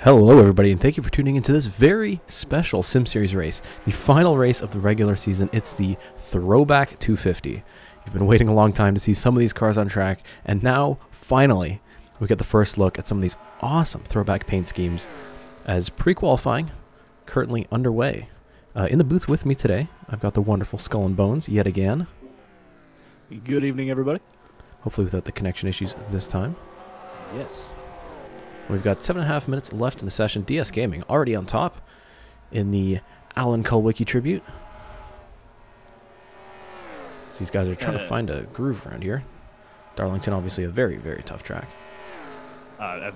Hello everybody, and thank you for tuning into this very special Sim Series race, the final race of the regular season. It's the Throwback 250. You've been waiting a long time to see some of these cars on track, and now, finally, we get the first look at some of these awesome throwback paint schemes as pre-qualifying currently underway. In the booth with me today, I've got the wonderful Skull and Bones yet again. Good evening, everybody. Hopefully without the connection issues this time. Yes. We've got 7.5 minutes left in the session. DS Gaming already on top in the Alan Kulwicki tribute. So these guys are trying to find a groove around here. Darlington, obviously a very, very tough track.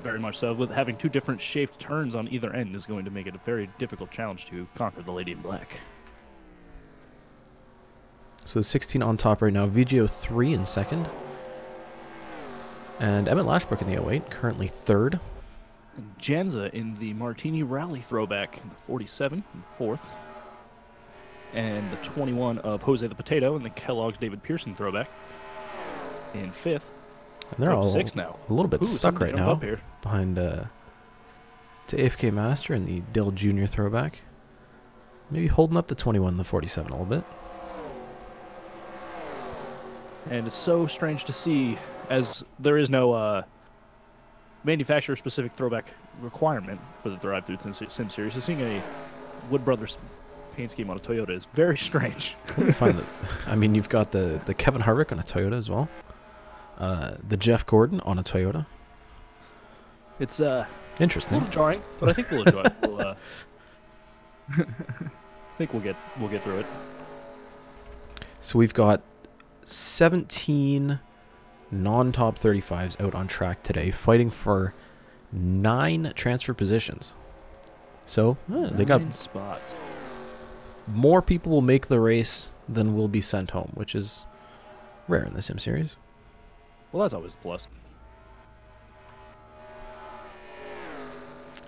Very much so. With having two different shaped turns on either end is going to make it a very difficult challenge to conquer the Lady in Black. So 16 on top right now. VGO 3 in second. And Emmett Lashbrook in the 08, currently third. Janza in the Martini Rally Throwback in the 47 in fourth. And the 21 of Jose the Potato in the Kellogg's David Pearson Throwback in fifth. And they're all sixth now. A little bit stuck right now here. behind to AFK Master in the Dill Jr. Throwback. Maybe holding up to 21 in the 47 a little bit. And it's so strange to see, as there is no manufacturer-specific throwback requirement for the DriveThrough Sim Series. So seeing a Wood Brothers paint scheme on a Toyota is very strange. I find that, I mean, you've got the Kevin Harvick on a Toyota as well. The Jeff Gordon on a Toyota. It's interesting. A little jarring, but I think we'll enjoy it. We'll, I think we'll get through it. So we've got 17 non-top 35s out on track today, fighting for 9 transfer positions. So they got spots. More people will make the race than will be sent home, which is rare in the Sim Series. Well, that's always a plus.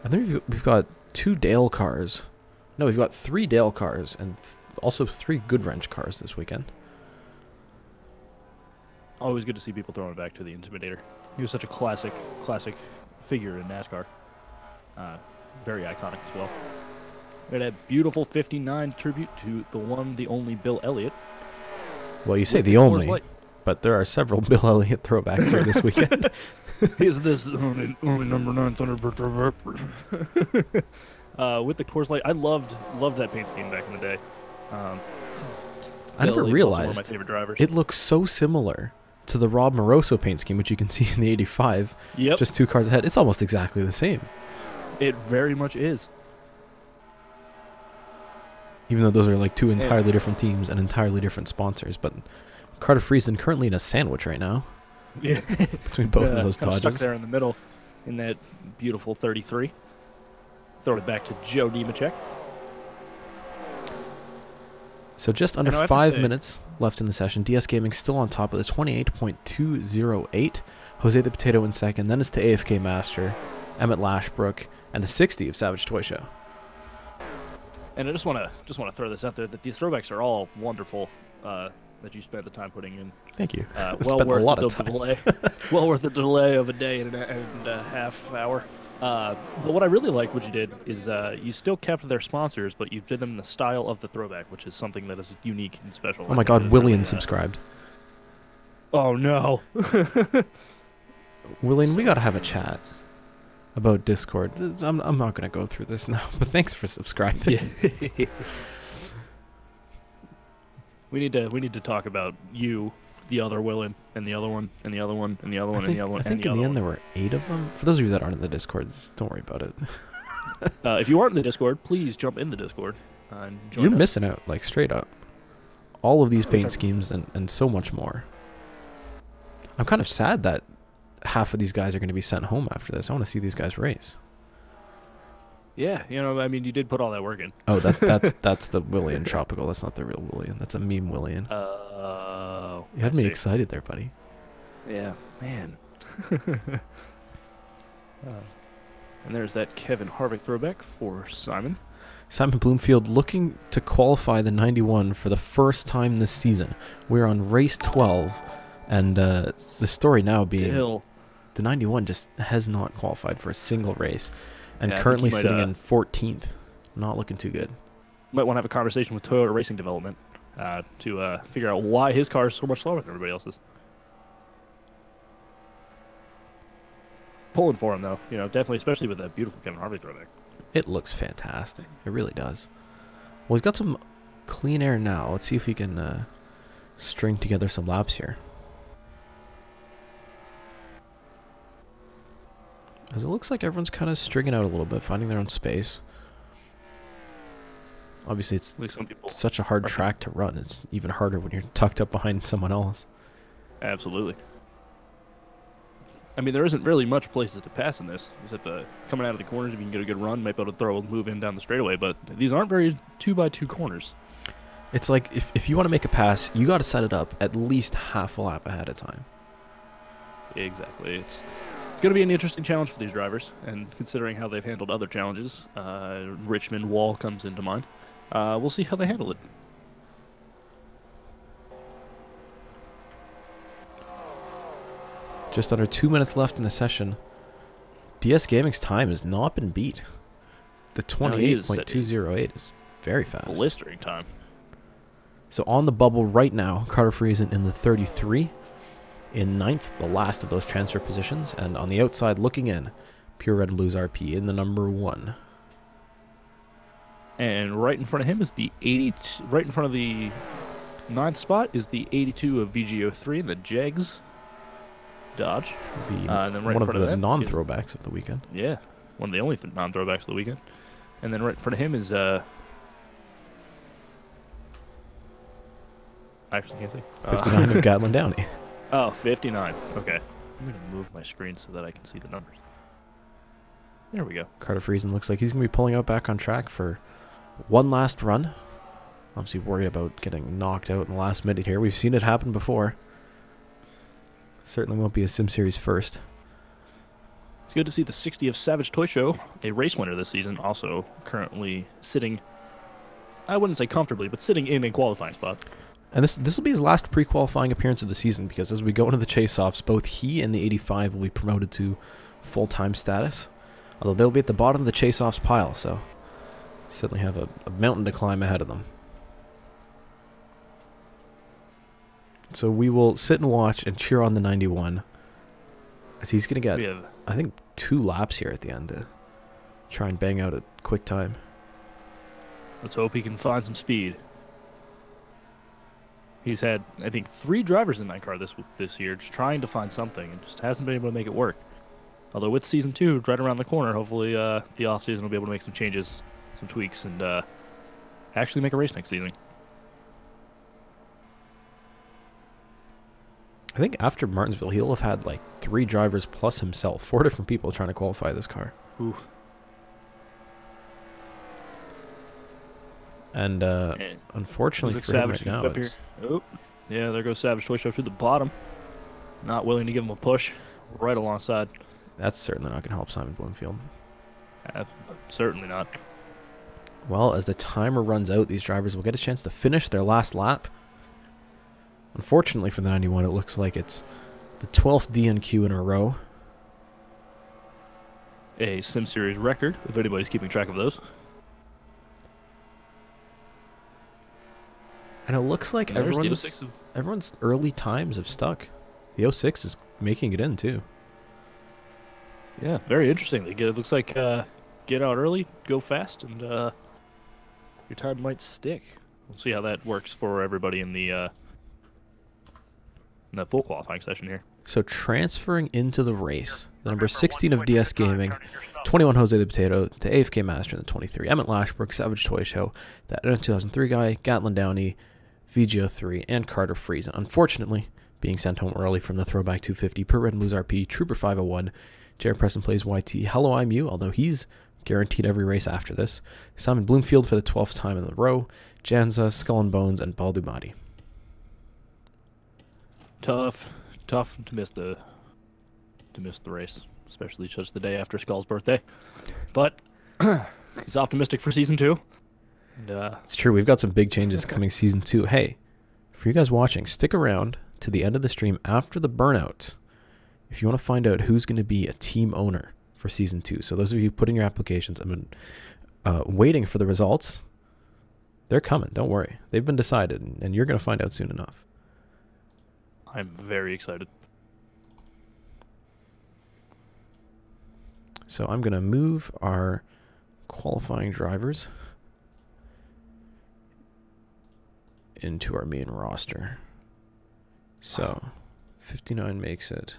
I think we've got 2 Dale cars. No, we've got 3 Dale cars and also 3 Good Wrench cars this weekend. Always good to see people throwing it back to the Intimidator. He was such a classic figure in NASCAR. Very iconic as well. We had a beautiful 59 tribute to the one, the only Bill Elliott. Well, you say the only, but there are several Bill Elliott throwbacks here this weekend. Is this only number 9 Thunderbird? With the Coors Light, I loved that paint scheme back in the day. I never realized one of my favorite drivers. It looks so similar to the Rob Moroso paint scheme, which you can see in the 85. Yep. Just 2 cars ahead. It's almost exactly the same. It very much is. Even though those are like 2 entirely different teams and entirely different sponsors. But Carter Friesen currently in a sandwich right now. Yeah. Between both of those Dodges. Stuck there in the middle in that beautiful 33. Throw it back to Joe Nemechek. So just under 5 minutes left in the session. DS Gaming still on top with a 28.208. Jose the Potato in second. Then it's to AFK Master, Emmett Lashbrook, and the 60 of Savage Toy Show. And I just want to throw this out there that these throwbacks are all wonderful. That you spent the time putting in. Thank you. Well worth a lot of time. Delay. Well worth the delay of a day and a half hour. But what I really like what you did is you still kept their sponsors, but you did them in the style of the throwback, which is something that is unique and special. Oh my God, Willian subscribed. Oh no. Willian, we gotta have a chat about Discord. I'm not gonna go through this now, but thanks for subscribing. Yeah. We need to talk about you, the other Willian, and the other one, and the other one, and the other one, and the other one. I think in the end there were 8 of them. For those of you that aren't in the Discord, don't worry about it. If you aren't in the Discord, please jump in the Discord and join You're us. missing out, like straight up. All of these paint schemes and so much more. I'm kind of sad that half of these guys are going to be sent home after this. I want to see these guys race. Yeah, I mean, you did put all that work in. Oh, that's the Willian Tropical. That's not the real Willian. That's a meme Willian. You had me excited there, buddy. Yeah, man. And there's that Kevin Harvick throwback for Simon. Simon Bloomfield looking to qualify the 91 for the first time this season. We're on race 12, and the story now being the 91 just has not qualified for a single race. And Yeah, I think currently he might, sitting in 14th. Not looking too good. Might want to have a conversation with Toyota Racing Development to figure out why his car is so much slower than everybody else's. Pulling for him, though. Definitely, especially with that beautiful Kevin Harvick throwback. It looks fantastic. It really does. Well, he's got some clean air now. Let's see if he can string together some laps here. As it looks like everyone's kind of stringing out a little bit, finding their own space. Obviously, it's such a hard track to run. It's even harder when you're tucked up behind someone else. Absolutely. I mean, there isn't really much places to pass in this, except coming out of the corners. If you can get a good run, you might be able to move in down the straightaway. But these aren't very 2x2 corners. It's like if you want to make a pass, you got to set it up at least half a lap ahead of time. Exactly. It's going to be an interesting challenge for these drivers, and considering how they've handled other challenges, Richmond Wall comes into mind. We'll see how they handle it. Just under 2 minutes left in the session. DS Gaming's time has not been beat. The 28.208 is very fast. Blistering time. So on the bubble right now, Carter Friesen in the 33. In 9th, the last of those transfer positions. And on the outside looking in, Pure Red and Blues RP in the number 1. And right in front of him is the 80. Right in front of the 9th spot is the 82 of VGO3 and the Jegs Dodge. And then right one of the non-throwbacks of the weekend. Yeah, one of the only non-throwbacks of the weekend. And then right in front of him is I actually can't see. 59 of Gatlin Downey. Oh, 59. Okay. I'm going to move my screen so that I can see the numbers. There we go. Carter Friesen looks like he's going to be pulling out back on track for one last run. Obviously worried about getting knocked out in the last minute here. We've seen it happen before. Certainly won't be a Sim Series first. It's good to see the 60 of Savage Toy Show, a race winner this season, also currently sitting, I wouldn't say comfortably, but sitting in a qualifying spot. And this will be his last pre-qualifying appearance of the season, because as we go into the Chaseoffs, both he and the 85 will be promoted to full-time status. Although they'll be at the bottom of the Chaseoffs pile, so certainly have a mountain to climb ahead of them. So we will sit and watch and cheer on the 91, as he's going to get, I think, 2 laps here at the end to try and bang out a quick time. Let's hope he can find some speed. He's had, I think, 3 drivers in that car this year just trying to find something and just hasn't been able to make it work. Although with Season 2 right around the corner, hopefully the offseason will be able to make some changes, some tweaks, and actually make a race next season. I think after Martinsville, he'll have had like 3 drivers plus himself. 4 different people trying to qualify this car. Ooh. And unfortunately for him right now, it's... Oh, yeah, there goes Savage Toy Show to the bottom. Not willing to give him a push right alongside. That's certainly not going to help Simon Bloomfield. Certainly not. Well, as the timer runs out, these drivers will get a chance to finish their last lap. Unfortunately for the 91, it looks like it's the 12th DNQ in a row. A Sim Series record, if anybody's keeping track of those. And it looks like everyone's early times have stuck. The 06 is making it in, too. Yeah, very interesting. It looks like get out early, go fast, and your time might stick. We'll see how that works for everybody in the full qualifying session here. So transferring into the race, the number 16 of DS Gaming, 21 Jose the Potato, the AFK Master in the 23, Emmett Lashbrook, Savage Toy Show, that 2003 guy, Gatlin Downey, VGO3, and Carter Friesen. Unfortunately, being sent home early from the Throwback 250, Per Red and Blues RP, Trooper 501, Jared Preston Plays YT, Hello I'm You, although he's guaranteed every race after this, Simon Bloomfield for the 12th time in a row, Janza, Skull and Bones, and Baldumati. Tough to miss the race, especially just the day after Skull's birthday. But he's optimistic for Season 2. And, it's true, we've got some big changes coming Season 2. Hey, for you guys watching, stick around to the end of the stream after the burnouts if you want to find out who's going to be a team owner for Season 2. So those of you putting your applications, I've been waiting for the results. They're coming. Don't worry. They've been decided, and you're going to find out soon enough. I'm very excited. So I'm going to move our qualifying drivers into our main roster. So 59 makes it.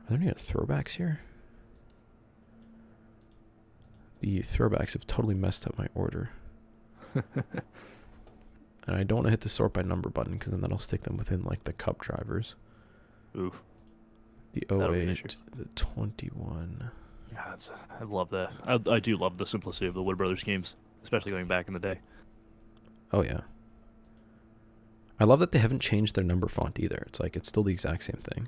Are there any other throwbacks here? The throwbacks have totally messed up my order. And I don't want to hit the sort by number button because then that'll stick them within like the Cup drivers. Ooh. The 08, the 21. Yeah, I love that. I do love the simplicity of the Wood Brothers games, especially going back in the day. Oh, yeah. I love that they haven't changed their number font either. It's like it's still the exact same thing.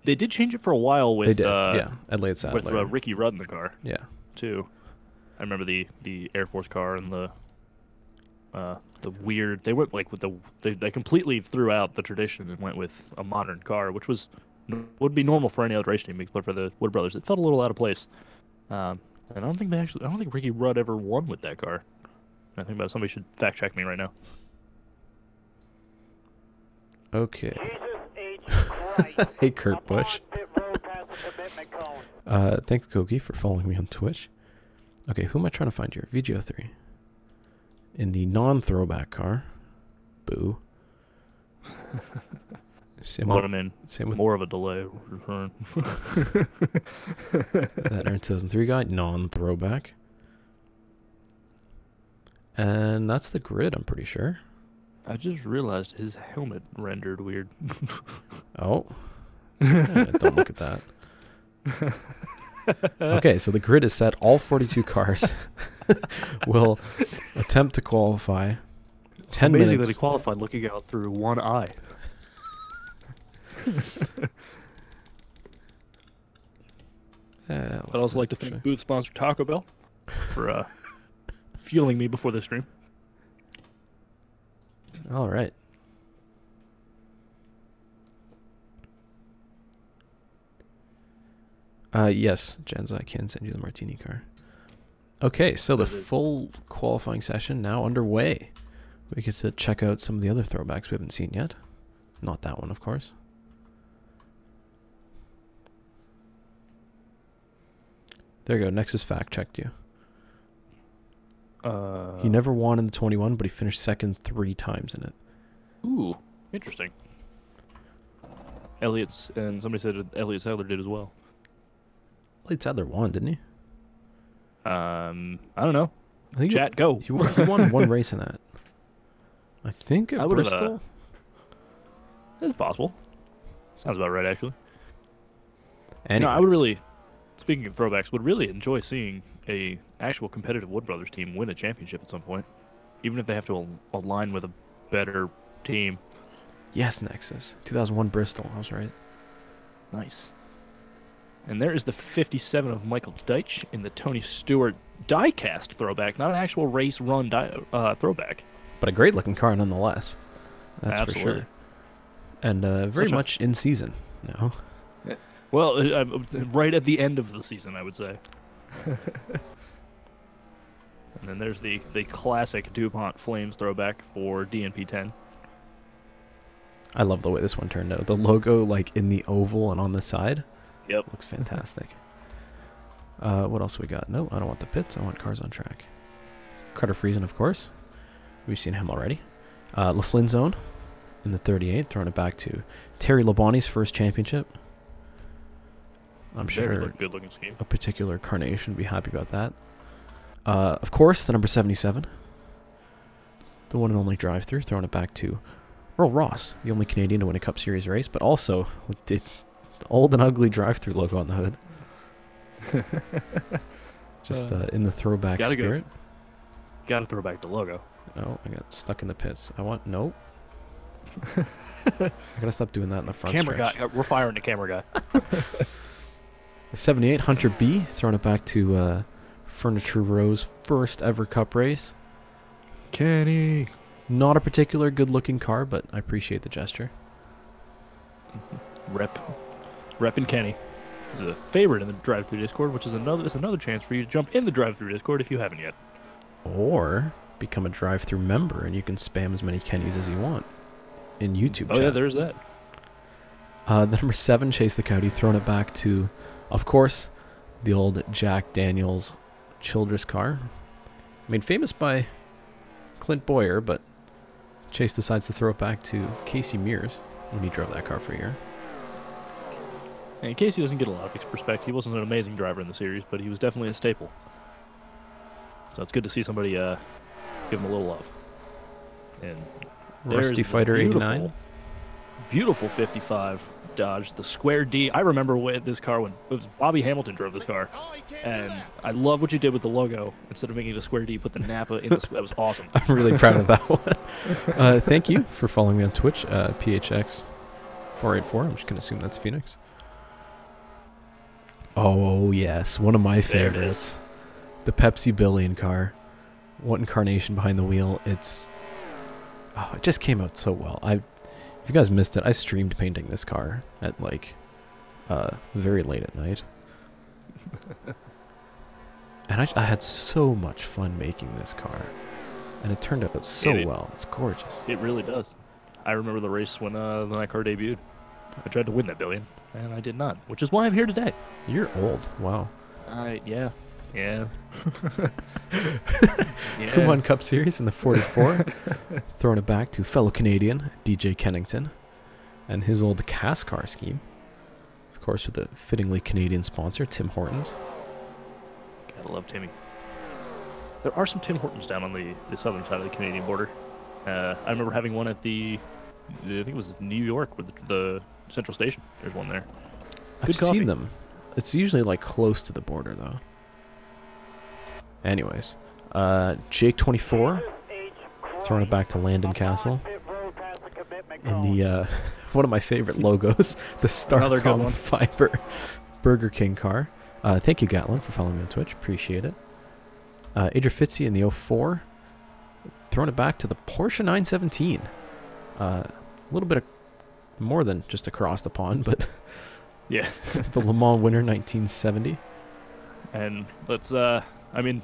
They did change it for a while with they did, yeah, Adelaide Sadler. With Ricky Rudd in the car. Yeah. Too. I remember the Air Force car and the weird. They went like with they completely threw out the tradition and went with a modern car, which would be normal for any other race team, but for the Wood Brothers, it felt a little out of place. And I don't think Ricky Rudd ever won with that car. I think about it, somebody should fact check me right now. Okay. Hey, Kurt Busch. Thanks, Kogi, for following me on Twitch. Okay, who am I trying to find here? VGO3. In the non-throwback car. Boo. Load him in. More of a delay. That Aaron 2003 guy, non-throwback. And that's the grid, I'm pretty sure. I just realized his helmet rendered weird. Oh. Yeah, don't look at that. Okay, so the grid is set. All 42 cars will attempt to qualify. 10 Amazing minutes. that he qualified looking out through one eye. I'd also like to thank booth sponsor Taco Bell for fueling me before the stream. All right. Yes, Jenza, I can send you the martini car. Okay, so the full qualifying session now underway. We get to check out some of the other throwbacks we haven't seen yet. Not that one, of course. There you go. Nexus fact checked you. He never won in the 21, but he finished second 3 times in it. Ooh, interesting. And somebody said Elliott Sadler did as well. Elliott Sadler won, didn't he? I don't know. I think Chat, go. He won one race in that. I think at Bristol. It's possible. Sounds about right, actually. Anyways. No, I would really, speaking of throwbacks, would really enjoy seeing a actual competitive Wood Brothers team win a championship at some point, even if they have to align with a better team. Yes, Nexus. 2001 Bristol. I was right. Nice. And there is the 57 of Michael Deitch in the Tony Stewart diecast throwback, not an actual race run throwback. But a great looking car nonetheless. That's Absolutely. for sure. And very much in season now. Well, right at the end of the season, I would say. And then there's the classic DuPont Flames throwback for DNP 10. I love the way this one turned out. The logo like in the oval and on the side. Yep. Looks fantastic. What else we got? No, I don't want the pits. I want cars on track. Carter Friesen, of course. We've seen him already. LaFlin Zone in the 38, throwing it back to Terry Labonte's first championship. I'm sure good looking scheme. A particular carnation would be happy about that. Of course, the number 77. The one and only drive-through, throwing it back to Earl Ross, the only Canadian to win a Cup Series race, but also with the old and ugly drive-through logo on the hood. Just in the throwback spirit. Gotta throw back the logo. Oh, I got stuck in the pits. Nope. I gotta stop doing that in the front stretch. Guy. We're firing the camera guy. The 78 Hunter B, throwing it back to Furniture Row's first ever Cup race. Kenny. Not a particular good-looking car, but I appreciate the gesture. Rep and Kenny. He's a favorite in the DriveThrough Discord, which is another chance for you to jump in the DriveThrough Discord if you haven't yet. Or become a DriveThrough member, and you can spam as many Kennys as you want in YouTube chat. Oh, yeah, there's that. The number 7, Chase the Coyote, throwing it back to, of course, the old Jack Daniels Childress car. Made famous by Clint Boyer, but Chase decides to throw it back to Casey Mears when he drove that car for a year. And Casey doesn't get a lot of respect. He wasn't an amazing driver in the series, but he was definitely a staple. So it's good to see somebody give him a little love. And Rusty Fighter 89. Beautiful 55 Dodge, the square D. I remember when this car, when it was Bobby Hamilton drove this car, and I love what you did with the logo. Instead of making it a square D, you put the Napa in the. That was awesome. I'm really proud of that one. Thank you for following me on Twitch, PHX484. I'm just gonna assume that's Phoenix. Oh yes, one of my favorites, the Pepsi Billion car. What incarnation behind the wheel? It just came out so well. If you guys missed it, I streamed painting this car at like very late at night. And I had so much fun making this car. And it turned out so well. It's gorgeous. It really does. I remember the race when that car debuted. I tried to win that billion, and I did not, which is why I'm here today. You're old. Wow. Yeah. Yeah. Kumon Cup Series in the 44. Throwing it back to fellow Canadian DJ Kennington and his old CAS car scheme. Of course, with the fittingly Canadian sponsor, Tim Hortons. Gotta love Timmy. There are some Tim Hortons down on the southern side of the Canadian border. I remember having one at I think it was New York with the Central Station. There's one there. I've seen them. It's usually like close to the border, though. Anyways, Jake 24 throwing it back to Landon Castle in the one of my favorite logos, the Starcom Fiber Burger King car. Thank you, Gatlin, for following me on Twitch. Appreciate it. Adria Fitzy in the 04 throwing it back to the Porsche 917. A little bit more than just across the pond, but yeah, the Le Mans winner 1970. And let's I mean,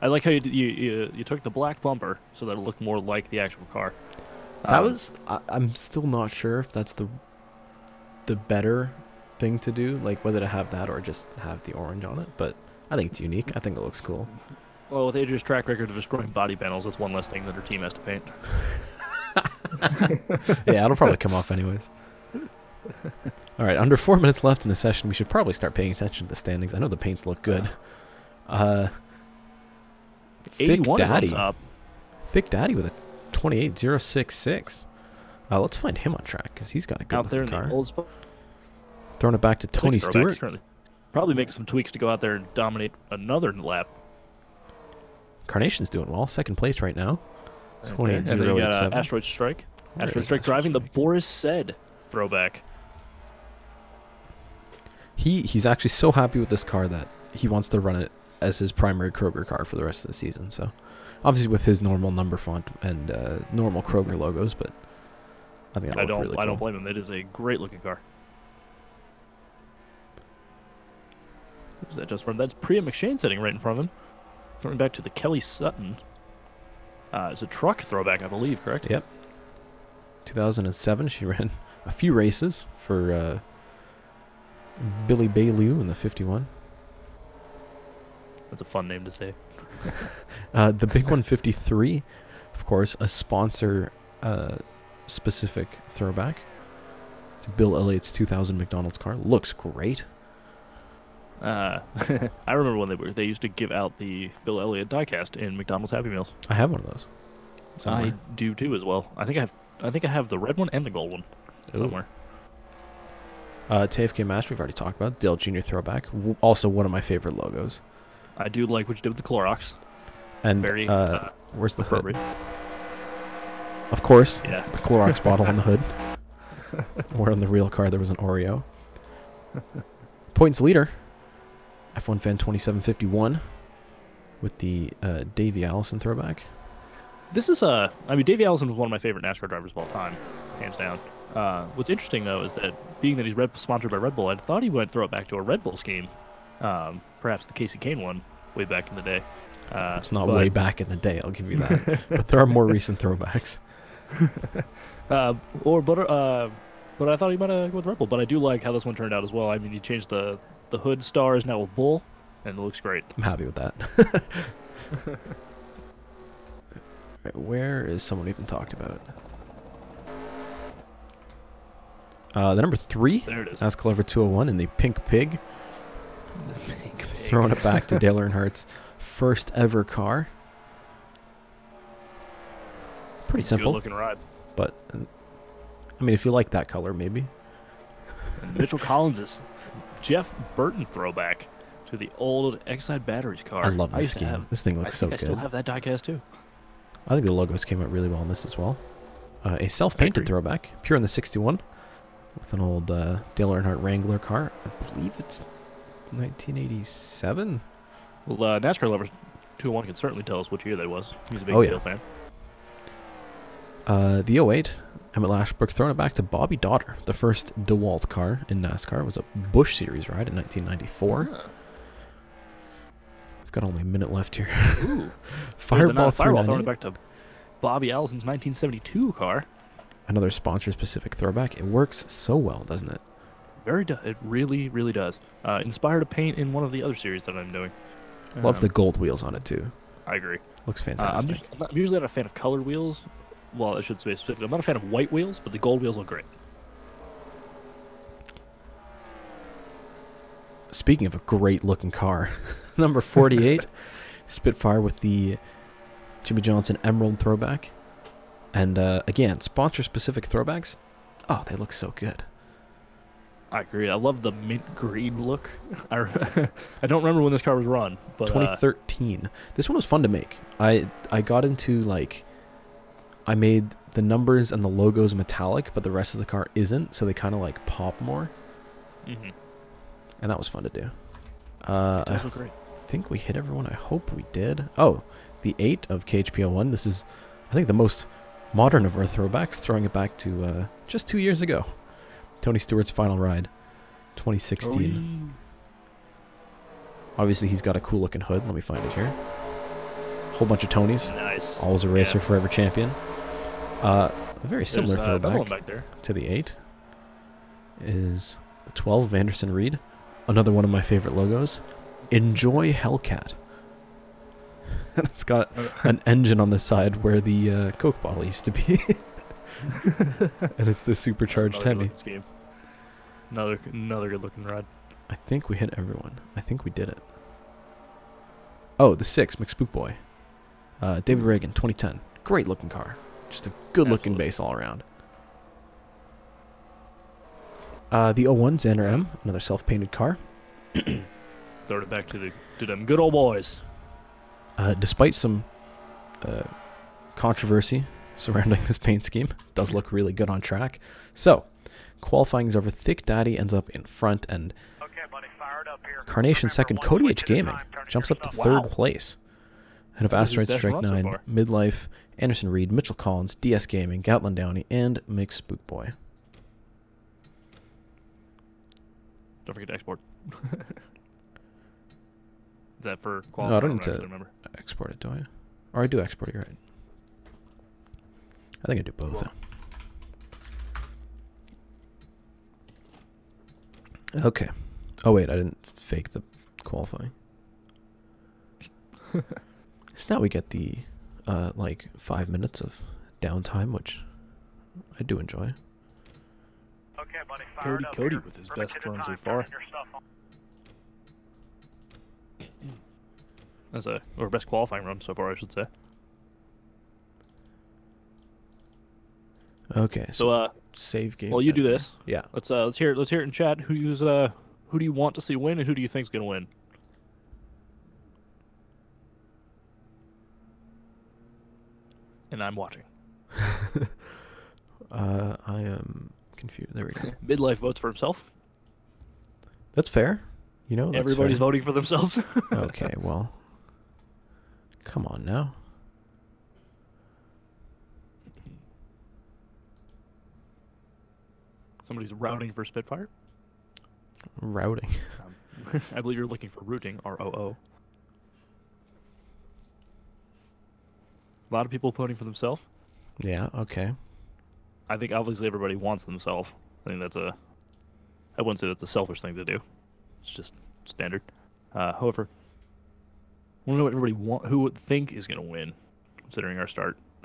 I like how you took the black bumper so that it looked more like the actual car. That was I'm still not sure if that's the better thing to do, like whether to have that or just have the orange on it, but I think it's unique. I think it looks cool. Well, with Adria's track record of destroying body panels, that's one less thing that her team has to paint. Yeah, it'll probably come off anyways. All right, under 4 minutes left in the session. We should probably start paying attention to the standings. I know the paints look good. Thick Daddy. Is on top. Thick Daddy with a 28066. Let's find him on track because he's got a good out there in car. the old spot. Throwing it back to Tony Stewart. Probably make some tweaks to go out there and dominate another lap. Carnation's doing well. Second place right now. Okay. And then you got Asteroid Strike. Asteroid Strike driving the Boris Said throwback. He's actually so happy with this car that he wants to run it as his primary Kroger car for the rest of the season. So, obviously with his normal number font and normal Kroger logos, but I think that'll look really cool. I don't blame him. It is a great looking car. What was that just from? That's Priya McShane sitting right in front of him. Throwing back to the Kelly Sutton. It's a truck throwback, I believe, correct? Yep. 2007, she ran a few races for Billy Bayliu in the 51. That's a fun name to say. The Big 153, of course, a sponsor specific throwback to Bill Elliott's 2000 McDonald's car. Looks great. I remember when they used to give out the Bill Elliott diecast in McDonald's Happy Meals. I have one of those. Somewhere. I do too as well. I think I have the red one and the gold one somewhere. TFK Master, we've already talked about. Dale Jr. throwback. Also one of my favorite logos. I do like what you did with the Clorox. And very, where's the hood? Of course, yeah. The Clorox bottle on the hood. Where on the real car there was an Oreo. Points leader. F1 Fan 2751 with the Davey Allison throwback. This is I mean, Davey Allison was one of my favorite NASCAR drivers of all time, hands down. What's interesting though is that being that he's sponsored by Red Bull, I thought he would throw it back to a Red Bull scheme, perhaps the Casey Kane one way back in the day. It's not way back in the day, I'll give you that. But there are more recent throwbacks. But I thought he might have go with Red Bull. But I do like how this one turned out as well. I mean, he changed the hood stars now with Bull, and it looks great. I'm happy with that. Right, where is someone even talked about? The number 3, there it is. That's Clever 201 in the Pink Pig. The Pink Pig. Throwing it back to Dale Earnhardt's first ever car. Pretty simple. Good looking ride. But, I mean, if you like that color, maybe. And Mitchell Collins' Jeff Burton throwback to the old Exide Batteries car. I love this scheme. This thing looks so good. I still have that diecast too. I think the logos came out really well in this as well. A self-painted throwback, pure in the 61, with an old Dale Earnhardt Wrangler car. I believe it's 1987. Well, NASCAR lovers 201 can certainly tell us which year that was. He's a big Dale fan. The 08, Emmett Lashbrook throwing it back to Bobby Daughter. The first DeWalt car in NASCAR was a Busch Series ride in 1994. Huh. We've got only a minute left here. Ooh. Fireball throwing it back to Bobby Allison's 1972 car. Another sponsor-specific throwback. It works so well, doesn't it? It really, really does. Inspired a paint in one of the other series that I'm doing. Love the gold wheels on it, too. I agree. Looks fantastic. I'm usually not a fan of colored wheels. Well, I should say specifically, I'm not a fan of white wheels, but the gold wheels look great. Speaking of a great-looking car, number 48, Spitfire with the Jimmy Johnson Emerald throwback. And, again, sponsor-specific throwbacks. Oh, they look so good. I agree. I love the mint green look. I don't remember when this car was run, but 2013. This one was fun to make. I got into, like, I made the numbers and the logos metallic, but the rest of the car isn't, so they kind of, like, pop more. Mm-hmm. And that was fun to do. It does look great. I think we hit everyone. I hope we did. Oh, the 8 of KHP01. This is, I think, the most modern of our throwbacks, throwing it back to just 2 years ago. Tony Stewart's final ride, 2016. Obviously, he's got a cool-looking hood. Let me find it here. Whole bunch of Tonys. Nice. Always a racer, forever champion. A very similar throwback back there. to the 8 is the 12 of Anderson Reed. Another one of my favorite logos. Enjoy Hellcat. And it's got an engine on the side where the Coke bottle used to be. And it's the supercharged Hemi. Another good looking ride. I think we hit everyone. I think we did it. Oh, the 6, McSpook Boy. David Reagan, 2010. Great looking car. Just a good looking base all around. The 01, Xander M, another self-painted car. Throw it back to them good old boys. Despite some controversy surrounding this paint scheme, it does look really good on track. So, qualifying is over. Thick Daddy ends up in front, and Carnation second. Cody H Gaming jumps up to third place. And of Asteroid Strike 9, Midlife, Anderson Reed, Mitchell Collins, DS Gaming, Gatlin Downey, and McSpook Boy. Don't forget to export. Is that for quality? No, I don't need to export it, do I? Or I do export it, you're right. I think I do both. Cool. Okay. Oh, wait, I didn't fake the qualifying. So now we get the, like, 5 minutes of downtime, which I do enjoy. Okay, buddy, Cody with his best run so far. Or best qualifying run so far, I should say. Okay, so save game. Well, you do this. Yeah. Let's hear it in chat. Who do you want to see win, and who do you think's gonna win? And I'm watching. I am confused. There we go. Midlife votes for himself. That's fair. You know, everybody's voting for themselves. Okay, well, come on now. Somebody's routing for Spitfire. Routing. I believe you're looking for routing, ROO. A lot of people voting for themselves. Yeah, okay. I think obviously everybody wants themselves. I think that's a... I wouldn't say that's a selfish thing to do. It's just standard. However, I want to know what everybody who would think is going to win, considering our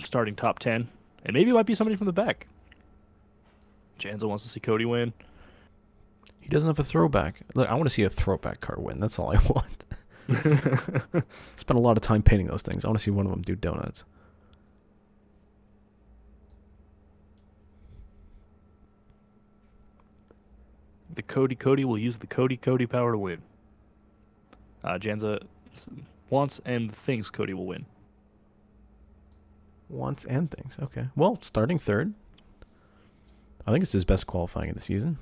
starting top 10. And maybe it might be somebody from the back. Janza wants to see Cody win. He doesn't have a throwback. Look, I want to see a throwback car win. That's all I want. Spent a lot of time painting those things. I want to see one of them do donuts. The Cody will use the Cody power to win. Janza wants and thinks Cody will win. Wants and things. Okay. Well, starting third. I think it's his best qualifying of the season.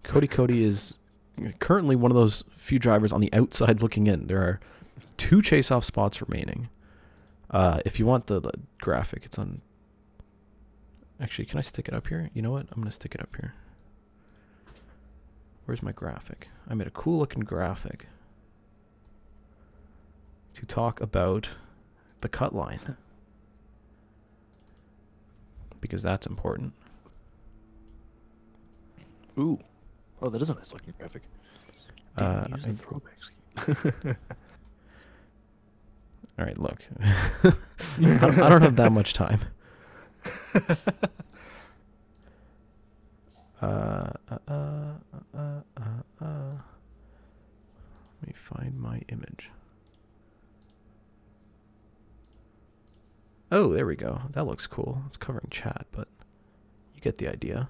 Cody is currently one of those few drivers on the outside looking in. There are 2 Chaseoff spots remaining. If you want the graphic, it's on... Actually, can I stick it up here? You know what? I'm going to stick it up here. Where's my graphic? I made a cool looking graphic to talk about the cut line. Because that's important. Ooh. Oh, that is a nice looking graphic. Use the throwback scheme. All right, look. I don't have that much time. Let me find my image. Oh, there we go. That looks cool. It's covering chat, but you get the idea.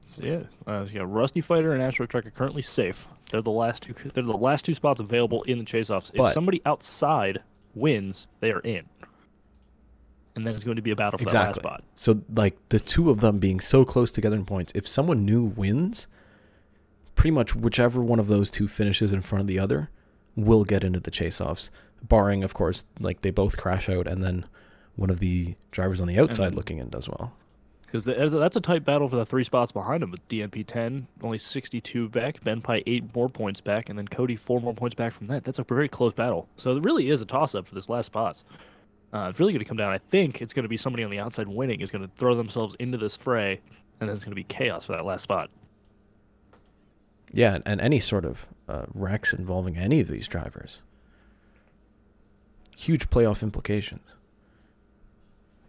So yeah, Rusty Fighter and Astro Truck are currently safe. They're the last two. They're the last 2 spots available in the Chaseoffs. If somebody outside wins, they are in, and then it's going to be a battle for that last spot. So, like the 2 of them being so close together in points, if someone new wins, pretty much whichever one of those 2 finishes in front of the other will get into the Chaseoffs, barring, of course, like they both crash out, and then one of the drivers on the outside looking in does well. Because that's a tight battle for the 3 spots behind him, with DNP 10, only 62 back, Ben Pye 8 more points back, and then Cody 4 more points back from that. That's a very close battle. So it really is a toss-up for this last spots. It's really going to come down. I think it's going to be somebody on the outside winning is going to throw themselves into this fray, and then it's going to be chaos for that last spot. Yeah, and any sort of wrecks involving any of these drivers. Huge playoff implications.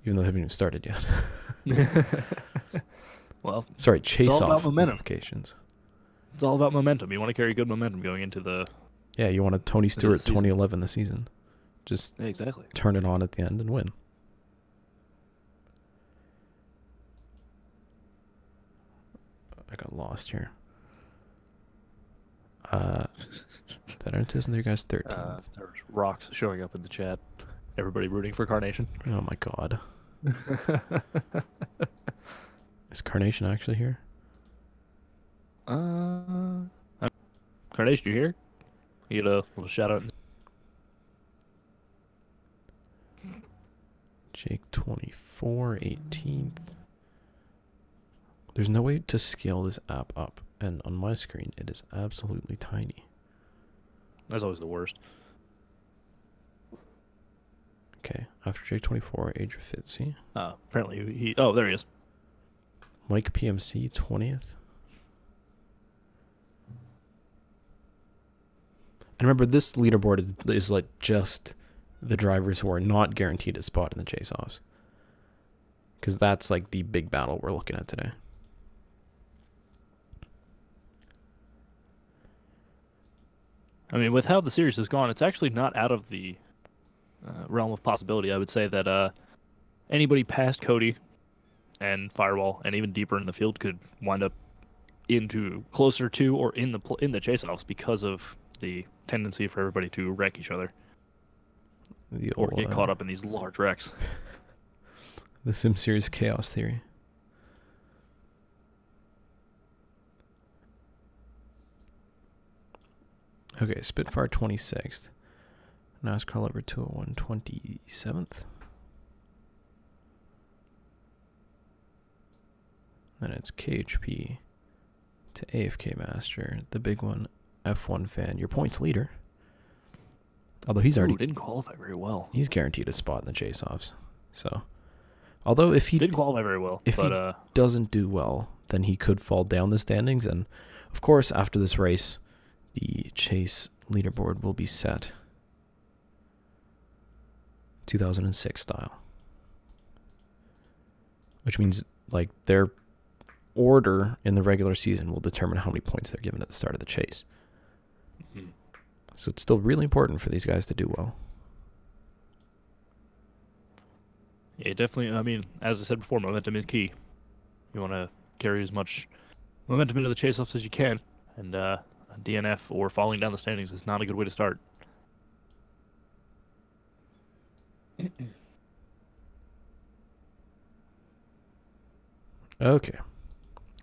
Even though they haven't even started yet. Well, sorry, Chaseoff implications. It's all about momentum. You want to carry good momentum going into the... Yeah, you want a Tony Stewart 2011 this season. Just exactly turn it on at the end and win. I got lost here. That isn't you guys 13th. There's rocks showing up in the chat. Everybody rooting for Carnation. Oh my god. Is Carnation actually here? Carnation, you here? You get a little shout out. Jake 24, 18th. There's no way to scale this app up, and on my screen it is absolutely tiny. That's always the worst. Okay, after Jake 24, Age of Fitzy. Apparently he. Oh, there he is. Mike PMC 20th. And remember, this leaderboard is like just the drivers who are not guaranteed a spot in the Chaseoffs, because that's like the big battle we're looking at today. I mean, with how the series has gone, it's actually not out of the realm of possibility. I would say that anybody past Cody and Firewall, and even deeper in the field, could wind up into closer to or in the Chaseoffs because of the tendency for everybody to wreck each other or get caught up in these large wrecks. The Sim Series chaos theory. Okay, Spitfire 26th. NASCAR Lover 201 27th. Then it's KHP to AFK Master, the big one, F1 fan, your points leader. Although he's already didn't qualify very well. He's guaranteed a spot in the Chaseoffs. So, although if he didn't qualify very well, if he doesn't do well, then he could fall down the standings. And of course, after this race, the Chase leaderboard will be set 2006 style, which means like their order in the regular season will determine how many points they're given at the start of the chase. So it's still really important for these guys to do well. Yeah, definitely. I mean, as I said before, momentum is key. You want to carry as much momentum into the chase-offs as you can, and a DNF or falling down the standings is not a good way to start. Okay.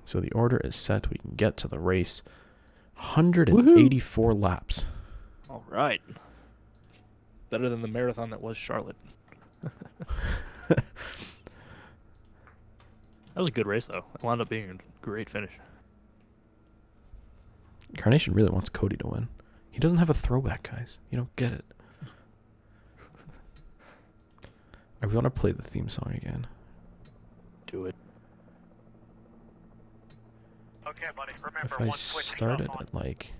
So the order is set. We can get to the race. 184 laps. All right. Better than the marathon that was Charlotte. That was a good race, though. It wound up being a great finish. Carnation really wants Cody to win. He doesn't have a throwback, guys. You don't get it. I want to play the theme song again. Do it. Okay, buddy. Remember, If I start it at like...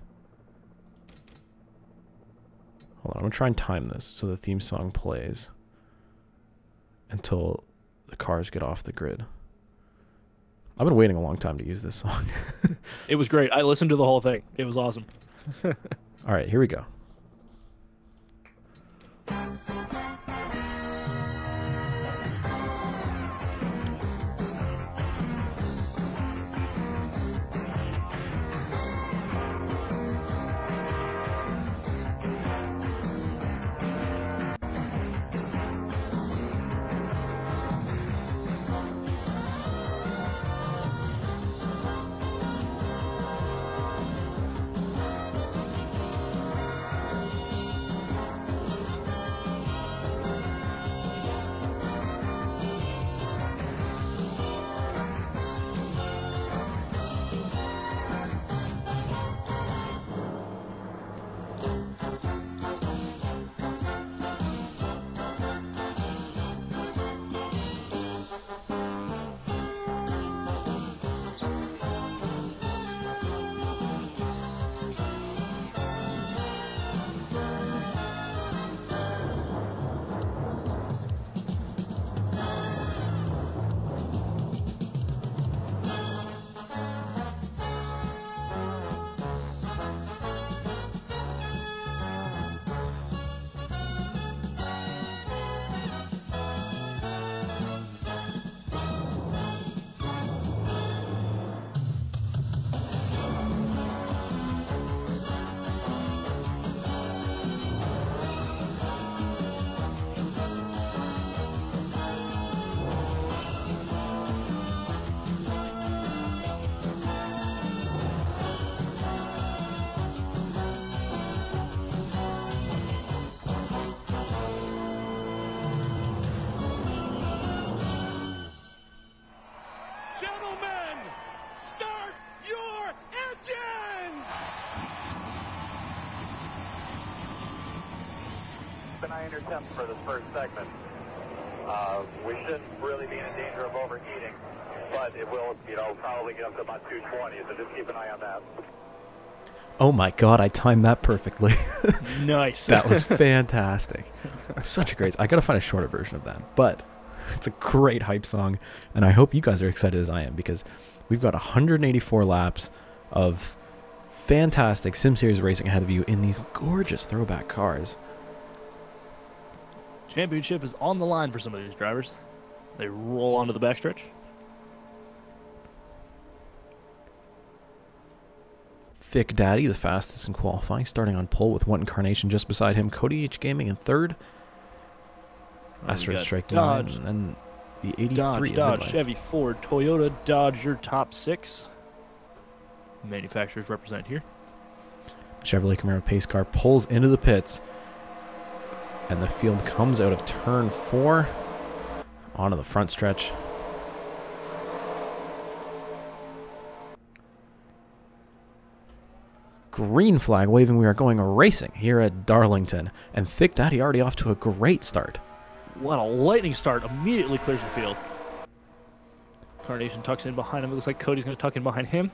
Hold on, I'm going to try and time this so the theme song plays until the cars get off the grid. I've been waiting a long time to use this song. It was great. I listened to the whole thing. It was awesome. All right, here we go. Gentlemen, start your engines! Keep an eye on your temps for this first segment. We shouldn't really be in danger of overheating, but it will, probably get up to about 220, so just keep an eye on that. Oh my god, I timed that perfectly. Nice. That was fantastic. Such a great... I gotta find a shorter version of that, but it's a great hype song, and I hope you guys are excited as I am, because we've got 184 laps of fantastic Sim Series racing ahead of you in these gorgeous throwback cars. Championship is on the line for some of these drivers. They roll onto the backstretch. Thick Daddy, the fastest in qualifying, starting on pole with one Carnation just beside him. Cody H Gaming in third. Asteroid Strike 9, and then the 83 Dodge, in midlife. Chevy, Ford, Toyota, Dodge, your top six. Manufacturers represent here. Chevrolet Camaro pace car pulls into the pits, and the field comes out of turn 4 onto the front stretch. green flag waving. We are going racing here at Darlington. And Thick Daddy already off to a great start. What a lightning start. Immediately clears the field. Carnation tucks in behind him. It looks like Cody's going to tuck in behind him.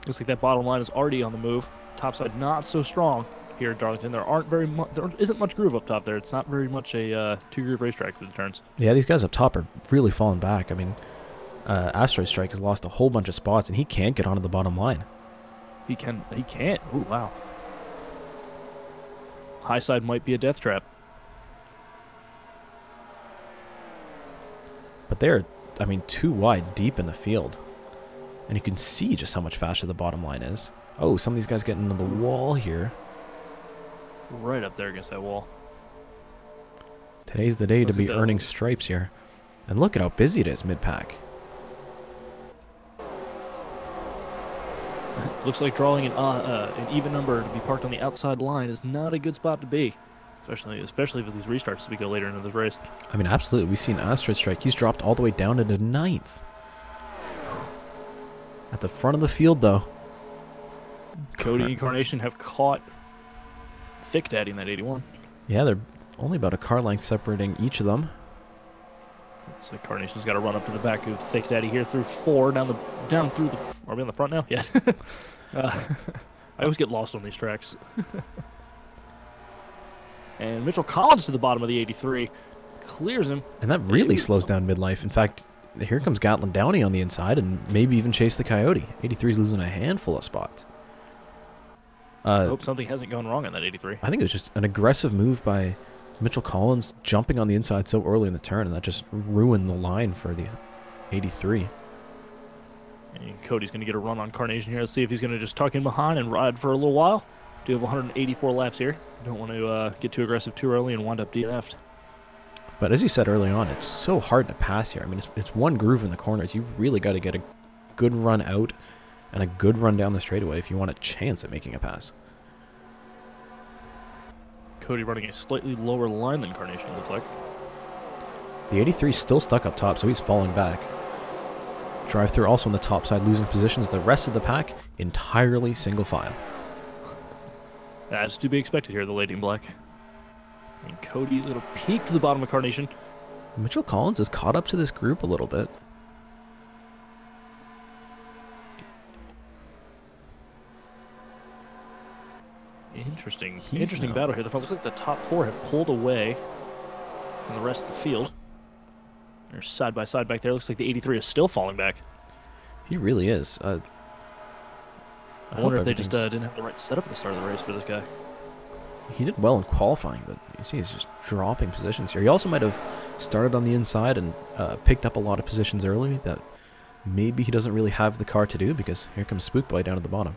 Looks like that bottom line is already on the move. Topside not so strong here at Darlington. There isn't much groove up top there. It's not very much a two-groove racetrack for the turns. Yeah, these guys up top are really falling back. I mean, Asteroid Strike has lost a whole bunch of spots, and he can't get onto the bottom line. He can't. Ooh, wow. High side might be a death trap. But they're, I mean, too wide deep in the field. And you can see just how much faster the bottom line is. Oh, some of these guys getting into the wall here. Right up there against that wall. Today's the day to be earning stripes here. And look at how busy it is mid-pack. Looks like drawing an even number to be parked on the outside line is not a good spot to be. Especially for these restarts as we go later into this race. I mean, absolutely. We've seen Asteroid Strike. He's dropped all the way down into 9th. At the front of the field, though. Cody and Carnation have caught Thick Daddy in that 81. Yeah, they're only about a car length separating each of them. So Carnation's got to run up to the back of Thick Daddy here through 4, down through the... Are we on the front now? Yeah. I always get lost on these tracks. And Mitchell Collins to the bottom of the 83. Clears him. And that really slows down midlife. In fact, here comes Gatlin Downey on the inside and maybe even Chase the Coyote. 83's losing a handful of spots. I hope something hasn't gone wrong on that 83. I think it was just an aggressive move by Mitchell Collins jumping on the inside so early in the turn, and that just ruined the line for the 83. And Cody's going to get a run on Carnation here. Let's see if he's going to just tuck in behind and ride for a little while. Do have 184 laps here. Don't want to get too aggressive too early and wind up DNF'd. But as you said early on, it's so hard to pass here. I mean, it's one groove in the corners. You've really got to get a good run out and a good run down the straightaway if you want a chance at making a pass. Cody running a slightly lower line than Carnation, it looks like. The 83 is still stuck up top, so he's falling back. DriveThrough also on the top side, losing positions. The rest of the pack entirely single file. That's to be expected here, the Lady in Black. And Cody's little peek to the bottom of Carnation. Mitchell Collins has caught up to this group a little bit. Interesting battle here. The looks like the top 4 have pulled away from the rest of the field. They're side by side back there. Looks like the 83 is still falling back. He really is. I wonder if they just didn't have the right setup at the start of the race for this guy. He did well in qualifying, but you see he's just dropping positions here. He also might have started on the inside and picked up a lot of positions early that maybe he doesn't really have the car to do, because here comes Spookboy down at the bottom.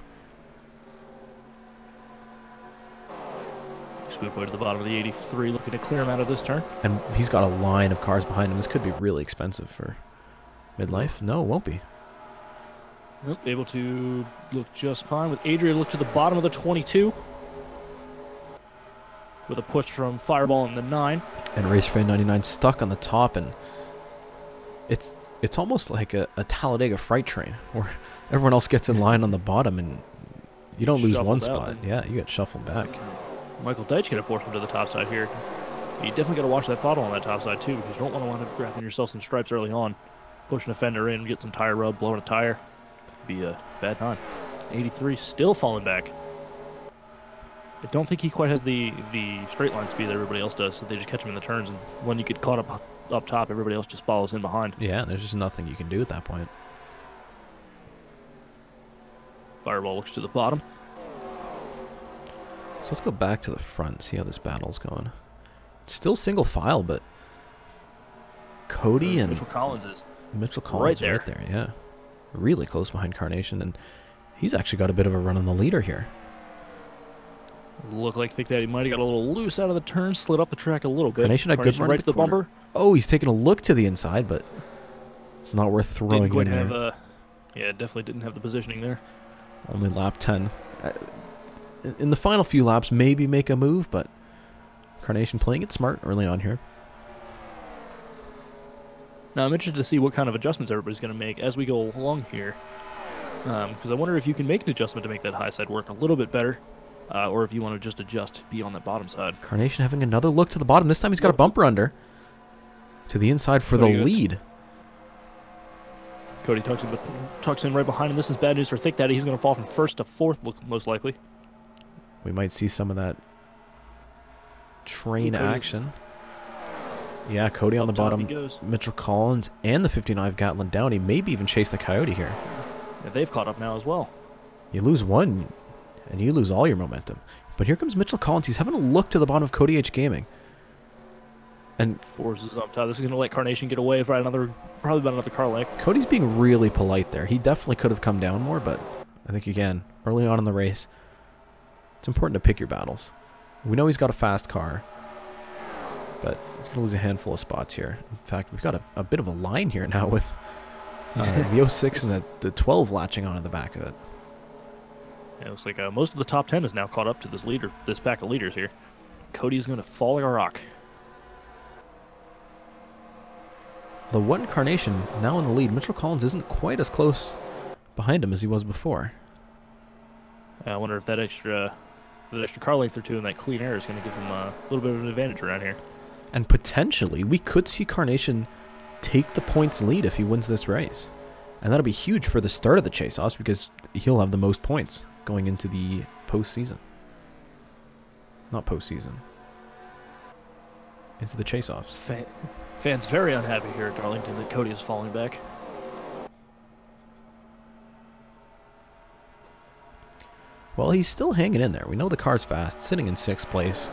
Spookboy to the bottom of the 83, looking to clear him out of this turn. And he's got a line of cars behind him. This could be really expensive for midlife. No, it won't be. Nope, able to look just fine. With Adrian, look to the bottom of the 22. With a push from Fireball in the 9. And Racefan 99 stuck on the top, and it's almost like a Talladega freight train, where everyone else gets in line on the bottom, and you don't lose one spot. Yeah, you get shuffled back. Michael Deitch get a portion to the top side here. You definitely got to watch that throttle on that top side, too, because you don't want to wind up grabbing yourself some stripes early on. Pushing a fender in, get some tire rub, blowing a tire. Be a bad time. 83 still falling back. I don't think he quite has the straight line speed that everybody else does, so they just catch him in the turns, and when you get caught up top, everybody else just follows in behind. Yeah, there's just nothing you can do at that point. Fireball looks to the bottom. So let's go back to the front, see how this battle's going. It's still single file, but Cody and Mitchell Collins right there, yeah. Really close behind Carnation, and he's actually got a bit of a run on the leader here. Look like Thick Daddy might have got a little loose out of the turn, slid up the track a little bit. Carnation had good run right to the bumper. Oh, he's taking a look to the inside, but it's not worth throwing in there. Yeah, definitely didn't have the positioning there. Only lap 10. In the final few laps, maybe make a move, but Carnation playing it smart early on here. Now, I'm interested to see what kind of adjustments everybody's going to make as we go along here. Because I wonder if you can make an adjustment to make that high side work a little bit better, or if you want to just adjust, be on that bottom side. Carnation having another look to the bottom. This time he's got a bumper under. To the inside for the lead. Cody tucks in right behind him. This is bad news for Thick Daddy. He's going to fall from first to fourth, most likely. We might see some of that train action. Yeah, Cody on the bottom. Mitchell Collins and the 59 Gatlin Downey. Maybe even chase the Coyote here. Yeah, they've caught up now as well. You lose one, and you lose all your momentum. But here comes Mitchell Collins. He's having a look to the bottom of Cody H Gaming. And forces up top. This is going to let Carnation get away for probably about another car length. Cody's being really polite there. He definitely could have come down more, but I think, again, early on in the race, it's important to pick your battles. We know he's got a fast car, but he's going to lose a handful of spots here. In fact, we've got a bit of a line here now with the 06 and the 12 latching on in the back of it. Yeah, it looks like most of the top 10 is now caught up to this pack of leaders here. Cody's going to fall like a rock. The one Carnation now in the lead. Mitchell Collins isn't quite as close behind him as he was before. I wonder if that extra car length or two and that clean air is going to give him a little bit of an advantage around here. And potentially, we could see Carnation take the points lead if he wins this race. And that'll be huge for the start of the Chaseoffs because he'll have the most points going into the postseason. Not postseason. Into the Chaseoffs. Fans very unhappy here at Darlington that Cody is falling back. Well, he's still hanging in there. We know the car's fast, sitting in 6th place.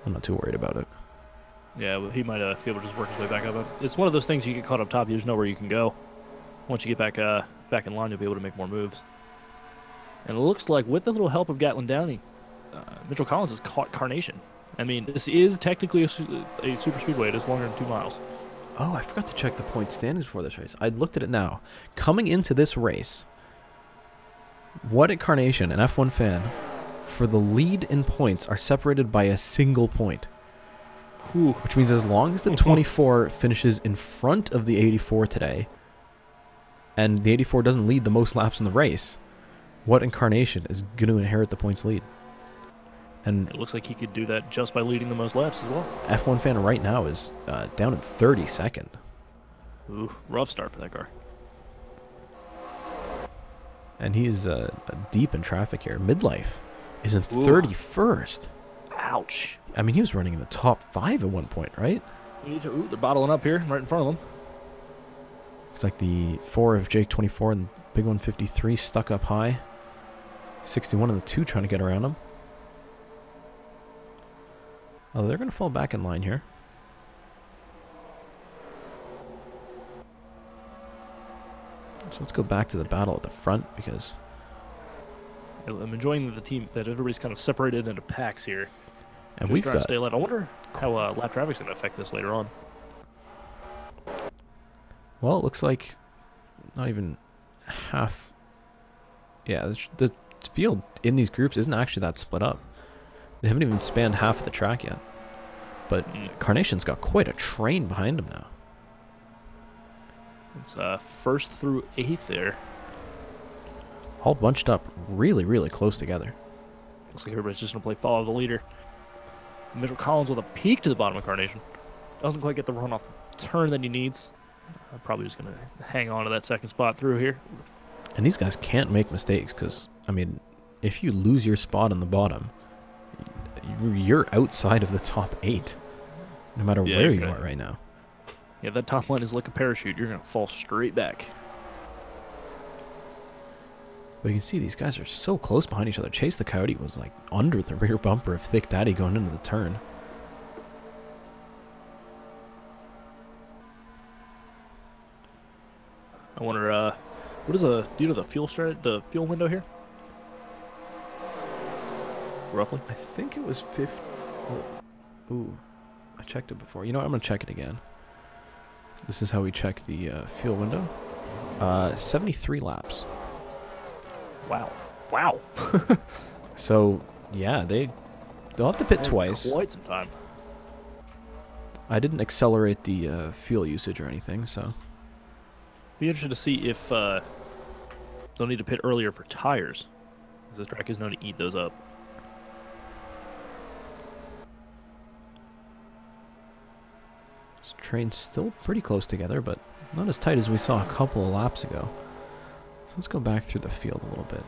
I'm not too worried about it. Yeah, well, he might be able to just work his way back up. It's one of those things you get caught up top, you just know where you can go. Once you get back in line, you'll be able to make more moves. And it looks like with the little help of Gatlin Downey, Mitchell Collins has caught Carnation. I mean, this is technically a super speedway. It is longer than 2 miles. Oh, I forgot to check the point standings before this race. I looked at it now. Coming into this race, what at Carnation, an F1 fan, for the lead in points are separated by a single point. Whew. Which means as long as the 24 finishes in front of the 84 today, and the 84 doesn't lead the most laps in the race, what incarnation is going to inherit the points lead? And it looks like he could do that just by leading the most laps as well. F1 fan right now is down in 32nd. Ooh, rough start for that car. And he is deep in traffic here. Midlife is in 31st. Ouch. I mean, he was running in the top 5 at one point, right? Ooh, they're bottling up here, right in front of them. Looks like the 4 of Jake 24 and big 153 stuck up high. 61 and the 2 trying to get around him. Oh, they're going to fall back in line here. So let's go back to the battle at the front because I'm enjoying that everybody's kind of separated into packs here. And we've got. Stay late. I wonder how lap traffic's going to affect this later on. Well, it looks like not even half. Yeah, the field in these groups isn't actually that split up. They haven't even spanned half of the track yet. But Carnation's got quite a train behind him now. It's 1st through 8th there. All bunched up really, really close together. Looks like everybody's just going to play follow the leader. Mitchell Collins with a peak to the bottom of Carnation. Doesn't quite get the run off turn that he needs. Probably just going to hang on to that 2nd spot through here. And these guys can't make mistakes because, I mean, if you lose your spot on the bottom, you're outside of the top 8, no matter where you are right now. Yeah, that top line is like a parachute. You're going to fall straight back. But you can see these guys are so close behind each other. Chase the Coyote was like under the rear bumper of Thick Daddy going into the turn. I wonder, what is do you know the fuel window here? Roughly? I think it was 50. Oh. Ooh, I checked it before. You know what? I'm going to check it again. This is how we check the fuel window. 73 laps. Wow. Wow. So, yeah, they'll have to pit twice. Quite some time. I didn't accelerate the fuel usage or anything, so. Be interested to see if They'll need to pit earlier for tires. This track is known to eat those up. This train's still pretty close together, but not as tight as we saw a couple of laps ago. So let's go back through the field a little bit.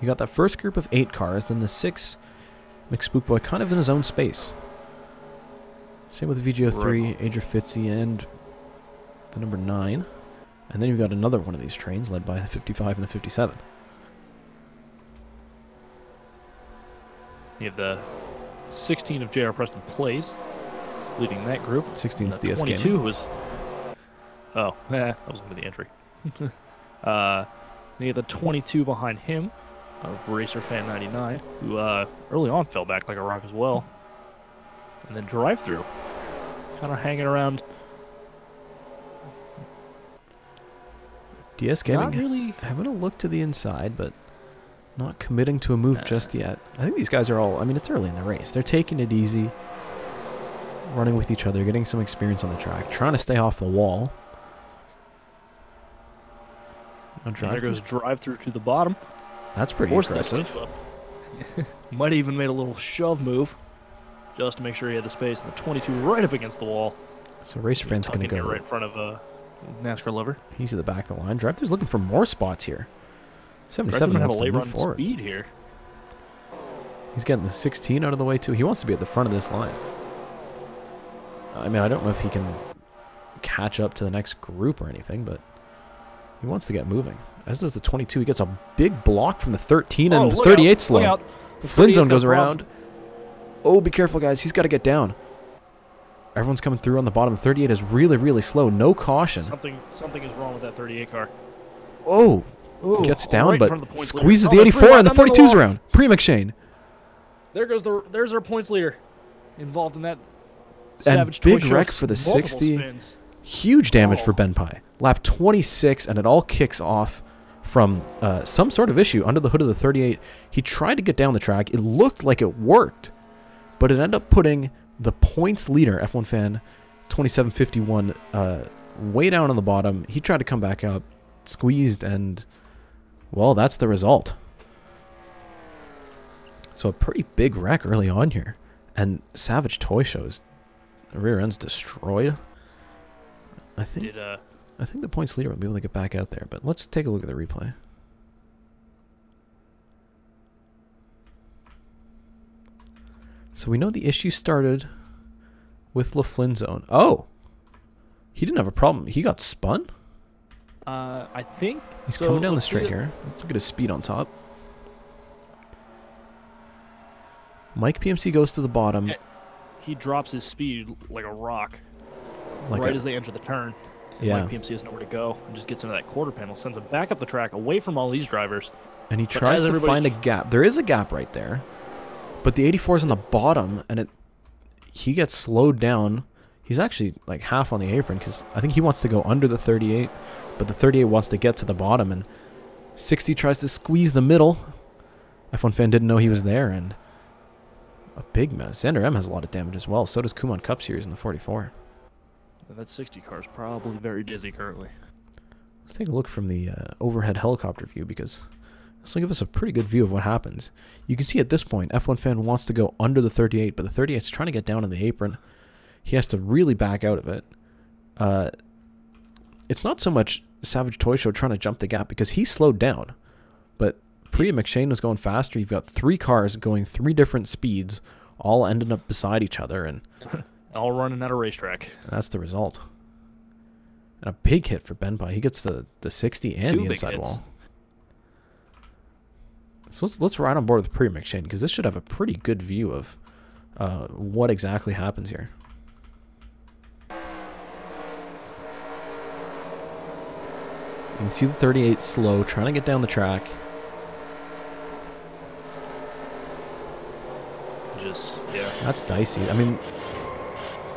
You got that first group of 8 cars, then the 6 McSpookboy kind of in his own space. Same with the VGO3, Adrian Fitzy, and the number 9. And then you've got another one of these trains led by the 55 and the 57. You have the 16 of J.R. Preston Plays leading that group. 16's DS 22 Gaming. was... Oh, that was going to be the entry. Then you have the 22 behind him of Racer Fan 99, who early on fell back like a rock as well. And then DriveThrough, kind of hanging around. DS Gaming Not really. having a look to the inside, but not committing to a move just yet. I think these guys are all, I mean, it's early in the race. They're taking it easy, running with each other, getting some experience on the track, trying to stay off the wall. There goes DriveThrough to the bottom. That's pretty aggressive. Might have even made a little shove move just to make sure he had the space. And the 22 right up against the wall. So Racer Fan's going to go right in front of NASCAR Lover. He's at the back of the line. DriveThrough's looking for more spots here. 77 have wants a to late move run forward. speed here. He's getting the 16 out of the way too. He wants to be at the front of this line. I mean, I don't know if he can catch up to the next group or anything, but he wants to get moving. As does the 22. He gets a big block from the 13 and the 38 slow. Flynn zone goes around. Oh, be careful, guys. He's got to get down. Everyone's coming through on the bottom. 38 is really, really slow. No caution. Something is wrong with that 38 car. Oh, Ooh, gets down, right but squeezes the 84 and the 42's around. Pre-McShane. There's our points leader involved in that. And Savage big Toy wreck Show's for the multiple 60. spins. Huge damage for Ben Pye. Lap 26, and it all kicks off from some sort of issue under the hood of the 38. He tried to get down the track. It looked like it worked, but it ended up putting the points leader, F1 Fan 2751, way down on the bottom. He tried to come back up, squeezed, and, well, that's the result. So a pretty big wreck early on here. And Savage Toy Show's rear end's destroyed. I think the points leader will be able to get back out there, but let's take a look at the replay. So we know the issue started with LaFlynn zone. Oh! He didn't have a problem. He got spun? I think... He's coming down the straight here. Let's look at his speed on top. Mike PMC goes to the bottom. He drops his speed like a rock as they enter the turn. Yeah. Mike PMC has nowhere to go and just gets into that quarter panel, sends him back up the track, away from all these drivers. And he tries to find a gap. There is a gap right there. But the 84 is on the bottom, and he gets slowed down. He's actually like half on the apron because I think he wants to go under the 38, but the 38 wants to get to the bottom, and 60 tries to squeeze the middle. F1 Fan didn't know he was there, and a big mess. Xander M has a lot of damage as well. So does Kumon Cup Series in the 44. That 60 car is probably very dizzy currently. Let's take a look from the overhead helicopter view because this will give us a pretty good view of what happens. You can see at this point, F1 Fan wants to go under the 38, but the 38 is trying to get down in the apron. He has to really back out of it. It's not so much Savage Toy Show trying to jump the gap because he slowed down, but Priya McShane was going faster. You've got 3 cars going 3 different speeds, all ending up beside each other, and all running at a racetrack. That's the result. And a big hit for Ben Pye. He gets the 60 and the inside wall. So let's ride on board with Priya McShane because this should have a pretty good view of what exactly happens here. You can see the 38 slow, trying to get down the track. Yeah. That's dicey. I mean,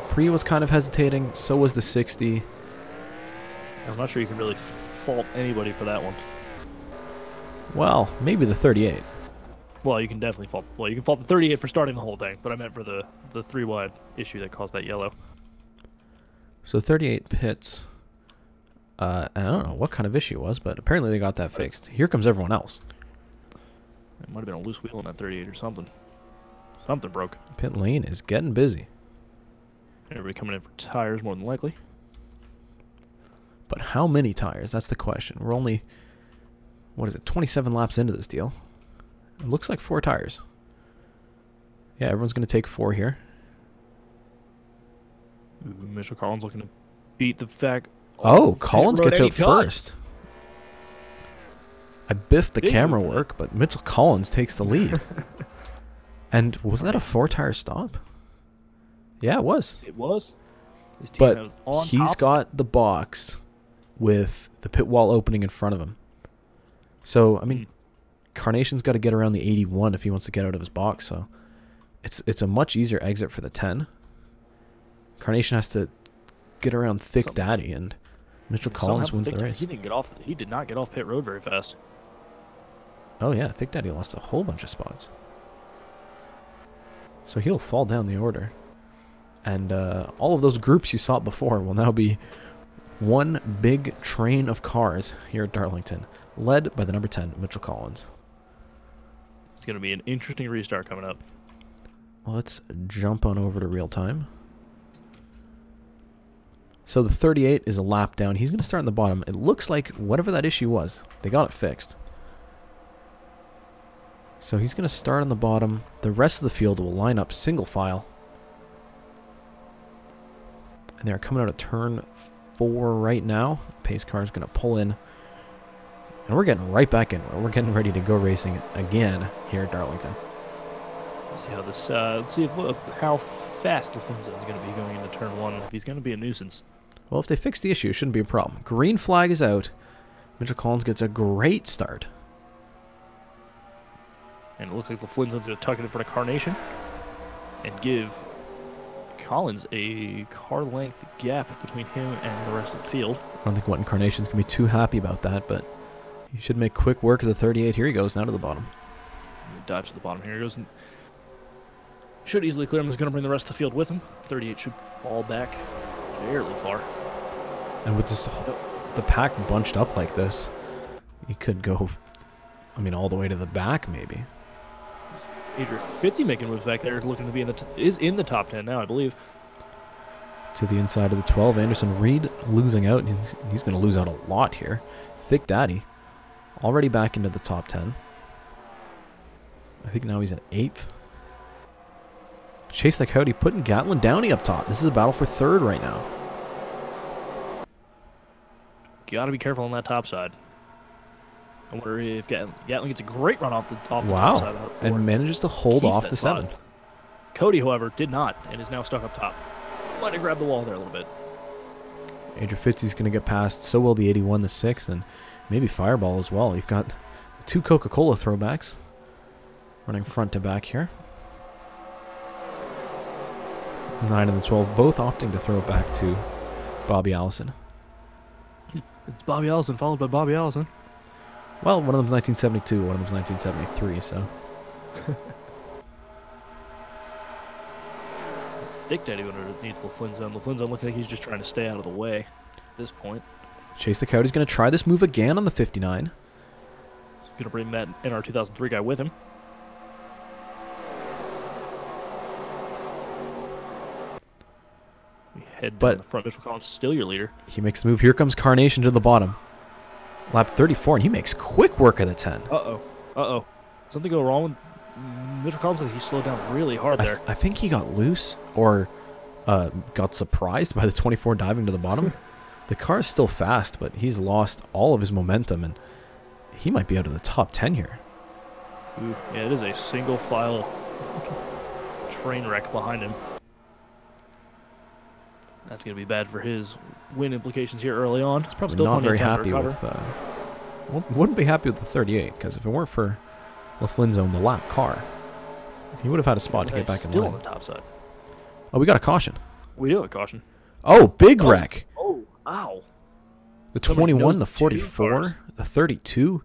Priya was kind of hesitating, so was the 60. I'm not sure you can really fault anybody for that one. Well, maybe the 38. Well, you can definitely fault. Well, you can fault the 38 for starting the whole thing, but I meant for the 3-wide issue that caused that yellow. So 38 pits. And I don't know what kind of issue it was, but apparently they got that fixed. Here comes everyone else. It might have been a loose wheel in that 38 or something. Something broke. Pit lane is getting busy. Everybody coming in for tires, more than likely. But how many tires? That's the question. We're only, what is it, 27 laps into this deal. It looks like 4 tires. Yeah, everyone's going to take 4 here. Ooh, Mitchell Collins looking to beat the fact. Oh, Collins gets out first. I biffed the camera work, but Mitchell Collins takes the lead. And was that a 4-tire stop? Yeah, it was. It was. But he's got the box with the pit wall opening in front of him. So, I mean, Carnation's got to get around the 81 if he wants to get out of his box. So, it's a much easier exit for the 10. Carnation has to get around Thick Daddy, and Mitchell Collins wins the race. He didn't get off. He did not get off pit road very fast. Oh yeah, Thick Daddy lost a whole bunch of spots. So he'll fall down the order. And all of those groups you saw before will now be one big train of cars here at Darlington, led by the number 10, Mitchell Collins. It's going to be an interesting restart coming up. Let's jump on over to real time. So the 38 is a lap down. He's going to start in the bottom. It looks like whatever that issue was, they got it fixed. So he's going to start on the bottom. The rest of the field will line up single file. And they're coming out of turn 4 right now. Pace car is going to pull in. And we're getting right back in. We're getting ready to go racing again here at Darlington. Let's see how this. Let's see how fast Defunza is going to be going into turn 1. If he's going to be a nuisance. Well, if they fix the issue, it shouldn't be a problem. Green flag is out. Mitchell Collins gets a great start. And it looks like LaFlin's going to tuck it in front of Carnation and give Collins a car length gap between him and the rest of the field. I don't think Wetton Carnation's going to be too happy about that, but he should make quick work of the 38. Here he goes, now to the bottom. He dives to the bottom. Here he goes. Should easily clear him. He's going to bring the rest of the field with him. 38 should fall back fairly far. And with this, the pack bunched up like this, he could go, I mean, all the way to the back maybe. Adrian Fitzy making moves back there, looking to be is in the top 10 now, I believe. To the inside of the 12, Anderson Reed losing out. He's going to lose out a lot here. Thick Daddy already back into the top 10. I think now he's at 8th. Chase like Howdy putting Gatlin Downey up top. This is a battle for 3rd right now. Got to be careful on that top side. I wonder if Gatlin gets a great run off the top side. And manages to hold off the 7. Cody, however, did not and is now stuck up top. Might have grabbed the wall there a little bit. Adrian Fitzy's going to get past so will the 81, the 6th, and maybe Fireball as well. You've got 2 Coca-Cola throwbacks running front to back here. 9 and the 12 both opting to throw it back to Bobby Allison. It's Bobby Allison followed by Bobby Allison. Well, one of them's 1972, one of them's 1973, so. Thick Daddy underneath LaFlinzone. LaFlinzone looking like he's just trying to stay out of the way at this point. Chase the Coyote's going to try this move again on the 59. He's going to bring that NR 2003 guy with him. We head down the front. Mitchell Collins still your leader. He makes the move. Here comes Carnation to the bottom. Lap 34, and he makes quick work of the 10. Uh-oh. Uh-oh. Something go wrong with Mitchell Collins? He slowed down really hard there. I think he got loose or got surprised by the 24 diving to the bottom. The car is still fast, but he's lost all of his momentum, and he might be out of the top 10 here. Ooh, yeah, it is a single file train wreck behind him. That's going to be bad for his win implications here early on. He's probably not very happy with... wouldn't be happy with the 38, because if it weren't for LaFlinzone, the lap car, he would have had a spot to get back in line. Still on the top side. Oh, we got a caution. We do have a caution. Oh, big wreck. Oh, ow. The 21, the 44, the 32.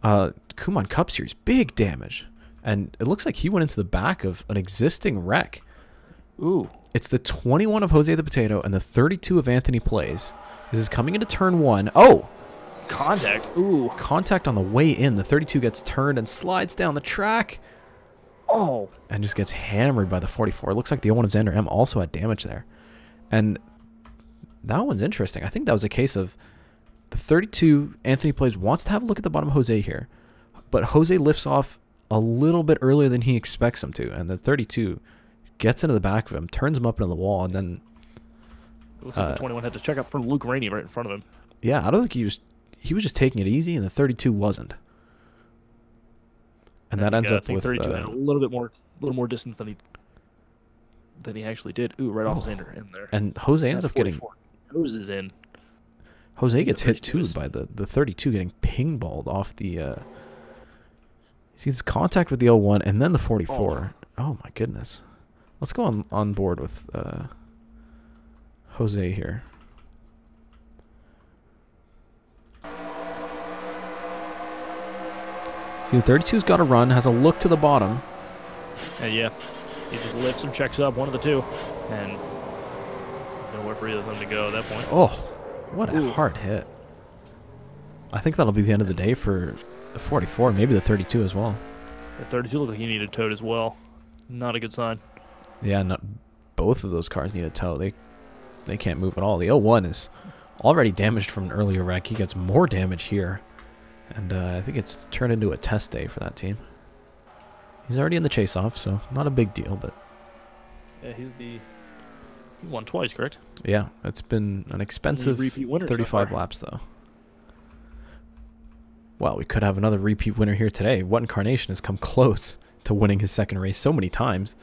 Kumon Cup Series, big damage. And it looks like he went into the back of an existing wreck. Ooh. It's the 21 of Jose the Potato and the 32 of Anthony Plays. This is coming into turn 1. Oh! Contact. Ooh. Contact on the way in. The 32 gets turned and slides down the track. Oh. And just gets hammered by the 44. It looks like the 01 of Xander M also had damage there. And that one's interesting. I think that was a case of the 32, Anthony Plays, wants to have a look at the bottom of Jose here. But Jose lifts off a little bit earlier than he expects him to. And the 32 gets into the back of him, turns him up into the wall, and then... It looks like the 21 had to check up for Luke Rainey right in front of him. Yeah, I don't think he was just taking it easy, and the 32 wasn't. And that ends I up think with 32 had a little more distance than he actually did. Ooh, right off Xander in there. And Jose ends up getting... Jose is in. Jose gets hit too by the 32 getting ping-balled off the... He sees contact with the 01 and then the 44. Oh my goodness. Let's go on board with Jose here. See, the 32's got a run, has a look to the bottom. And yeah, he just lifts and checks up, one of the two. And nowhere for either of them to go at that point. Oh, what a hard hit. I think that'll be the end of the day for the 44, maybe the 32 as well. The 32 looked like he needed towed as well. Not a good sign. Yeah, both of those cars need a tow. They can't move at all. The 01 is already damaged from an earlier wreck. He gets more damage here. And I think it's turned into a test day for that team. He's already in the Chaseoff, so not a big deal, but... Yeah, he won twice, correct? Yeah, it's been an expensive repeat winner 35 laps, though. Well, we could have another repeat winner here today. What Incarnation has come close to winning his second race so many times.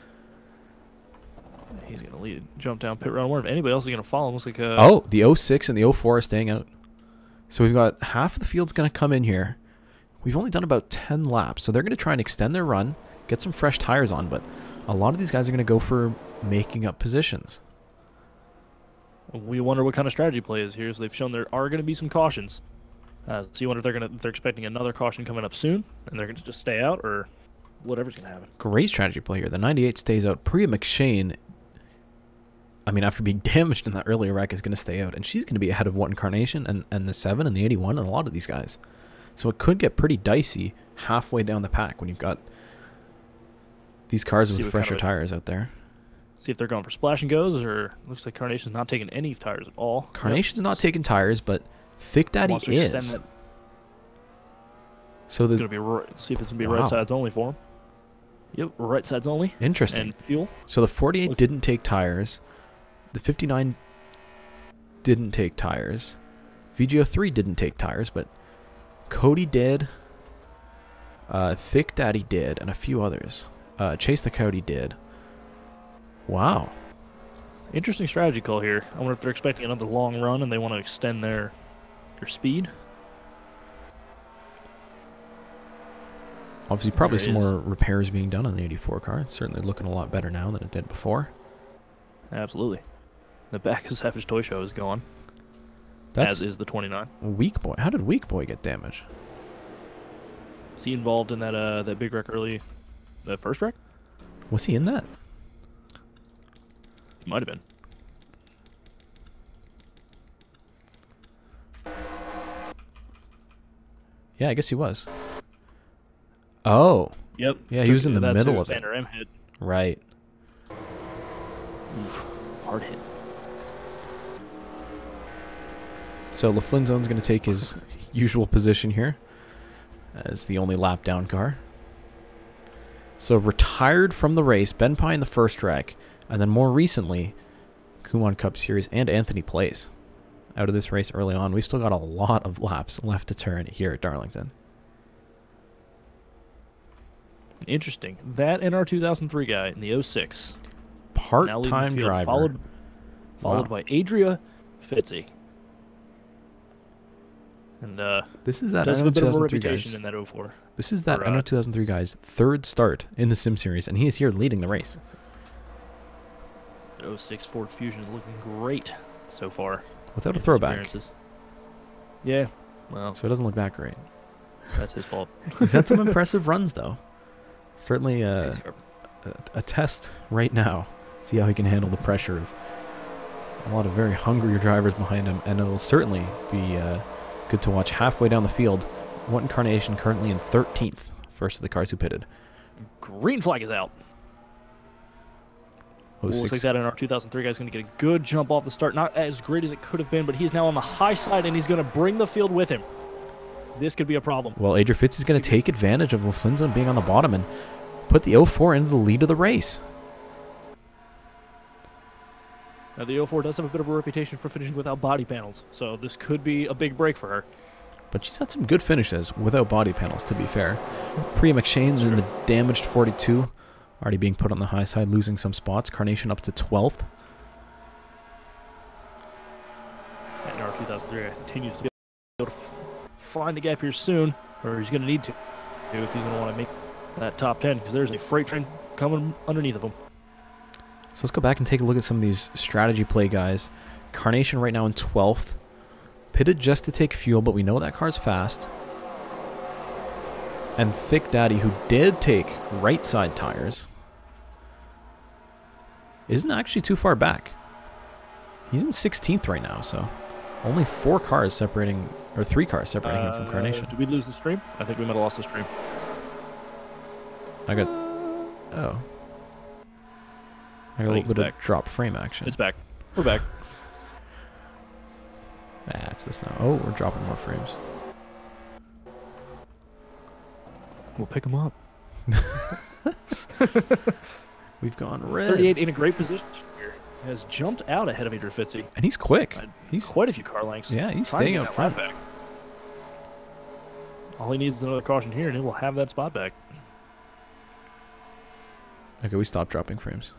He's going to lead, jump down pit round 1. If anybody else is going to follow him, looks like... Oh, the 06 and the 04 are staying out. So we've got half of the field's going to come in here. We've only done about 10 laps, so they're going to try and extend their run, get some fresh tires on, but a lot of these guys are going to go for making up positions. We wonder what kind of strategy play is here. So they've shown there are going to be some cautions. So you wonder if they're expecting another caution coming up soon, and they're going to just stay out, or whatever's going to happen. Great strategy play here. The 98 stays out. Priya McShane, I mean, after being damaged in that earlier wreck, is going to stay out, and she's going to be ahead of What Incarnation and the 7 and the 81 and a lot of these guys. So it could get pretty dicey halfway down the pack when you've got these cars with fresher tires out there. See if they're going for splash and goes, or looks like Carnation's not taking any tires at all. Carnation's not taking tires, but Thick Daddy is. So the see if it's gonna be right sides only for him. Yep, right sides only. Interesting. And fuel. So the 48 didn't take tires. The 59 didn't take tires. VGO3 didn't take tires, but Cody did. Thick Daddy did, and a few others. Chase the Coyote did. Wow. Interesting strategy call here. I wonder if they're expecting another long run and they want to extend their speed. Obviously, probably some more repairs being done on the 84 car. It's certainly looking a lot better now than it did before. Absolutely. The back of Savage Toy Show is gone. As is the 29. Weak Boy. How did Weak Boy get damage? Was he involved in that big wreck early? The first wreck? Was he in that? He might have been. Yeah, I guess he was. Oh. Yep. Yeah, he was in the middle of it. Xander M hit. Right. Oof. Hard hit. So LaFlinzone's going to take his usual position here as the only lap down car. So retired from the race, Ben Pye in the first wreck, and then more recently, Kumon Cup Series and Anthony Plays out of this race early on. We've still got a lot of laps left to turn here at Darlington. Interesting. That and our 2003 guy in the 06. Part-time driver. Followed by Adria Fitzy. And this is that does have a bit of a reputation guys. In that 04. This is that NO 2003 guy's third start in the Sim Series, and he is here leading the race. The 06 Ford Fusion is looking great so far. Without a throwback. Yeah, well. So it doesn't look that great. That's his fault. He's had some impressive runs, though. Certainly a test right now. See how he can handle the pressure of a lot of very hungry drivers behind him, and it'll certainly be good to watch halfway down the field. One Carnation currently in 13th, first of the cars who pitted. Green flag is out. Looks like that in our 2003 guy's going to get a good jump off the start. Not as great as it could have been, but he's now on the high side, and he's going to bring the field with him. This could be a problem. Well, Adrian Fitz is going to take advantage of LaFlinzone being on the bottom and put the 04 into the lead of the race. Now, the 04 does have a bit of a reputation for finishing without body panels, so this could be a big break for her. But she's had some good finishes without body panels, to be fair. Priya McShane's in the damaged 42. Already being put on the high side, losing some spots. Carnation up to 12th. And our 2003 continues to be able to find the gap here soon, or he's going to need to if he's going to want to make that top 10, because there's a freight train coming underneath of him. So let's go back and take a look at some of these strategy play guys. Carnation right now in 12th. Pitted just to take fuel, but we know that car's fast. And Thick Daddy, who did take right side tires, isn't actually too far back. He's in 16th right now, so only 4 cars separating, or 3 cars separating him from Carnation. Did we lose the stream? I think we might have lost the stream. I got, oh. I got a little bit of drop frame action. It's back. We're back. Ah, it's this now. Oh, we're dropping more frames. We'll pick him up. We've gone red. 38 in a great position here. Has jumped out ahead of Adrian Fitzy. And he's quick. He's quite a few car lengths. Yeah, he's staying up front. Back. All he needs is another caution here, and he will have that spot back. Okay, we stopped dropping frames.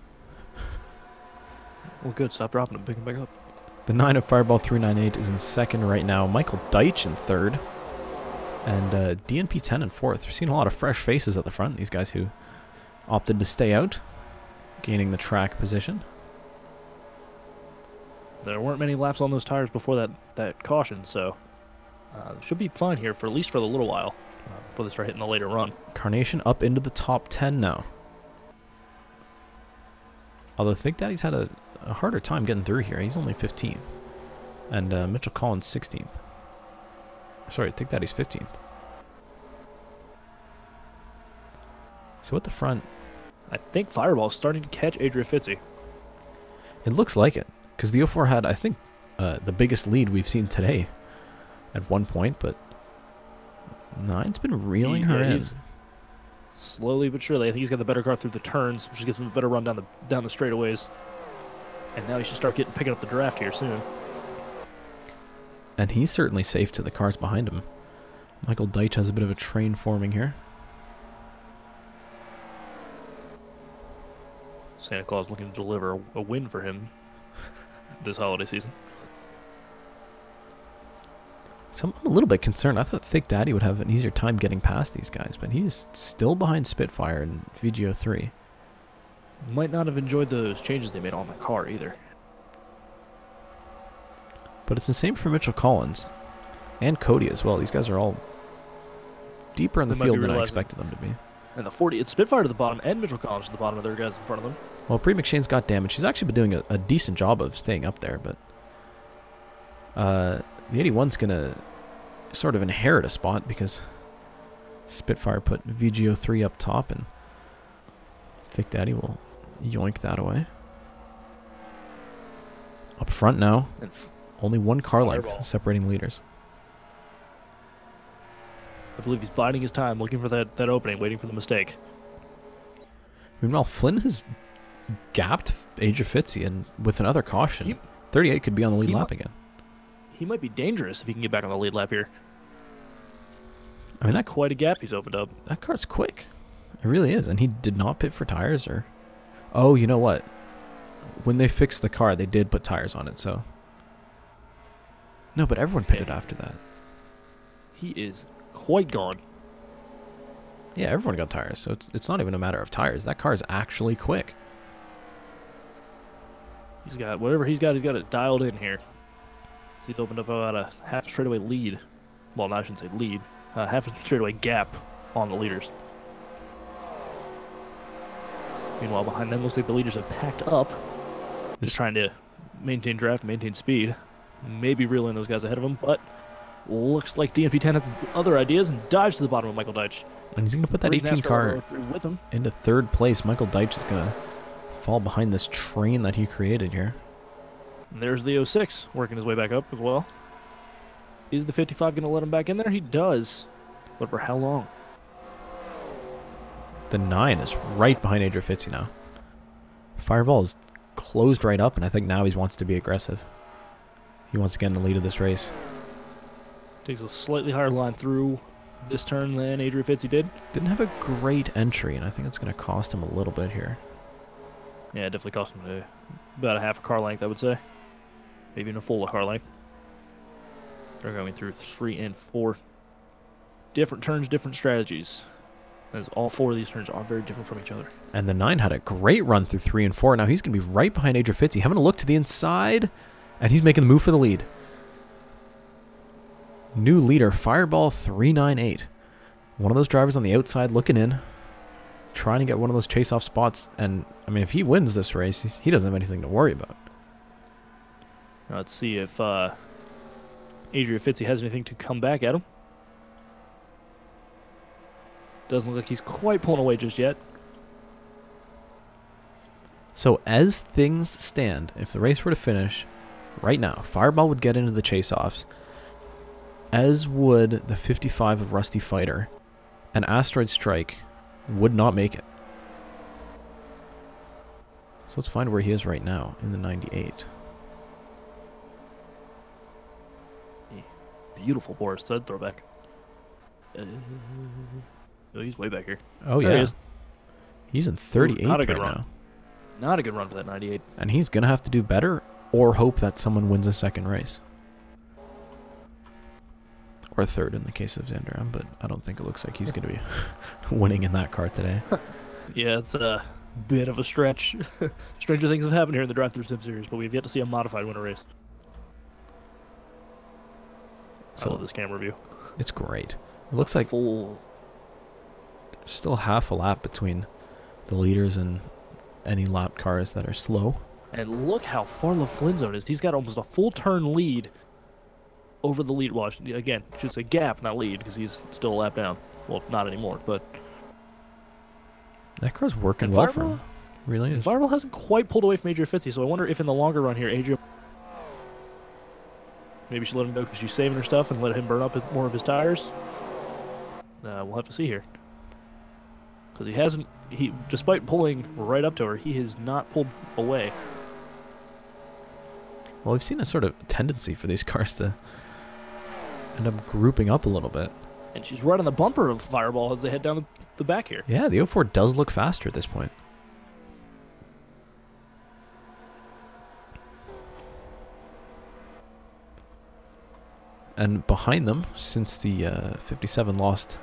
Well, good. Stop dropping him. Pick him back up. The 9 of Fireball 398 is in 2nd right now. Michael Deitch in 3rd. And DNP 10 in 4th. We're seeing a lot of fresh faces at the front. These guys who opted to stay out, gaining the track position. There weren't many laps on those tires before that caution, so should be fine here for at least for a little while before they start hitting the later run. Carnation up into the top 10 now. Although I think Daddy's had a harder time getting through here. He's only 15th. And Mitchell Collins 16th. Sorry, I think Daddy's 15th. So at the front, I think Fireball's starting to catch Adrian Fitzy. it looks like it. Because the 04 had, I think, the biggest lead we've seen today at one point. But 9's been reeling her in. Slowly but surely. I think he's got the better car through the turns, which gives him a better run down the straightaways. And now he should start picking up the draft here soon. And he's certainly safe to the cars behind him. Michael Deitch has a bit of a train forming here. Santa Claus looking to deliver a win for him this holiday season. So I'm a little bit concerned. I thought Thick Daddy would have an easier time getting past these guys, but he's still behind Spitfire and VGO3. Might not have enjoyed those changes they made on the car either. But it's the same for Mitchell Collins and Cody as well. These guys are all deeper in the field than I expected them to be. And the 40, it's Spitfire to the bottom and Mitchell Collins to the bottom of their guys in front of them. Well, Priya McShane's got damage. She's actually been doing a decent job of staying up there, but the 81's going to sort of inherit a spot because Spitfire put VGO3 up top, and Thick Daddy will yoink that away. Up front now, only 1 car length separating leaders. I believe he's biding his time, looking for that opening, waiting for the mistake. Meanwhile, Flynn has gapped Adrian Fitzy, and with another caution, 38 could be on the lead lap again. He might be dangerous if he can get back on the lead lap here. I mean, that's quite a gap he's opened up. That car's quick. It really is. And he did not pit for tires or... Oh, you know what? When they fixed the car, they did put tires on it, so... No, but everyone pitted after that. He is quite gone. Yeah, everyone got tires, so it's not even a matter of tires. That car is actually quick. He's got whatever he's got it dialed in here. He's opened up about a half straightaway lead. Well, no, I shouldn't say lead. Half a straightaway gap on the leaders. Meanwhile, behind them, looks like the leaders have packed up. Just trying to maintain draft, maintain speed. Maybe reel in those guys ahead of him, but looks like DNP10 has other ideas and dives to the bottom of Michael Deitch. And he's going to put that 18 car with him into third place. Michael Deitch is going to fall behind this train that he created here. And there's the 06 working his way back up as well. Is the 55 going to let him back in there? He does. But for how long? The 9 is right behind Adrian Fitzy now. Fireball is closed right up, and I think now he wants to be aggressive. He wants to get in the lead of this race. Takes a slightly higher line through this turn than Adrian Fitzy did. Didn't have a great entry, and I think it's going to cost him a little bit here. Yeah, it definitely cost him about a half a car length, I would say. Maybe even a full car length. They're going through 3 and 4 different turns, different strategies. As all 4 of these turns are very different from each other. And the 9 had a great run through 3 and 4. Now he's going to be right behind Adrian Fitzy, having a look to the inside, and he's making the move for the lead. New leader, Fireball 398. One of those drivers on the outside looking in, trying to get one of those chase-off spots. And, I mean, if he wins this race, he doesn't have anything to worry about. Now let's see if Adrian Fitzy has anything to come back at him. Doesn't look like he's quite pulling away just yet. So as things stand, if the race were to finish right now, Fireball would get into the chase-offs, as would the 55 of Rusty Fighter, and Asteroid Strike would not make it. So let's find where he is right now in the 98. Beautiful Boris said throwback. Oh, he's way back here. Oh, there yeah. He is. He's in 38th not a good right run. now. Not a good run for that 98. And he's going to have to do better or hope that someone wins a second race. Or a third in the case of Xanderam, but I don't think it looks like he's going to be winning in that car today. Yeah, it's a bit of a stretch. Stranger things have happened here in the DriveThrough Sim Series, but we've yet to see a modified winner race. So I love this camera view. It's great. It looks like full. Still half a lap between the leaders and any lap cars that are slow. And look how far LaFlinzone is. He's got almost a full turn lead over the lead. Well, again, just a gap, not lead, because he's still a lap down. Well, not anymore, but that car's working well for him. Really is. Fireball hasn't quite pulled away from Adrian Fitzy, so I wonder if in the longer run here, Adrian maybe she let him go because she's saving her stuff and let him burn up more of his tires. We'll have to see here. Because he hasn't, despite pulling right up to her, he has not pulled away. Well, we've seen a sort of tendency for these cars to end up grouping up a little bit. And she's right on the bumper of Fireball as they head down the back here. Yeah, the 04 does look faster at this point. And behind them, since the 57 lost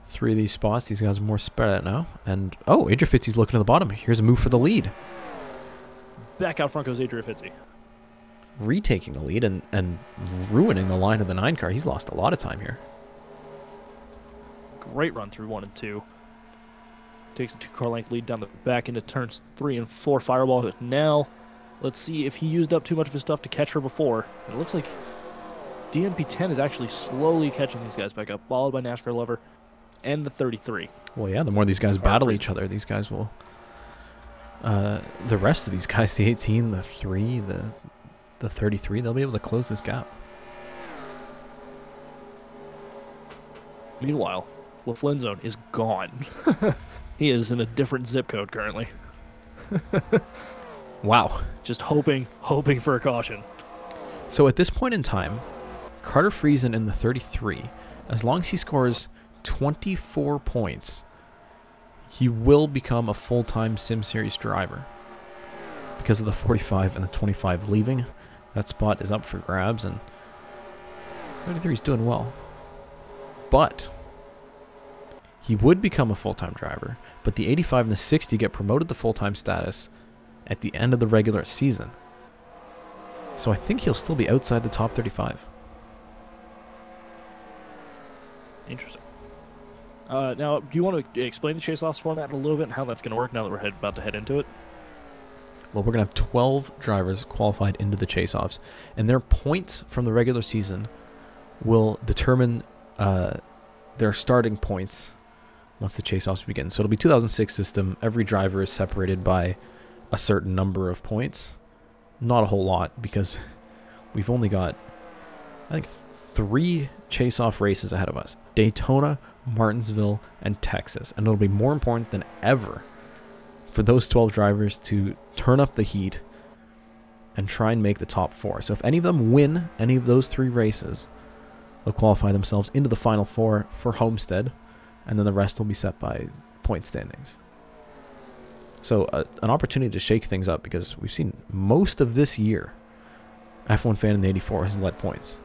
3 of these spots, these guys are more spread out now. And, oh, Adrian Fitzy's looking to the bottom. Here's a move for the lead. Back out front goes Adrian Fitzy. Retaking the lead and ruining the line of the 9 car. He's lost a lot of time here. Great run through 1 and 2. Takes a 2-car length lead down the back into turns 3 and 4. Fireball now. Let's see if he used up too much of his stuff to catch her before. It looks like DNP10 is actually slowly catching these guys back up, followed by NASCAR Lover and the 33. Well, yeah, the more these guys battle each other, these guys will... the rest of these guys, the 18, the 3, the 33, they'll be able to close this gap. Meanwhile, LaFlinzone is gone. He is in a different zip code currently. Wow. Just hoping for a caution. So at this point in time, Carter Friesen in the 33, as long as he scores 24 points, he will become a full-time Sim Series driver. Because of the 45 and the 25 leaving, that spot is up for grabs, and 33 is doing well. But he would become a full-time driver, but the 85 and the 60 get promoted to full-time status at the end of the regular season. So I think he'll still be outside the top 35. Interesting. Now, do you want to explain the Chaseoff's format a little bit and how that's going to work now that we're about to head into it? Well, we're going to have 12 drivers qualified into the Chaseoffs, and their points from the regular season will determine their starting points once the Chaseoffs begin. So it'll be 2006 system. Every driver is separated by a certain number of points. Not a whole lot, because we've only got, I think, 3 Chaseoff races ahead of us. Daytona, Martinsville, and Texas. And it'll be more important than ever for those 12 drivers to turn up the heat and try and make the top 4. So if any of them win any of those 3 races, they'll qualify themselves into the final 4 for Homestead, and then the rest will be set by point standings. So an opportunity to shake things up, because we've seen most of this year F1 Fan in the 84 has led points.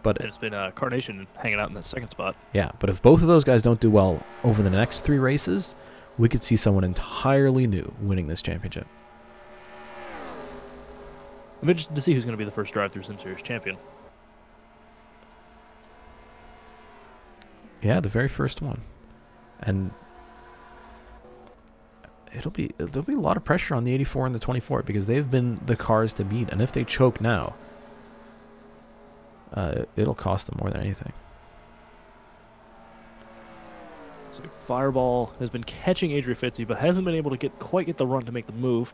But it's been Carnation hanging out in that second spot. Yeah, but if both of those guys don't do well over the next 3 races, we could see someone entirely new winning this championship. I'm interested to see who's going to be the first DriveThrough Sim Series champion. Yeah, the very first one. And there'll be a lot of pressure on the 84 and the 24, because they've been the cars to beat, and if they choke now, it'll cost them more than anything. So Fireball has been catching Adrian Fitzy, but hasn't been able to quite get the run to make the move.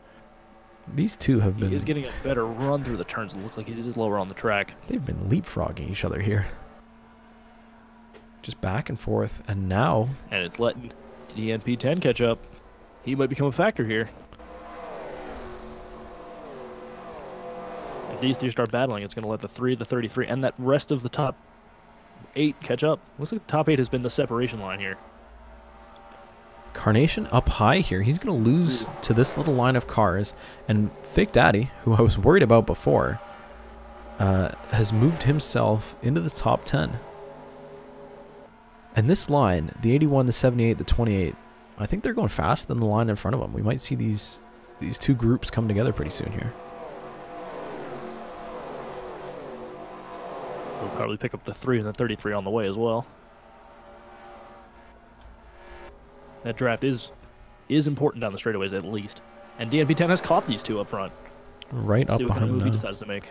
These two have been... He is getting a better run through the turns. It looks like he's just lower on the track. They've been leapfrogging each other here. Just back and forth, and now... And it's letting DNP10 catch up. He might become a factor here. If these 3 start battling, it's going to let the 3, the 33, and that rest of the top 8 catch up. Looks like the top 8 has been the separation line here. Carnation up high here. He's going to lose to this little line of cars. And Fake Daddy, who I was worried about before, has moved himself into the top 10. And this line, the 81, the 78, the 28, I think they're going faster than the line in front of them. We might see these 2 groups come together pretty soon here. They'll probably pick up the 3 and the 33 on the way as well. That draft is important down the straightaways at least. And DNP10 has caught these 2 up front. Right up see what kind behind of move him he now. decides to make.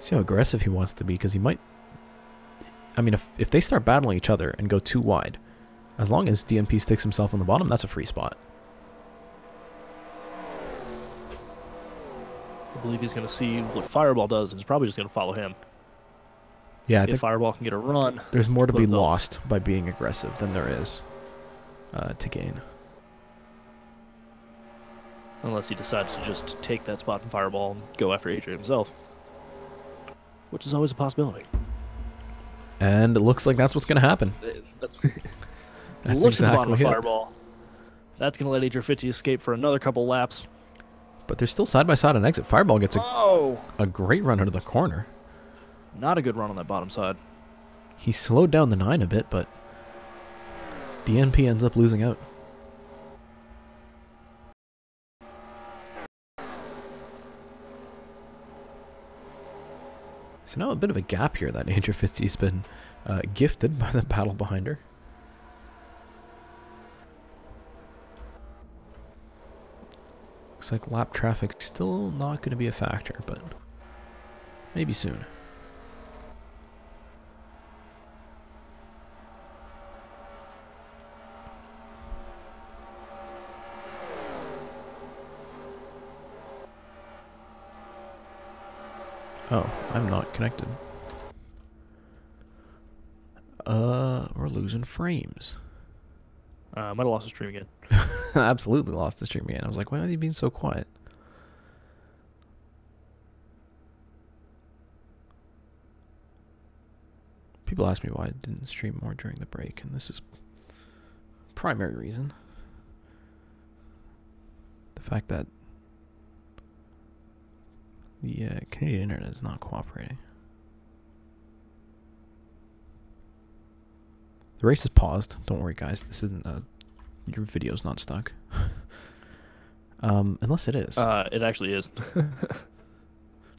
See how aggressive he wants to be, because he might... I mean, if they start battling each other and go too wide, as long as DNP sticks himself on the bottom, that's a free spot. I believe he's going to see what Fireball does, and he's probably just going to follow him. Yeah, I if think Fireball can get a run, there's more to be close off. lost by being aggressive than there is to gain. Unless he decides to just take that spot from Fireball and go after Adrian himself. Which is always a possibility. And it looks like that's what's going to happen. That's That's looks at the bottom of exactly it. Fireball. That's going to let Adrian Fitzy escape for another couple laps. But they're still side by side on exit. Fireball gets Oh! a great run out of the corner. Not a good run on that bottom side. He slowed down the 9 a bit, but DNP ends up losing out. So now a bit of a gap here that Adrian Fitzy's been gifted by the battle behind her. Looks like lap traffic still not going to be a factor, but maybe soon. Oh, I'm not connected. We're losing frames. Might have lost the stream again. Absolutely lost the stream again. I was like, why are you being so quiet? People ask me why I didn't stream more during the break, and this is primary reason. The fact that the Canadian internet is not cooperating. The race is paused. Don't worry, guys. This isn't your video's not stuck. Unless it is. It actually is.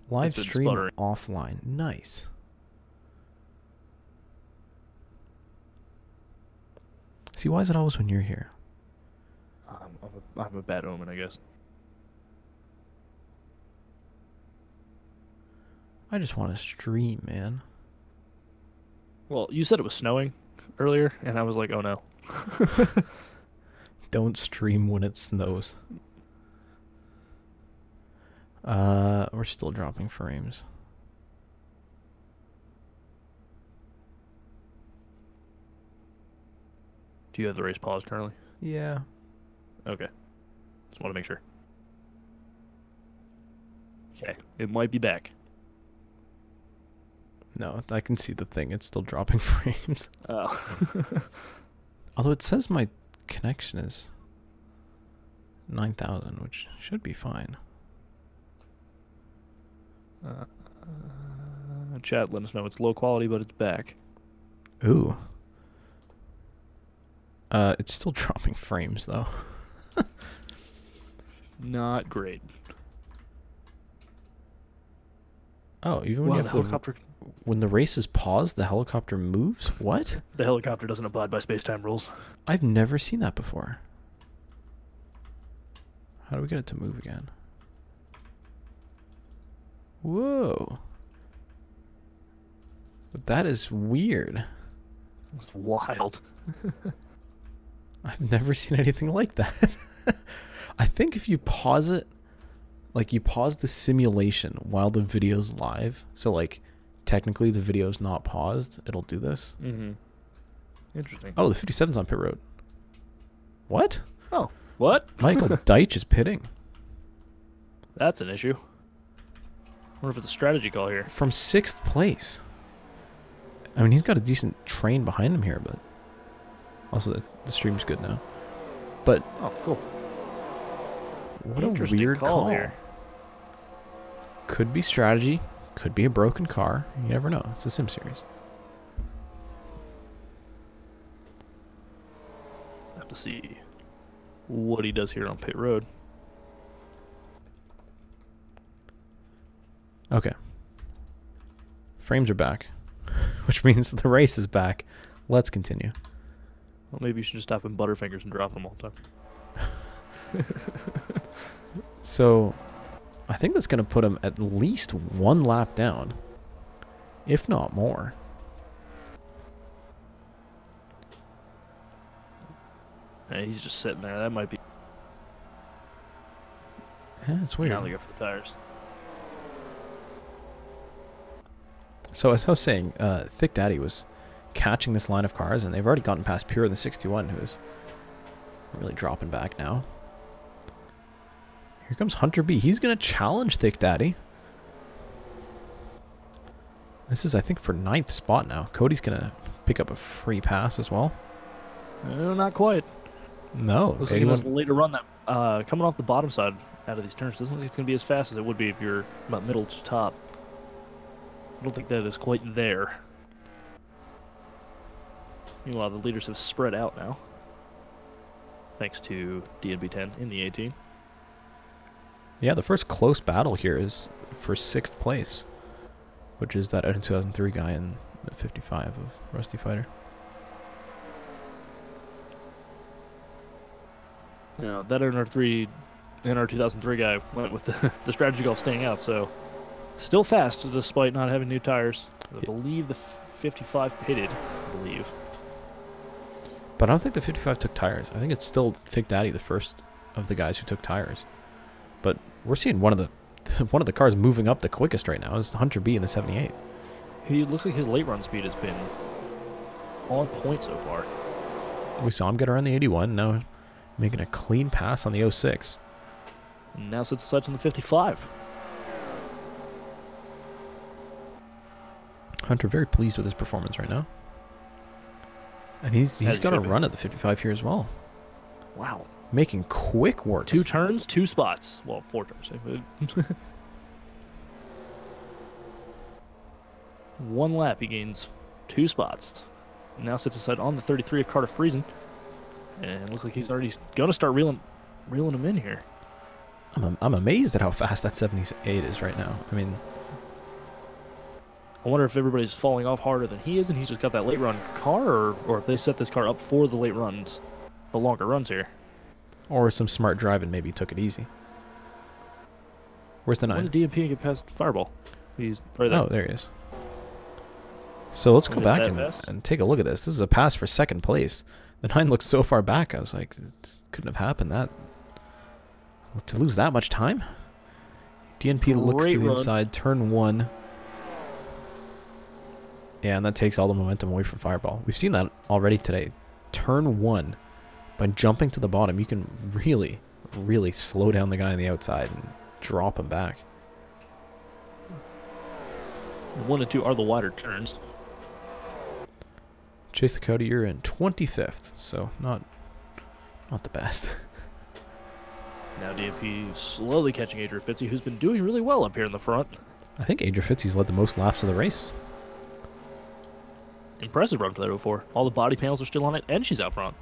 Live been stream sputtering. offline. Nice. See, why is it always when you're here? I'm a bad omen, I guess. I just want to stream, man. Well, you said it was snowing earlier, and I was like, oh no. Don't stream when it snows. We're still dropping frames. Do you have the race paused currently? Yeah. Okay. Just want to make sure. Okay, it might be back. No, I can see the thing. It's still dropping frames. Oh. Although it says my connection is 9,000, which should be fine. Chat, let us know it's low quality, but it's back. Ooh. It's still dropping frames, though. Not great. Oh, even when Wow, you the have helicopter... when the race is paused, the helicopter moves? What? The helicopter doesn't abide by space-time rules. I've never seen that before. How do we get it to move again? Whoa. That is weird. It's wild. I've never seen anything like that. I think if you pause it, like you pause the simulation while the video's live, so like technically the video's not paused, it'll do this. Mm-hmm. Interesting. Oh, the 57's on pit road. What? Oh, what? Michael Deitch is pitting. That's an issue. I wonder if it's a strategy call here. From 6th place. I mean, he's got a decent train behind him here, but also the stream's good now. But oh, cool. What a weird call here. Could be strategy, could be a broken car. You never know. It's a Sim Series. Have to see what he does here on pit road. Okay. Frames are back, which means the race is back. Let's continue. Well, maybe you should just stop in Butterfingers and drop them all the time. So, I think that's going to put him at least one lap down, if not more. Yeah, he's just sitting there. That might be... Yeah, it's weird. Now they go for the tires. So as I was saying, Thick Daddy was catching this line of cars, and they've already gotten past Pure the 61, who's really dropping back now. Here comes Hunter B. He's going to challenge Thick Daddy. This is, I think, for 9th spot now. Cody's going to pick up a free pass as well. Not quite. No. Looks like it was a later run that coming off the bottom side out of these turns. Doesn't look like it's going to be as fast as it would be if you're about middle to top. I don't think that is quite there. Meanwhile, the leaders have spread out now, thanks to DNB10 in the 18. Yeah, the first close battle here is for 6th place, which is that out of 2003 guy in the 55 of Rusty Fighter. Yeah, that NR3, NR 2003 guy went with the strategy golf staying out, so still fast despite not having new tires. I believe the 55 pitted, I believe. But I don't think the 55 took tires. I think it's still Thick Daddy, the first of the guys who took tires. But we're seeing one of the cars moving up the quickest right now is Hunter B in the 78. He looks like his late run speed has been on point so far. We saw him get around the 81, now making a clean pass on the 06. And now sits sights on the 55. Hunter very pleased with his performance right now. And he's got a run at the 55 here as well. Wow. Making quick work. 2 turns, 2 spots. Well, 4 turns. 1 lap, he gains 2 spots. Now sits aside on the 33 of Carter Friesen. And looks like he's already going to start reeling him in here. I'm amazed at how fast that 78 is right now. I mean, I wonder if everybody's falling off harder than he is, and he's just got that late run car, or if they set this car up for the late runs, the longer runs here. Or some smart driving maybe took it easy. Where's the 9? When did DMP get past Fireball? He's right there. Oh, there he is. So let's go Is back that and take a look at this. This is a pass for second place. The 9 looks so far back. I was like, it couldn't have happened. That to lose that much time. DNP looks to the inside, turn 1. Yeah, and that takes all the momentum away from Fireball. We've seen that already today. Turn 1, by jumping to the bottom, you can really, really slow down the guy on the outside and drop him back. 1 and 2 are the wider turns. Chase the Cody, you're in 25th, so not the best. Now DMP slowly catching Adrian Fitzy, who's been doing really well up here in the front. I think Adrian Fitzy's led the most laps of the race. Impressive run for that 04. All the body panels are still on it, and she's out front.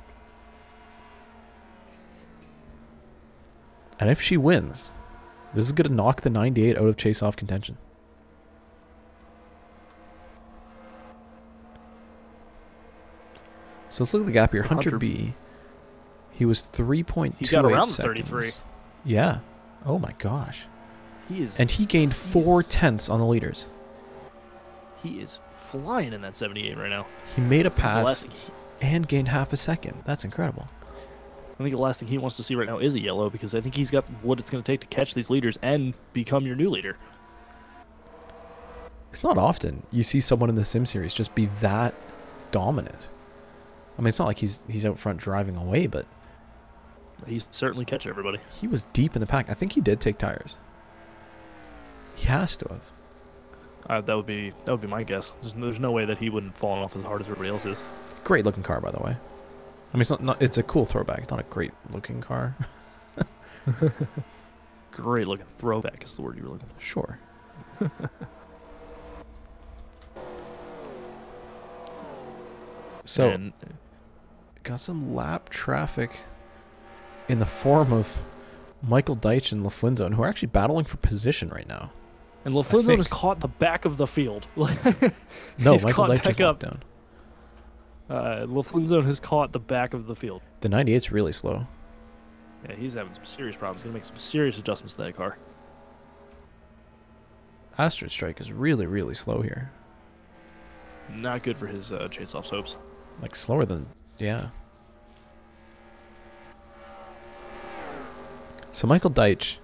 And if she wins, this is going to knock the 98 out of Chaseoff contention. So let's look at the gap here. Hunter B, he was 3.28 He got around seconds. 33. Yeah. Oh my gosh. He is. And he gained 4/10 on the leaders. He is flying in that 78 right now. He made a The pass last thing and gained half a second. That's incredible. I think the last thing he wants to see right now is a yellow, because I think he's got what it's going to take to catch these leaders and become your new leader. It's not often you see someone in the Sim Series just be that dominant. I mean, it's not like he's out front driving away, but He's certainly catching everybody. he was deep in the pack. I think he did take tires. He has to have. That would be my guess. There's no way that he wouldn't fall off as hard as everybody else is. Great looking car, by the way. I mean, it's not it's a cool throwback. It's not a great looking car. Great looking throwback is the word you were looking for. Sure. So, And got some lap traffic in the form of Michael Deitch and LaFlinzone, who are actually battling for position right now. LaFlinzone is caught in the back of the field. No, He's Michael caught Deitch is back locked up. down. LaFlinzone has caught the back of the field. The 98's really slow. Yeah, he's having some serious problems. He's going to make some serious adjustments to that car. Astrid Strike is really, really slow here. Not good for his Chaseoff's hopes. Like, slower than... yeah. So Michael Deitch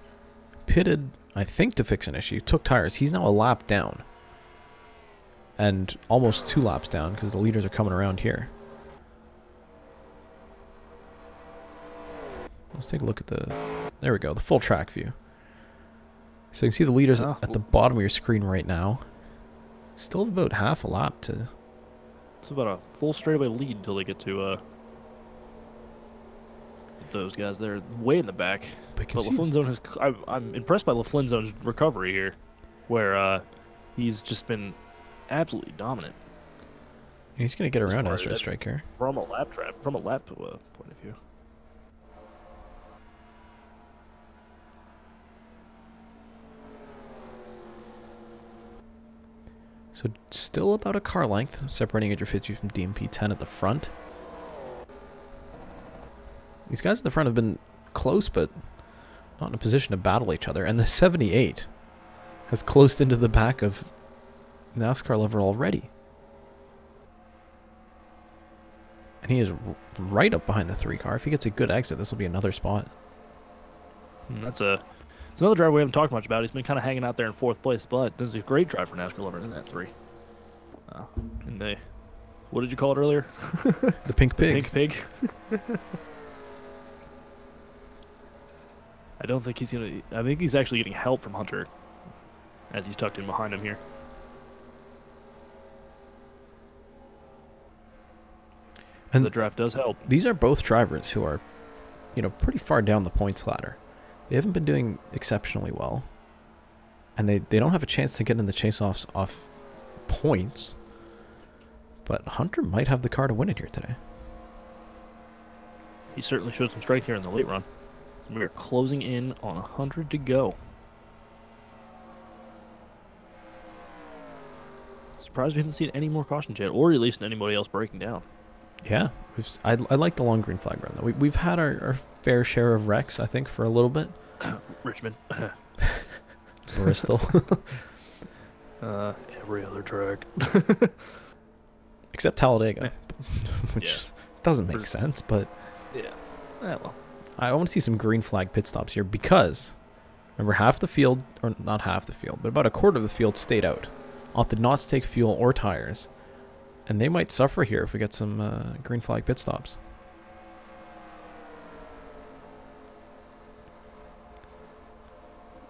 pitted, I think, to fix an issue. Took tires. He's now a lap down. And almost 2 laps down because the leaders are coming around here. Let's take a look at the... there we go, the full track view. So you can see the leaders at the bottom of your screen right now. Still have about half a lap to... It's about a full straightaway lead until they get to those guys. They're way in the back. But LaFlinzone has... I'm impressed by LaFlinzone's recovery here, where he's just been absolutely dominant. he's going to get around Astrid Strike here. From a lap point of view. So still about a car length, separating Adrian Fitzy from DMP 10 at the front. These guys at the front have been close, but not in a position to battle each other. And the 78 has closed into the back of NASCAR Lover already. And he is right up behind the 3 car. If he gets a good exit, this will be another spot. It's another driver we haven't talked much about. He's been kind of hanging out there in 4th place, but this is a great drive for NASCAR Lover in that 3. And they... what did you call it earlier? The Pink Pig. Pink Pig. I don't think he's going to... I think he's actually getting help from Hunter as he's tucked in behind him here. And the draft does help. These are both drivers who are, you know, pretty far down the points ladder. They haven't been doing exceptionally well. And they don't have a chance to get in the Chaseoffs off points. But Hunter might have the car to win it here today. He certainly showed some strength here in the late run. We are closing in on 100 to go. Surprised we haven't seen any more cautions yet, or at least anybody else breaking down. Yeah, I like the long green flag run, though. We've had our fair share of wrecks, I think, for a little bit. Richmond. Bristol. Every other track. Except Talladega, which doesn't make sense, but... Yeah. Well. I want to see some green flag pit stops here because, remember, half the field, or not half the field, but about a quarter of the field stayed out. Opted not to take fuel or tires. And they might suffer here if we get some green flag pit stops.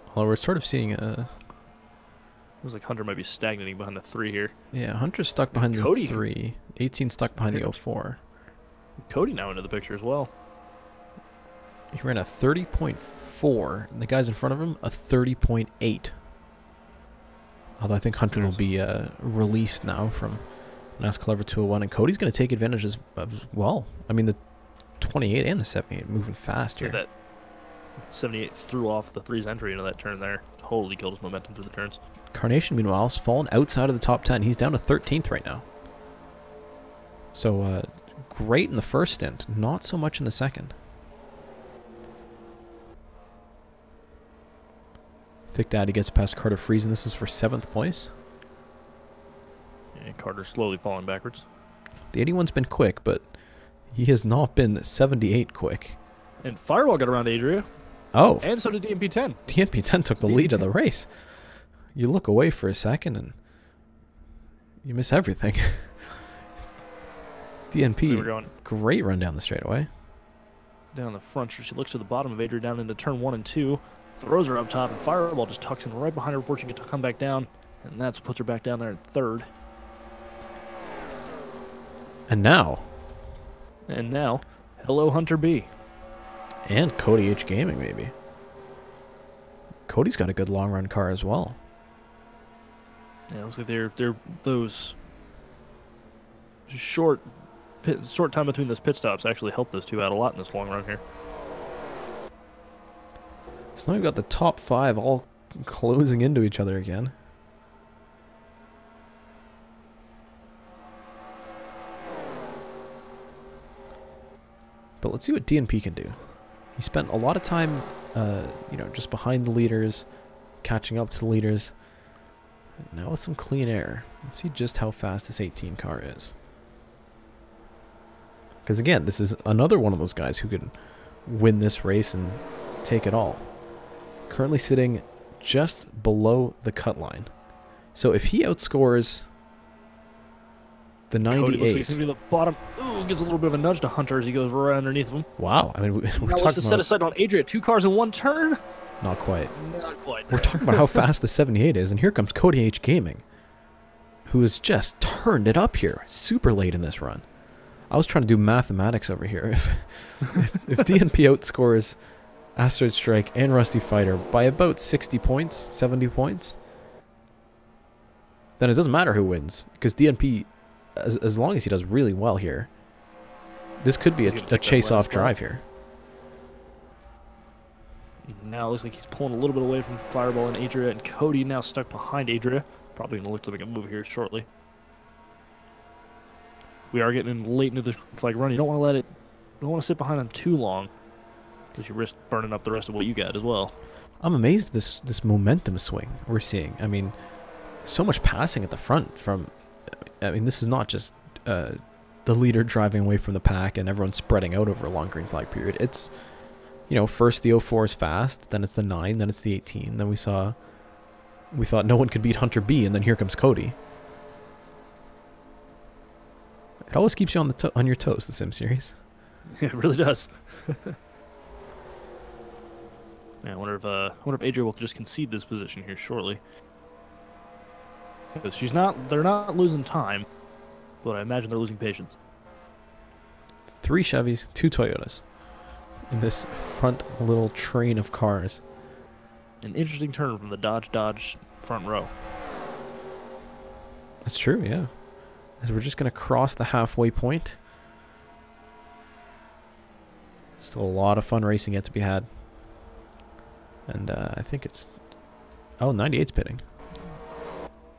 Although we're sort of seeing Looks like Hunter might be stagnating behind the 3 here. yeah, Hunter's stuck behind the Cody. 3. 18 stuck behind the 04. Cody now into the picture as well. He ran a 30.4, and the guys in front of him, a 30.8. Although I think Hunter will be released now from NASCAR Lever 201, and Cody's going to take advantage as well. I mean, the 28 and the 78 moving fast here. That 78 threw off the 3's entry into that turn there. Totally killed his momentum through the turns. Carnation, meanwhile, has fallen outside of the top 10. He's down to 13th right now. So, great in the first stint, not so much in the second. Thick Daddy gets past Carter Freeze, and this is for 7th place. And Carter's slowly falling backwards. The 81's been quick, but he has not been 78 quick. And Firewall got around Adria. Oh. And so did DMP-10. DMP-10 took the lead of the race. You look away for a second, and you miss everything. DNP, great run down the straightaway. Down the front, she looks to the bottom of Adria down into turn 1 and 2. Throws her up top, and Fireball just tucks in right behind her before she can come back down. And that's what puts her back down there in 3rd. And now, hello Hunter B. And Cody H Gaming, maybe. Cody's got a good long run car as well. Yeah, looks like they're those short time between those pit stops actually helped those two out a lot in this long run here. So now we've got the top 5 all closing into each other again. But let's see what DNP can do. He spent a lot of time, just behind the leaders, catching up to the leaders. Now with some clean air. Let's see just how fast this 18 car is. Because again, this is another one of those guys who can win this race and take it all. Currently sitting just below the cut line. So if he outscores the 98... Cody looks like he's going to be the bottom. Ooh, gives a little bit of a nudge to Hunter as he goes right underneath him. Wow. I mean, we're now talking wants to set aside on Adria. 2 cars in 1 turn? Not quite. Not quite. We're talking about how fast the 78 is, and here comes Cody H Gaming, who has just turned it up here super late in this run. I was trying to do mathematics over here. If DNP outscores Asteroid Strike and Rusty Fighter by about 60 points, 70 points, then it doesn't matter who wins, because DNP, as long as he does really well here, this could be a chase-off drive here. Now it looks like he's pulling a little bit away from Fireball and Adria, and Cody now stuck behind Adria. Probably going to look to make a move here shortly. We are getting in late into this flag run. You don't want to don't want to sit behind him too long, because you risk burning up the rest of what you got as well. I'm amazed at this momentum swing we're seeing. I mean, so much passing at the front from... I mean, this is not just the leader driving away from the pack and everyone spreading out over a long green flag period. It's... first the 04 is fast, then it's the 9, then it's the 18. Then we thought no one could beat Hunter B, and then here comes Cody. It always keeps you on your toes, the Sim Series. Yeah, it really does. Yeah, I wonder if Adria will just concede this position here shortly. Because they're not losing time, but I imagine they're losing patience. 3 Chevys, 2 Toyotas in this front little train of cars. An interesting turn from the Dodge front row. That's true, yeah. As we're just going to cross the halfway point. Still a lot of fun racing yet to be had. And I think it's... Oh, 98's pitting.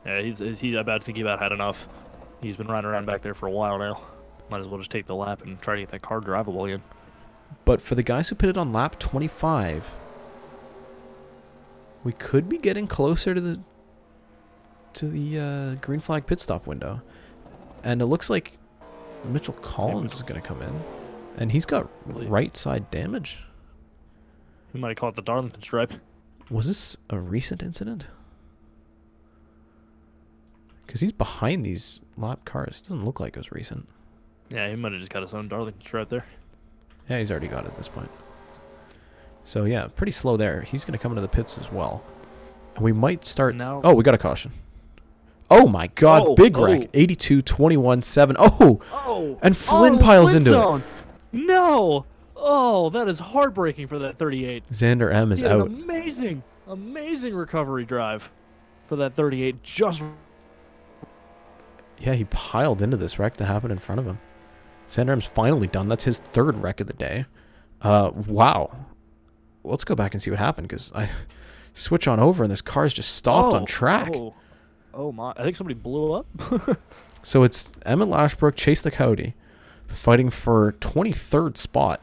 Yeah, he's about thinking about had enough. He's been riding around back there for a while now. Might as well just take the lap and try to get that car drivable again. But for the guys who pitted on lap 25, we could be getting closer to the green flag pit stop window. And it looks like Mitchell Collins is going to come in. And he's got right side damage. We might call it the Darlington stripe. Was this a recent incident? Because he's behind these lap cars. It doesn't look like it was recent. Yeah, he might have just got his own Darlington stripe there. Yeah, he's already got it at this point. So yeah, pretty slow there. He's going to come into the pits as well. And we might start... Now, oh, we got a caution. Oh my god, big wreck. 82, 21, 7. Oh! Oh! And Flynn piles into it. No! Oh, that is heartbreaking for that 38. Xander M is He had out. an amazing, amazing recovery drive for that 38. Yeah, he piled into this wreck that happened in front of him. Xander M's finally done. That's his third wreck of the day. Wow. Let's go back and see what happened, because I switch on over and this car's just stopped on track. Oh my, I think somebody blew up. So it's Emmett Lashbrook, Chase the Coyote, fighting for 23rd spot.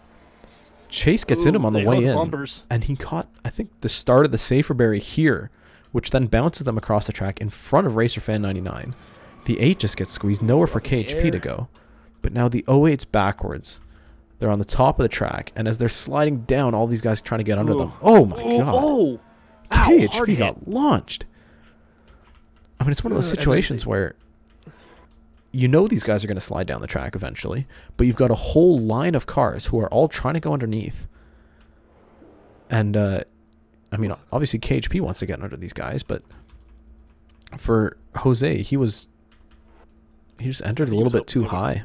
Chase gets in him on the way in, bumpers. And he caught, I think, the start of the safer berry here, which then bounces them across the track in front of Racer Fan 99. The 8 just gets squeezed, nowhere for KHP to go. But now the 08's backwards. They're on the top of the track, and as they're sliding down, all these guys trying to get under them. Oh my god. Oh! KHP got launched. I mean, it's one of those situations where you know these guys are going to slide down the track eventually, but you've got a whole line of cars who are all trying to go underneath. And, I mean, obviously KHP wants to get under these guys, but for Jose, he just entered a little bit too high.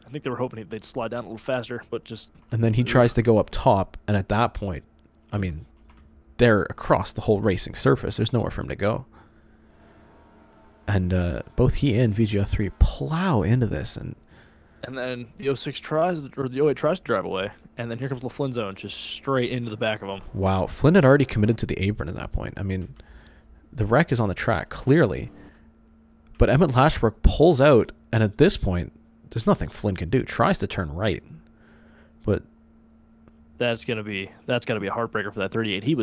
I think they were hoping they'd slide down a little faster, but just... And then he tries to go up top, and at that point, I mean, they're across the whole racing surface. There's nowhere for him to go. And both he and VGO3 plow into this, and then the 06 tries, or the 08 tries to drive away, and then here comes the Flynn zone, just straight into the back of him. Wow, Flynn had already committed to the apron at that point. I mean, the wreck is on the track, clearly. But Emmett Lashbrook pulls out, and at this point, there's nothing Flynn can do. Tries to turn right, but that's gotta be a heartbreaker for that 38. He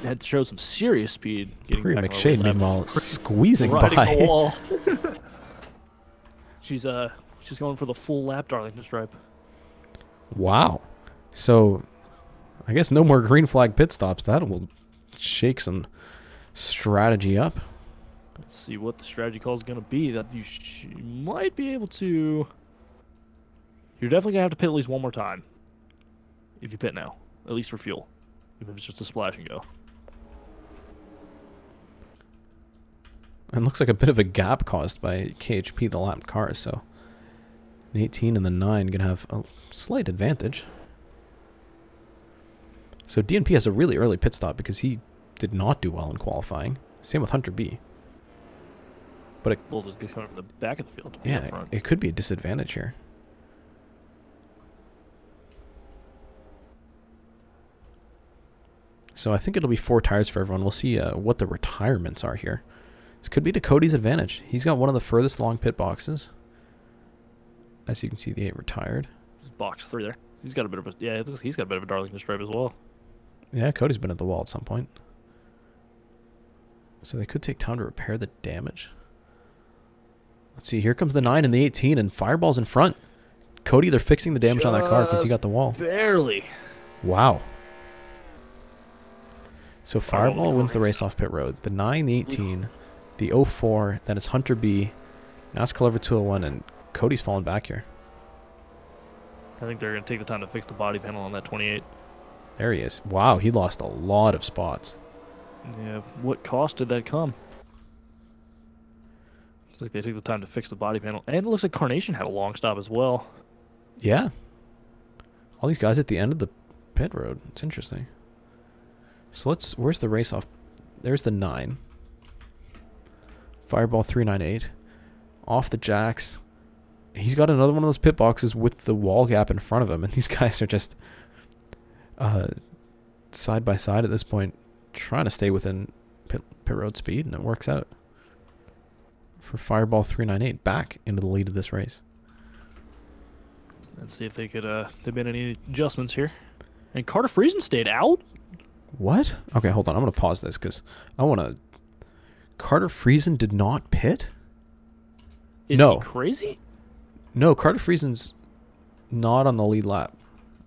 had to show some serious speed. Prue McShane, meanwhile, squeezing by. The wall. She's going for the full lap Darlington stripe. Wow. So, I guess no more green flag pit stops. That will shake some strategy up. Let's see what the strategy call is going to be. That you might be able to... You're definitely going to have to pit at least one more time. If you pit now. At least for fuel. Even if it's just a splash and go. And looks like a bit of a gap caused by KHP, the lapped cars. So, the 18 and the 9 going to have a slight advantage. So, DNP has a really early pit stop because he did not do well in qualifying. Same with Hunter B. But it, We'll just get coming from the back of the field. Yeah, it could be a disadvantage here. So I think it'll be 4 tires for everyone. We'll see what the retirements are here. This could be to Cody's advantage. He's got one of the furthest along pit boxes. As you can see, the 8 retired. Box 3 there. He's got a bit of a... Yeah, it looks like he's got a bit of a Darlington stripe as well. Yeah, Cody's been at the wall at some point. So they could take time to repair the damage. Let's see, here comes the 9 and the 18, and Fireball's in front. Cody, they're fixing the damage on that car because he got the wall. Barely. Wow. So Fireball wins the race off pit road. The 9, the 18, the 04, then it's Hunter B. Now it's Clover 201, and Cody's falling back here. I think they're going to take the time to fix the body panel on that 28. There he is. Wow, he lost a lot of spots. Yeah, what cost did that come? Looks like they took the time to fix the body panel. And it looks like Carnation had a long stop as well. Yeah. All these guys at the end of the pit road. It's interesting. So where's the race off? There's the 9. Fireball 398. Off the jacks. He's got another one of those pit boxes with the wall gap in front of him. And these guys are just side by side at this point, trying to stay within pit road speed, and it works out. for Fireball 398 back into the lead of this race. Let's see if they could they made any adjustments here. And Carter Friesen stayed out? What? Okay, hold on. I'm going to pause this because I want to... Carter Friesen did not pit? Is No. he crazy? No, Carter Friesen's not on the lead lap.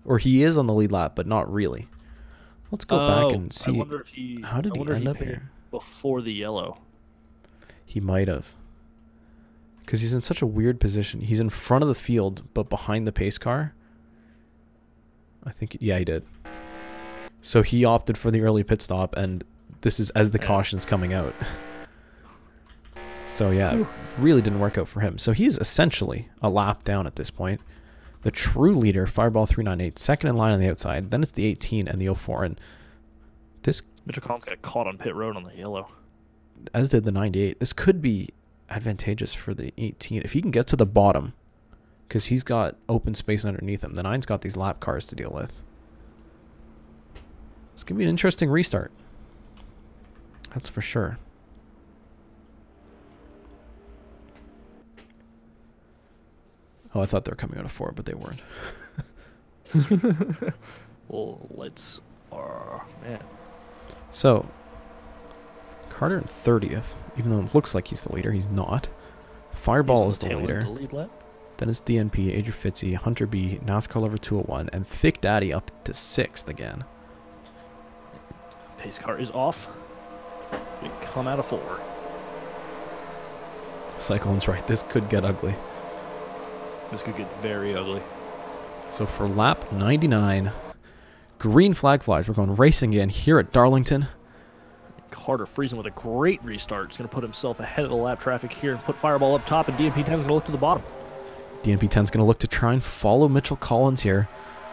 Or he is on the lead lap, but not really. Let's go back and see. I wonder if he, how did he end up here? Before the yellow. He might have. Because he's in such a weird position. He's in front of the field, but behind the pace car. I think, yeah, he did. So he opted for the early pit stop, and this is as the caution's coming out. So yeah, really didn't work out for him. So he's essentially a lap down at this point. The true leader, Fireball 398, second in line on the outside. Then it's the 18 and the 04. And this... Mitchell Collins got caught on pit road on the yellow. As did the 98. This could be advantageous for the 18. If he can get to the bottom, because he's got open space underneath him. The 9's got these lap cars to deal with. It's going to be an interesting restart. That's for sure. Oh, I thought they were coming out of 4, but they weren't. Well, let's... man. So, Carter in 30th, even though it looks like he's the leader, he's not. Fireball is the leader. Then it's DNP, Adrian Fitzy, Hunter B, NASCAR Lover 201, and Thick Daddy up to 6th again. Pace car is off. We come out of 4. Cyclone's right. This could get ugly. This could get very ugly. So for lap 99, green flag flies. We're going racing again here at Darlington. Carter Friesen with a great restart. He's going to put himself ahead of the lap traffic here and put Fireball up top, and DNP 10 is going to look to the bottom. DNP 10 is going to look to try and follow Mitchell Collins here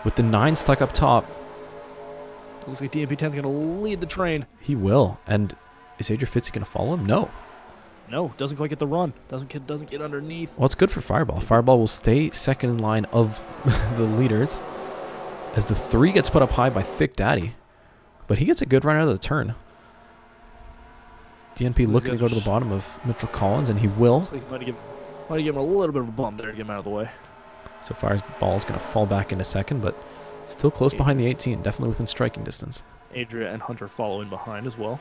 with the 9 stuck up top. Looks like DNP 10 is going to lead the train. He will. And is Adrian Fitzy going to follow him? No. No, doesn't quite get the run. Doesn't get underneath. Well, it's good for Fireball. Fireball will stay second in line of the leaders as the 3 gets put up high by Thick Daddy. But he gets a good run out of the turn. DNP looking to go to the bottom of Mitchell Collins, and he will. Looks like he might have given him a little bit of a bump there to get him out of the way. So Fireball is going to fall back into second, but still close behind the 18. Definitely within striking distance. Adria and Hunter following behind as well.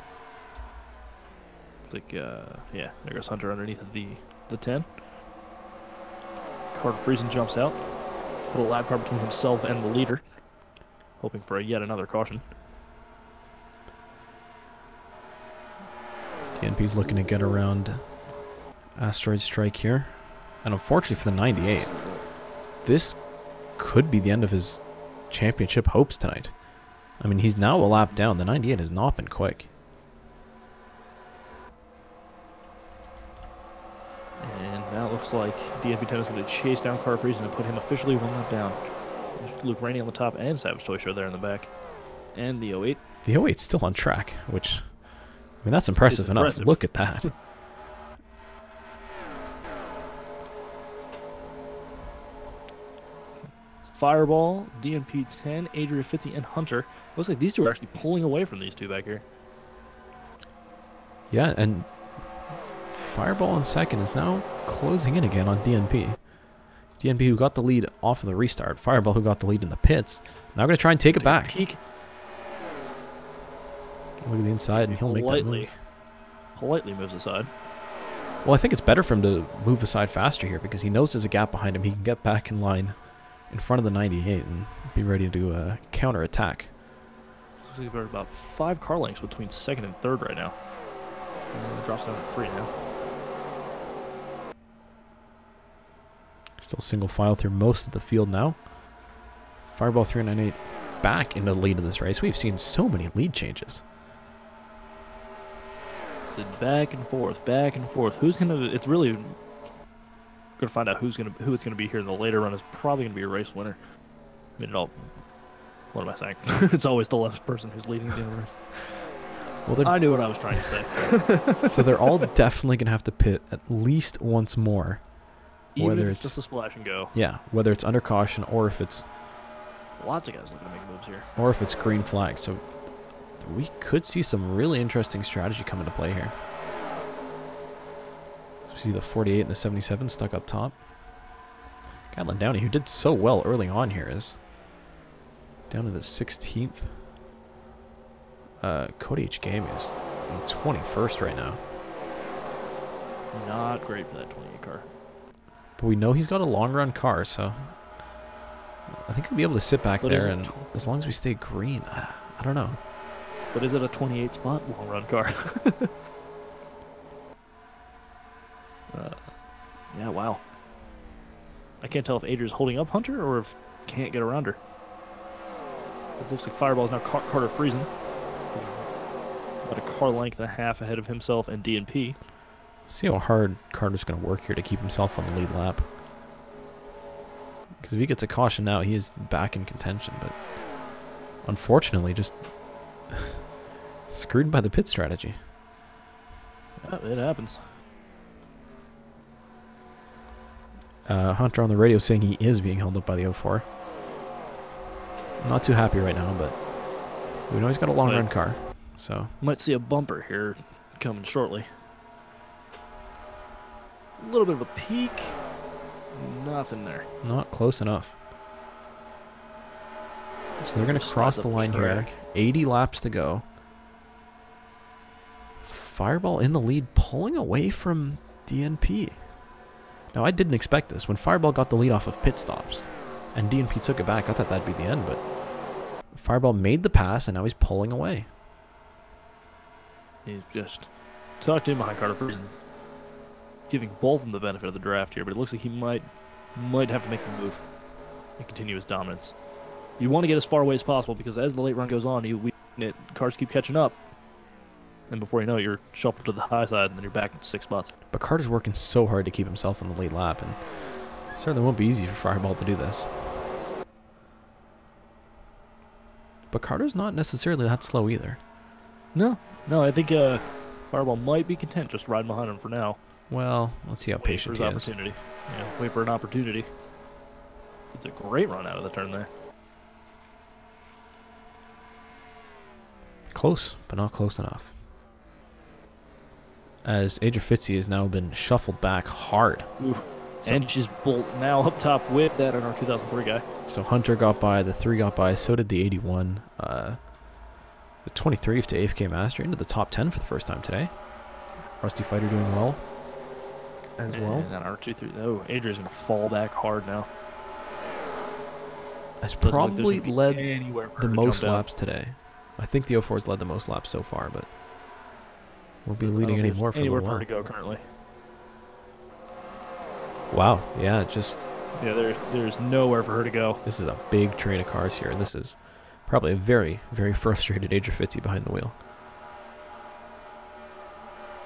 Like, yeah, there goes Hunter underneath of the 10. Carter Friesen jumps out. Put a lap car between himself and the leader. Hoping for yet another caution. DNP's looking to get around Asteroid Strike here. And unfortunately for the 98, this could be the end of his championship hopes tonight. I mean, he's now a lap down. The 98 has not been quick. And now it looks like DNP 10 is going to chase down Carter Friesen and put him officially 1 lap down. There's Luke Rainey on the top and Savage Toy Show there in the back. And the 08. The 08's still on track, which, I mean, that's impressive enough. Look at that. Fireball, DNP 10, Adria Fitzy, and Hunter. Looks like these two are actually pulling away from these two back here. Yeah, and Fireball in second is now closing in again on DNP. DNP, who got the lead off of the restart. Fireball, who got the lead in the pits. Now going to try and take it back. Peek. Look at the inside, and he'll make that move. Politely moves aside. Well, I think it's better for him to move aside faster here because he knows there's a gap behind him. He can get back in line in front of the 98 and be ready to do a counter-attack. Looks like there's about 5 car lengths between second and third right now. And it drops down to 3 now. Still single file through most of the field now. Fireball 398 back into the lead of this race. We've seen so many lead changes. It's back and forth, back and forth. Who's gonna? It's really gonna find out who it's gonna be here in the later run. Is probably gonna be a race winner. I mean, it all. What am I saying? It's always the left person who's leading the other race. Well, I knew what I was trying to say. So they're all definitely gonna have to pit at least once more. Even whether if it's just a splash and go. Yeah, whether it's under caution or if it's lots of guys looking to make moves here. Or if it's green flag. So we could see some really interesting strategy come into play here. See the 48 and the 77 stuck up top. Gatlin Downey, who did so well early on here, is down to the 16th. Cody H. Game is in 21st right now. Not great for that 28 car. But we know he's got a long run car, so I think he'll be able to sit back there, and as long as we stay green, I don't know. But is it a 28 spot long run car? Yeah, wow. I can't tell if Adria's holding up Hunter or if can't get around her. It looks like Fireball is now Carter Friesen. About a car length and a half ahead of himself and DNP. See how hard Carter's going to work here to keep himself on the lead lap. Because if he gets a caution now, he is back in contention. But unfortunately, just screwed by the pit strategy. Yeah, it happens. Hunter on the radio saying he is being held up by the 04. Not too happy right now, but we know he's got a long run car. So might see a bumper here coming shortly. A little bit of a peak. Nothing there. Not close enough. So they're going to cross the line here. 80 laps to go. Fireball in the lead, pulling away from DNP. Now, I didn't expect this. When Fireball got the lead off of pit stops and DNP took it back, I thought that'd be the end, but Fireball made the pass, and now he's pulling away. He's just tucked in behind Carter Friesen, giving both of them the benefit of the draft here, but it looks like he might have to make the move and continue his dominance. You want to get as far away as possible, because as the late run goes on, cars keep catching up, and before you know it, you're shuffled to the high side, and then you're back in 6 spots. But Carter's working so hard to keep himself on the lead lap, and it certainly won't be easy for Fireball to do this. But Carter's not necessarily that slow either. No, I think Fireball might be content just riding behind him for now. Well, let's see how patient he is. Opportunity. Yeah, wait for an opportunity. It's a great run out of the turn there. Close, but not close enough. As Adria Fitzy has now been shuffled back hard. Oof. So, and she's now up top with that on our 2003 guy. So Hunter got by, the 3 got by, so did the 81. The 23 to AFK Master into the top 10 for the first time today. Rusty Fighter doing well as well. And our 2-3. Oh, Adria's going to fall back hard now. Has probably led the most laps today. I think the 04's led the most laps so far, but won't be leading any more for a little while. Anywhere for her to go currently. Wow, yeah, just... Yeah, there's nowhere for her to go. This is a big train of cars here, and this is probably a very, very frustrated Adria Fitzy behind the wheel.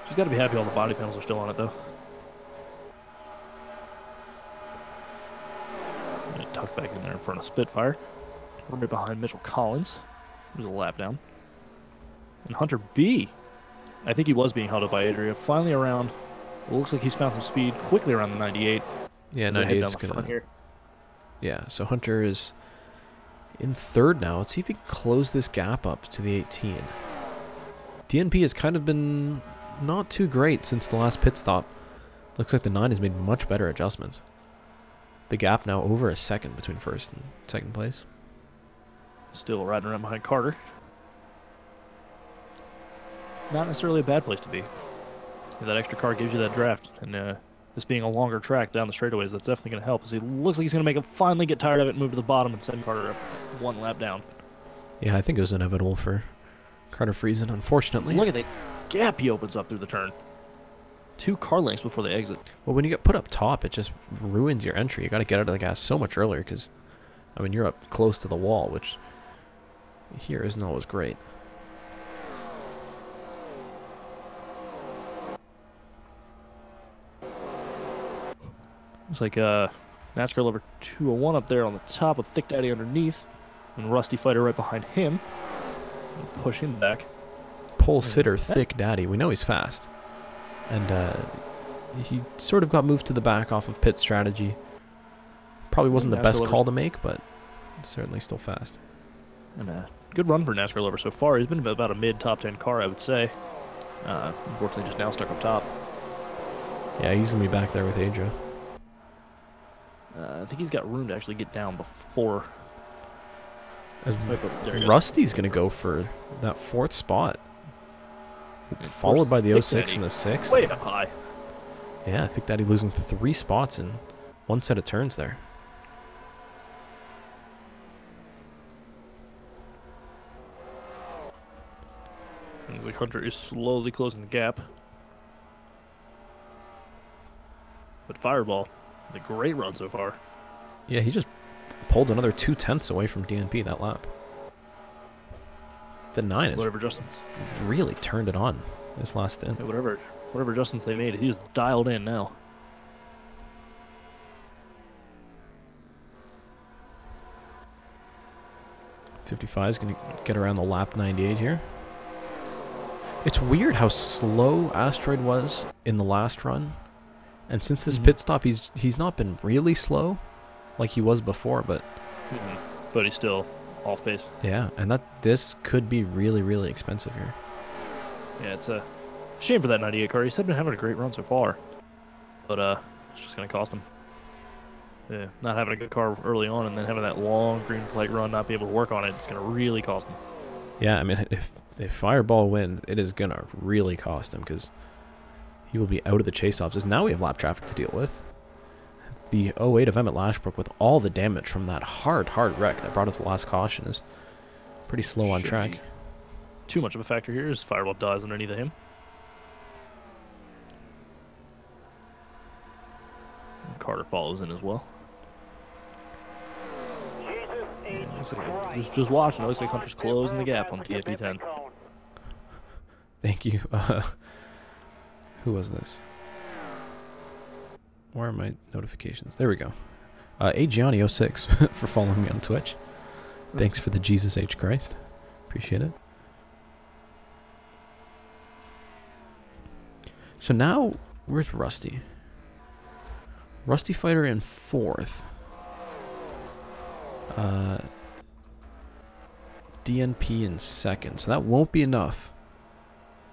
She's got to be happy all the body panels are still on it, though. Tucked back in there in front of Spitfire. Right behind Mitchell Collins. There's a lap down. And Hunter B. I think he was being held up by Adria. Finally around. It looks like he's found some speed quickly around the 98. Yeah, 98's going to... Yeah, so Hunter is in 3rd now. Let's see if he can close this gap up to the 18. DNP has kind of been not too great since the last pit stop. Looks like the 9 has made much better adjustments. The gap now over a second between 1st and 2nd place. Still riding around behind Carter. Not necessarily a bad place to be. That extra car gives you that draft, and this being a longer track down the straightaways, that's definitely going to help. As he looks like he's going to make him finally get tired of it and move to the bottom and send Carter up 1 lap down. Yeah, I think it was inevitable for Carter Friesen, unfortunately. Look at that gap he opens up through the turn. 2 car lengths before they exit. Well, when you get put up top, it just ruins your entry. You got to get out of the gas so much earlier because, I mean, you're up close to the wall, which here isn't always great. Looks like NASCAR Lover 201 up there on the top with Thick Daddy underneath, and Rusty Fighter right behind him. Push him back. Pole sitter Thick Daddy. We know he's fast. And he sort of got moved to the back off of pit strategy. Probably wasn't the best call to make, but certainly still fast. And good run for NASCAR Lover so far. He's been about a mid-top 10 car, I would say. Unfortunately, just now stuck up top. Yeah, he's going to be back there with Adria. I think he's got room to actually get down before. Rusty's going to go for that 4th spot. Followed by the 06 and the 6. Way up high. Yeah, I think Daddy losing 3 spots in 1 set of turns there. Looks like Hunter is slowly closing the gap. But Fireball, a great run so far. Yeah, he just pulled another 2/10 away from DNP that lap. The 9 is really turned it on this last stint. Yeah, whatever adjustments they made, he's dialed in now. .55 is going to get around the lap 98 here. It's weird how slow Asteroid was in the last run. And since this pit stop, he's not been really slow like he was before, but but he's still off pace. Yeah, and this could be really, really expensive here. Yeah, it's a shame for that 98 car. He's been having a great run so far, but it's just going to cost him. Yeah, not having a good car early on and then having that long green flag run, not be able to work on it, it's going to really cost him. Yeah, I mean, if Fireball wins, it is going to really cost him because he will be out of the chase-offs. As now we have lap traffic to deal with. The 08 of Emmett Lashbrook with all the damage from that hard wreck that brought us the last caution is pretty slow on track. Too much of a factor here as Fireball dies underneath of him. And Carter follows in as well. Just watching. It looks like Hunter's closing the gap on TFP 10. Thank you. Who was this? Where are my notifications? There we go. Agiani06 for following me on Twitch. Thanks for the Jesus H. Christ. Appreciate it. So now, where's Rusty? Rusty Fighter in 4th. DNP in 2nd. So that won't be enough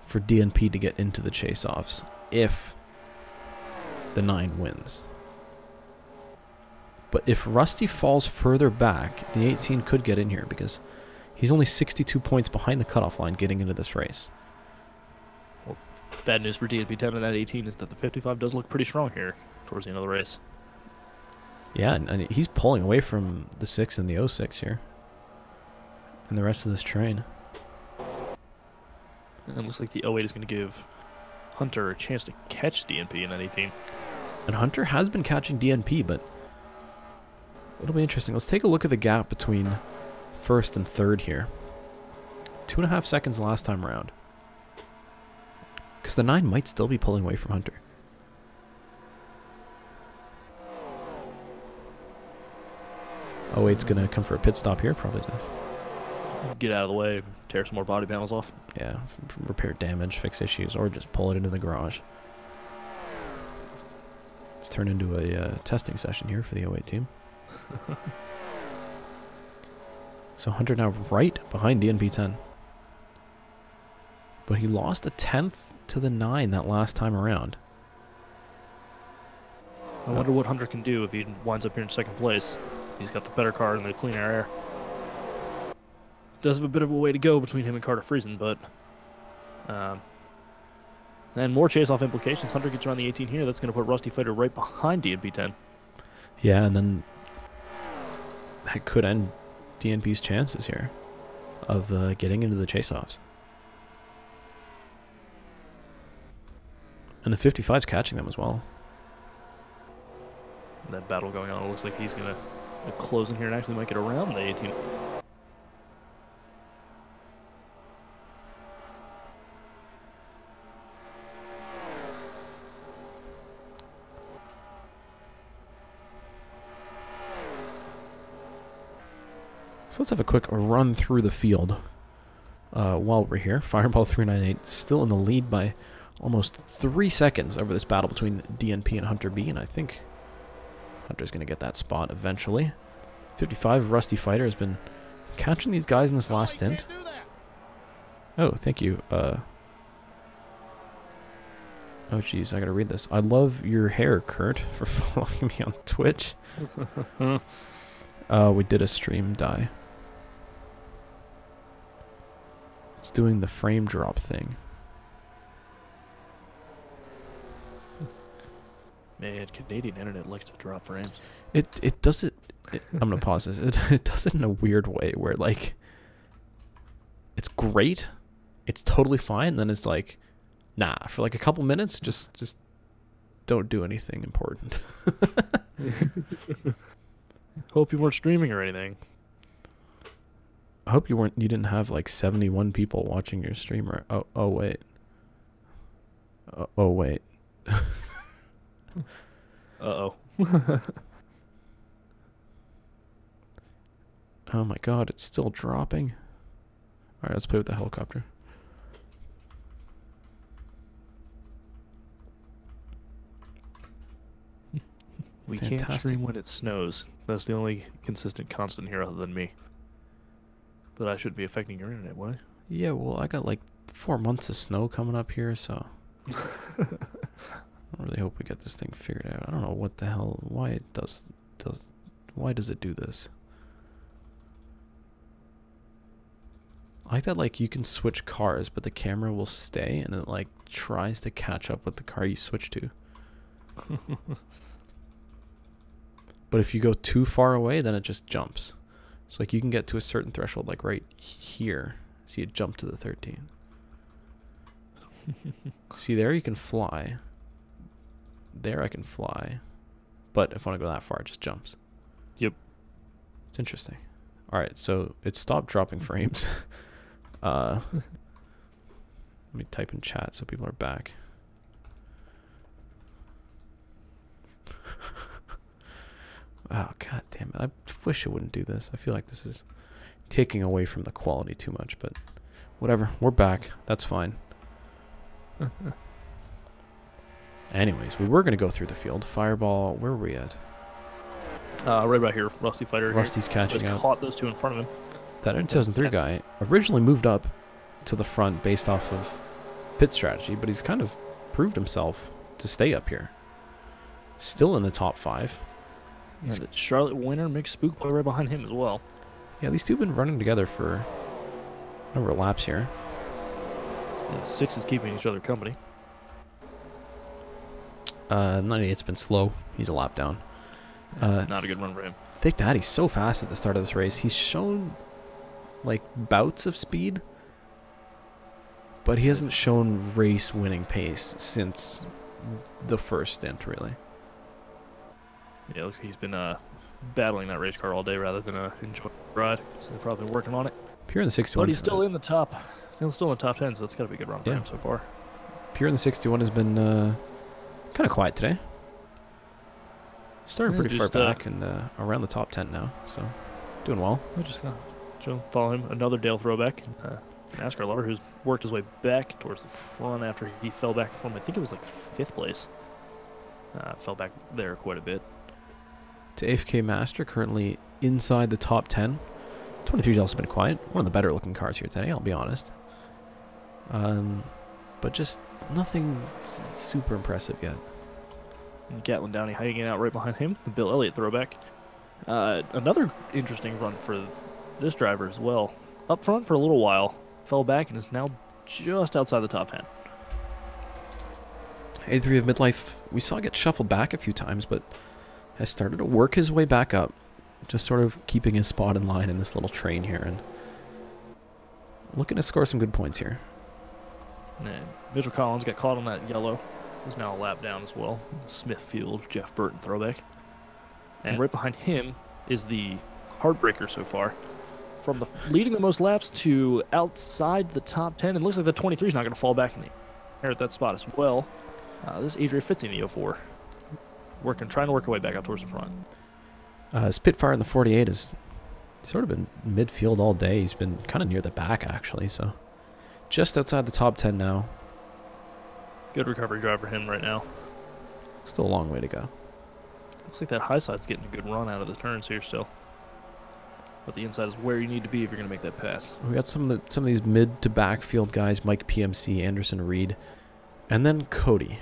for DNP to get into the chase-offs if the 9 wins. But if Rusty falls further back, the 18 could get in here because he's only 62 points behind the cutoff line getting into this race. Well, bad news for DNP 10 and that 18 is that the 55 does look pretty strong here towards the end of the race. Yeah, and he's pulling away from the 6 and the 06 here. And the rest of this train. And it looks like the 08 is going to give Hunter a chance to catch DNP in that 18. And Hunter has been catching DNP, but it'll be interesting. Let's take a look at the gap between 1st and 3rd here. 2.5 seconds last time around. Because the 9 might still be pulling away from Hunter. .08's going to come for a pit stop here, probably to get out of the way, tear some more body panels off. Yeah, repair damage, fix issues, or just pull it into the garage. Let's turn into a testing session here for the 08 team. So Hunter now right behind DNP 10. But he lost a 10th to the 9 that last time around. I wonder what Hunter can do if he winds up here in 2nd place. He's got the better car and the cleaner air. Does have a bit of a way to go between him and Carter Friesen, but and more chase-off implications. Hunter gets around the 18 here. That's going to put Rusty Fighter right behind DNP 10. Yeah, and then that could end DNP's chances here of getting into the chase-offs. And the 55's catching them as well. That battle going on. It looks like he's going to close in here and actually make it around the 18. So let's have a quick run through the field while we're here. Fireball 398 still in the lead by almost 3 seconds over this battle between DNP and Hunter B, and I think Hunter's going to get that spot eventually. 55 Rusty Fighter has been catching these guys in this last stint. Oh, thank you. Oh, jeez, I gotta read this. I love your hair, Kurt, for following me on Twitch. We did a stream die. It's doing the frame drop thing. Man, Canadian internet likes to drop frames. It does it. I'm gonna pause this. It does it in a weird way where like it's great, it's totally fine. Then it's like, nah, for like a couple minutes, just don't do anything important. Hope you weren't streaming or anything. I hope you didn't have like 71 people watching your stream. Oh wait. Oh wait. Uh-oh. Oh my god, it's still dropping. Alright, let's play with the helicopter. We Fantastic. can't stream when it snows. That's the only consistent constant here other than me. But I shouldn't be affecting your internet, would I? Yeah, well, I got like 4 months of snow coming up here, so... I really hope we get this thing figured out. I don't know what the hell, why it why does it do this? I like that, like, you can switch cars, but the camera will stay, and it, like, tries to catch up with the car you switch to. But if you go too far away, then it just jumps. So, like, you can get to a certain threshold, like, right here. See it jump to the 13. See, there you can fly. There I can fly. But if I want to go that far, it just jumps. Yep. It's interesting. Alright, so it stopped dropping frames. Let me type in chat so people are back. Oh, god damn it. I wish it wouldn't do this. I feel like this is taking away from the quality too much, but whatever. We're back. That's fine. Anyways, we were going to go through the field. Fireball, where were we at? Right about here. Rusty Fighter. Rusty's catching just up. caught those two in front of him. That 2003 guy originally moved up to the front based off of pit strategy, but he's kind of proved himself to stay up here. Still in the top 5. And the Charlotte winner, Mick Spookboy, right behind him as well. Yeah, these two have been running together for a number of laps here. The 6 is keeping each other company. 98's been slow. He's a lap down. Not a good run for him. Thick Daddy's so fast at the start of this race. He's shown like bouts of speed, but he hasn't shown race winning pace since the first stint, really. Yeah, looks like he's been battling that race car all day rather than enjoying the ride. So they've probably been working on it. Pure in the 61. But he's still in the top. Still in the top 10, so that's got to be a good run for him so far. Pure in the 61 has been kind of quiet today. Started pretty far back and around the top 10 now, so doing well. We're just gonna follow him. Another Dale Throwback, NASCAR lover who's worked his way back towards the front after he fell back from, I think it was like 5th place. Fell back there quite a bit. To AFK Master, currently inside the top 10. 23's also been quiet. One of the better looking cars here today, I'll be honest. But just nothing super impressive yet. And Gatlin Downey hanging out right behind him. The Bill Elliott Throwback. Another interesting run for this driver as well. Up front for a little while. Fell back and is now just outside the top 10. 83 of Midlife, we saw get shuffled back a few times, but has started to work his way back up. Just sort of keeping his spot in line in this little train here, and looking to score some good points here. And Mitchell Collins got caught on that yellow. He's now a lap down as well. Smithfield, Jeff Burton Throwback. And right behind him is the heartbreaker so far. From the leading the most laps to outside the top 10. It looks like the 23 is not going to fall back in the air at that spot as well. This is Adrian Fitzy in the 04. Trying to work her way back up towards the front. Spitfire in the 48 has sort of been midfield all day. He's been kind of near the back, actually, so just outside the top 10 now. Good recovery drive for him right now. Still a long way to go. Looks like that high side's getting a good run out of the turns here still. But the inside is where you need to be if you're going to make that pass. We got some of these mid to backfield guys: Mike PMC, Anderson Reed, and then Cody.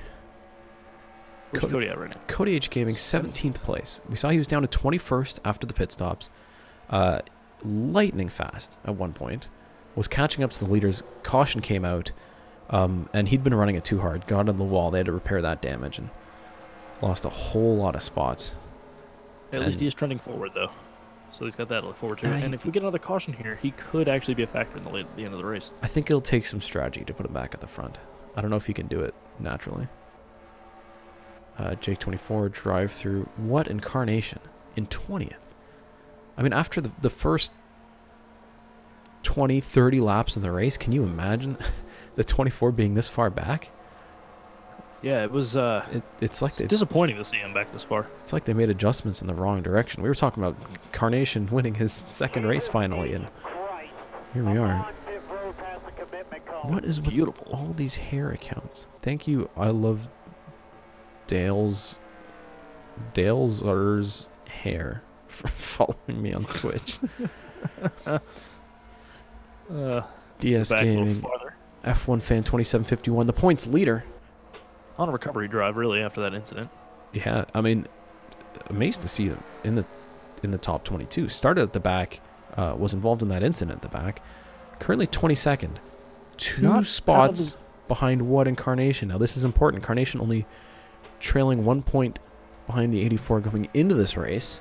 Where's Cody at right now? Cody H Gaming, 17th place. We saw he was down to 21st after the pit stops. Lightning fast at one point. Was catching up to the leaders. Caution came out. And he'd been running it too hard. Got on the wall. They had to repair that damage and lost a whole lot of spots. At least he is trending forward, though. So he's got that to look forward to. And if we get another caution here, he could actually be a factor in the end of the race. I think it'll take some strategy to put him back at the front. I don't know if he can do it naturally. Jake 24, DriveThrough. What incarnation? In 20th. I mean, after the first 20, 30 laps of the race, can you imagine the 24 being this far back? Yeah, it was it's like it's disappointing to see him back this far. It's like they made adjustments in the wrong direction. We were talking about Carnation winning his second race finally, and here we are. What is with all these hair accounts? Thank you, I love Dale's hair for following me on Twitch. DS Gaming, F1 Fan 2751, the points leader. On a recovery drive, really, after that incident. Yeah, I mean, amazed to see him in the top 22. Started at the back, was involved in that incident at the back. Currently 22nd. Two spots behind what Incarnation? Now, this is important. Carnation only trailing 1 point behind the 84 going into this race.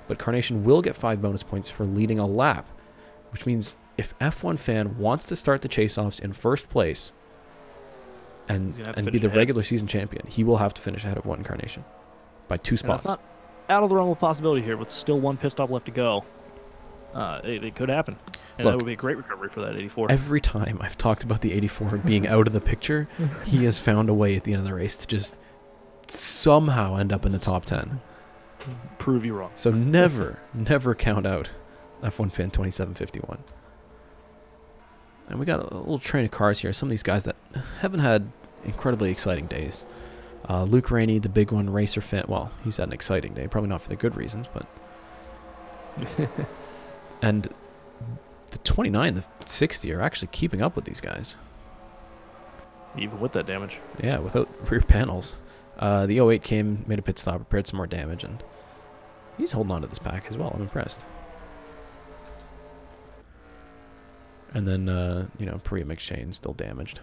But Carnation will get 5 bonus points for leading a lap. Which means if F1 Fan wants to start the Chaseoffs in first place and be the regular season champion, he will have to finish ahead of what Incarnation by 2 spots. Not out of the realm of possibility here, with still 1 pit stop left to go. It could happen. And that would be a great recovery for that 84. Every time I've talked about the 84 being out of the picture, he has found a way at the end of the race to just somehow end up in the top 10. Prove you wrong. So never count out F1 Fan 2751. And we got a little train of cars here. Some of these guys that haven't had incredibly exciting days. Luke Rainey, the big one, Racer Fan. Well, he's had an exciting day. Probably not for the good reasons, but... And the 29, the 60 are actually keeping up with these guys. Even with that damage. Yeah, without rear panels. The 08 came, made a pit stop, repaired some more damage, and he's holding on to this pack as well. I'm impressed. And then, you know, Priya McShane still damaged.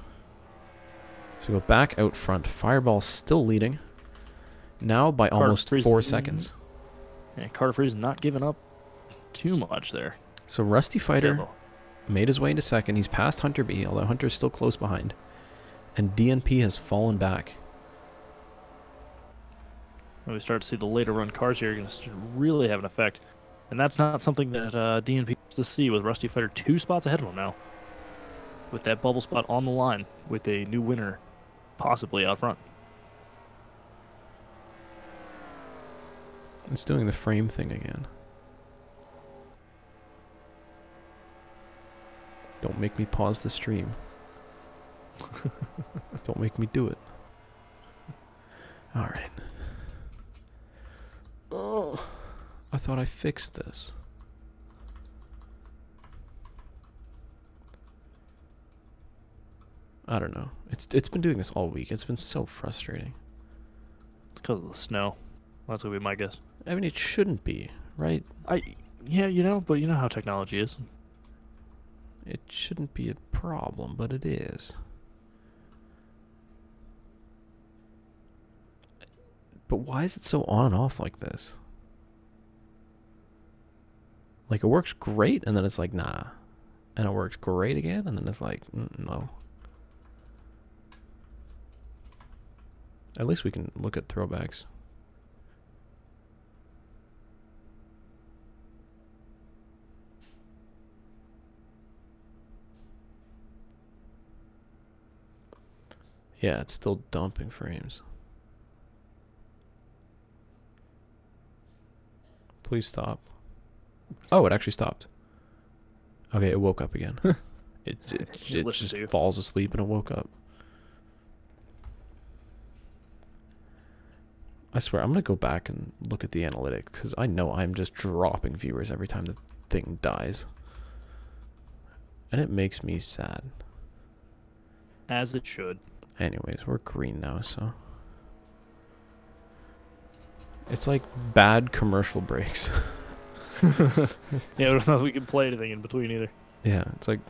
So we go back out front. Fireball still leading. Now by almost 4 seconds. Yeah, Carter Freeze not giving up too much there. So Rusty Fighter made his way into second. He's past Hunter B, although Hunter's still close behind. And DNP has fallen back. When we start to see the later run cars here, are going to really have an effect. And that's not something that DNP wants to see, with Rusty Fighter 2 spots ahead of him now. With that bubble spot on the line, with a new winner possibly out front. It's doing the frame thing again. Don't make me pause the stream. Don't make me do it. Alright. Oh, I thought I fixed this. I don't know. It's been doing this all week. It's been so frustrating. It's because of the snow. That's going to be my guess. I mean, it shouldn't be, right? Yeah, you know, but you know how technology is. It shouldn't be a problem, but it is. But why is it so on and off like this? Like, it works great, and then it's like, nah. And it works great again, and then it's like, no. At least we can look at throwbacks. Yeah, it's still dumping frames. Please stop. Oh, it actually stopped. Okay, it woke up again. it just falls asleep and it woke up. I swear, I'm going to go back and look at the analytics, because I know I'm just dropping viewers every time the thing dies. And it makes me sad. As it should. Anyways, we're green now, so... It's like bad commercial breaks. Yeah, I don't know if we can play anything in between either. Yeah, it's like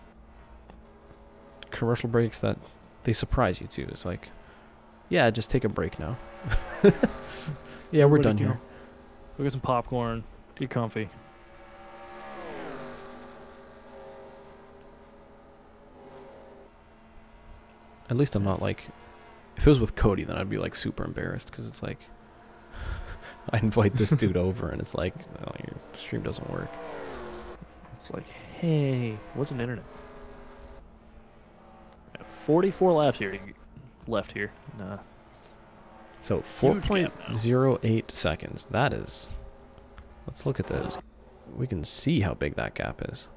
commercial breaks that they surprise you too. It's like, yeah, just take a break now. Yeah, we're done here. We'll get some popcorn. Get comfy. At least I'm not like, if it was with Cody, then I'd be like super embarrassed because it's like, I invite this dude over and it's like, oh, your stream doesn't work. It's like, hey, what's an internet? 44 laps here left here. Nah. So 4.08 seconds. That is. Let's look at this. We can see how big that gap is.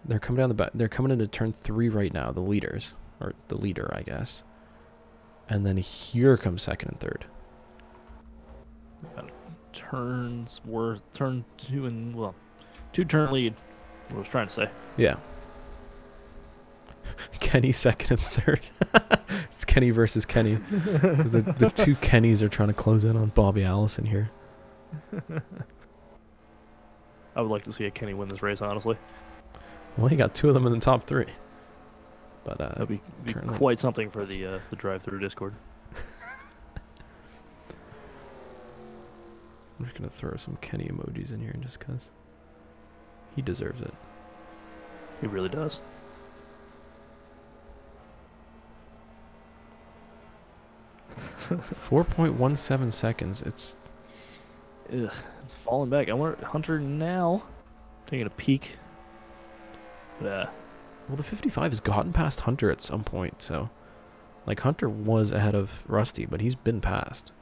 They're coming down the back. They're coming into turn 3 right now. The leaders, or the leader, I guess. And then here comes second and third. Turns were turn 2 and well, 2 turn lead. What I was trying to say. Yeah. Kenny second and third. It's Kenny versus Kenny. The two Kennys are trying to close in on Bobby Allison here. I would like to see a Kenny win this race, honestly. Well, he got 2 of them in the top 3. But that'd be quite something for the drive-through Discord. I'm just gonna throw some Kenny emojis in here just cause he deserves it. He really does. .17 seconds. It's falling back. I wonder Hunter now taking a peek. But, well, the 55 has gotten past Hunter at some point, so like Hunter was ahead of Rusty, but he's been passed.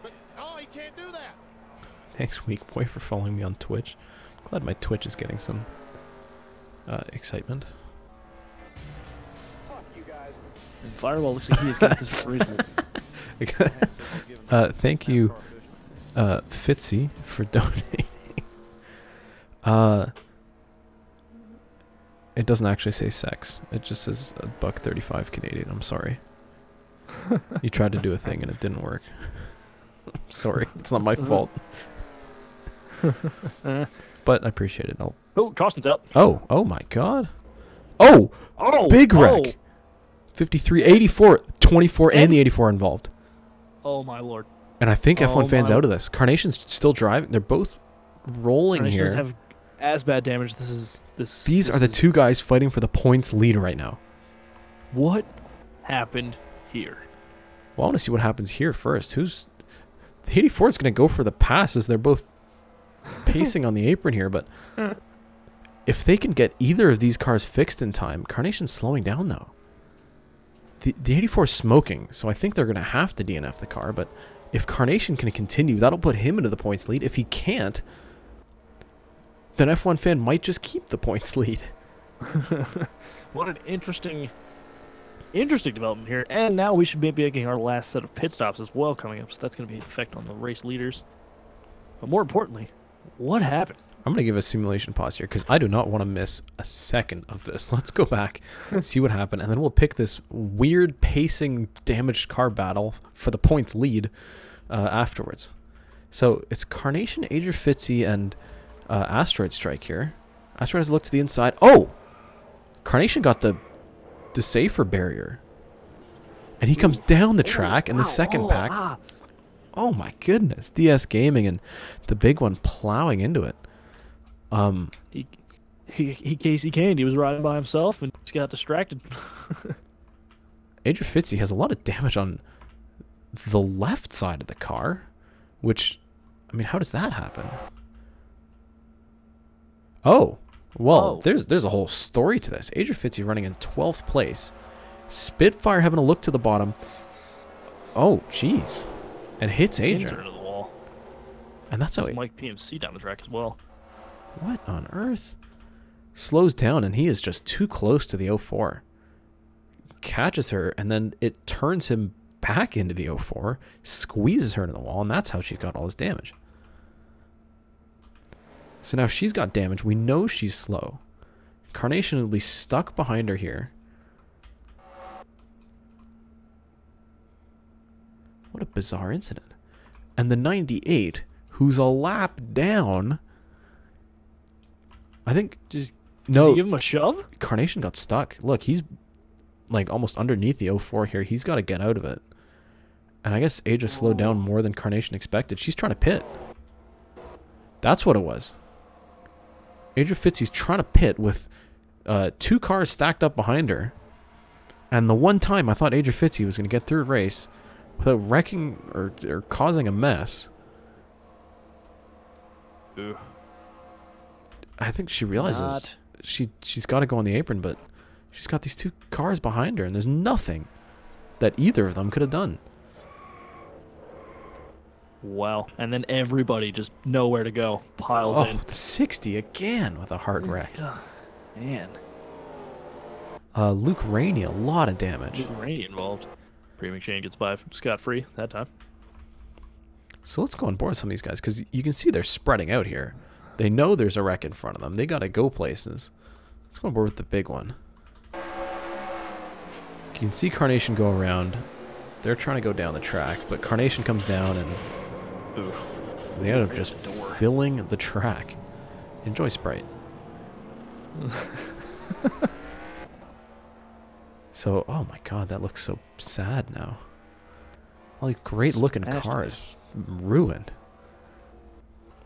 But, oh, he can't do that. Thanks, Weak Boy, for following me on Twitch. I'm glad my Twitch is getting some excitement. Fuck you guys. and Firewall looks like he has got this reason. Thank you, Fitzy, for donating. It doesn't actually say sex. It just says $1.35 Canadian. I'm sorry. You tried to do a thing and it didn't work. I'm sorry. It's not my fault. But I appreciate it. Oh, caution's out. Oh my God. Oh, big wreck. 53, 84, 24, and the 84 are involved. Oh my Lord. And I think F1 fans out of this. Carnation's still driving. They're both rolling Carnation here. doesn't have as bad damage. These are the two guys fighting for the points lead right now. What happened here? Well, I want to see what happens here first. The 84 is going to go for the pass as they're both pacing on the apron here, but if they can get either of these cars fixed in time, Carnation's slowing down though. The 84 is smoking, so I think they're going to have to DNF the car, but if Carnation can continue, that'll put him into the points lead. If he can't, then F1 fan might just keep the points lead. What an interesting development here. And now we should be making our last set of pit stops as well coming up, so that's going to be an effect on the race leaders. But more importantly, what happened? I'm going to give a simulation pause here because I do not want to miss a second of this. Let's go back, see what happened, and then we'll pick this weird pacing damaged car battle for the points lead afterwards. So it's Carnation, Adrian Fitzy, and Asteroid Strike here. Asteroid has a look to the inside. Oh! Carnation got the safer barrier. And he comes down the track in the second pack. Oh my goodness. DS Gaming and the big one plowing into it. He Casey Candy was riding by himself and just got distracted. Adrian Fitzy has a lot of damage on the left side of the car, which, I mean, how does that happen? Oh, well, there's a whole story to this. Adrian Fitzy running in 12th place. Spitfire having a look to the bottom. Oh, jeez. And hits Adrian. Into the wall. And that's how Mike PMC down the track as well. What on earth? Slows down, and he is just too close to the 04. Catches her, and then it turns him back into the 04, squeezes her into the wall, and that's how she got all this damage. So now she's got damage. We know she's slow. Carnation will be stuck behind her here. What a bizarre incident. And the 98, who's a lap down, I think... Just no, did you give him a shove? Carnation got stuck. Look, he's like almost underneath the 04 here. He's got to get out of it. And I guess Aja slowed down more than Carnation expected. She's trying to pit. That's what it was. Aja Fitzy's trying to pit with 2 cars stacked up behind her. And the one time I thought Aja Fitzy was going to get through a race without wrecking or causing a mess. Ooh. I think she realizes she's got to go on the apron, but she's got these 2 cars behind her, and there's nothing that either of them could have done. Wow. And then everybody just nowhere to go. Piles in. The 60 again with a hard wreck. Man. Luke Rainey, a lot of damage. Luke Rainey involved. Pretty McShane gets by scot-free that time. So let's go on board with some of these guys, because you can see they're spreading out here. They know there's a wreck in front of them. They got to go places. Let's go on board with the big one. You can see Carnation go around. They're trying to go down the track, but Carnation comes down and they end up just filling the track. Enjoy Sprite. So, oh my god, that looks so sad now. All these great looking cars ruined.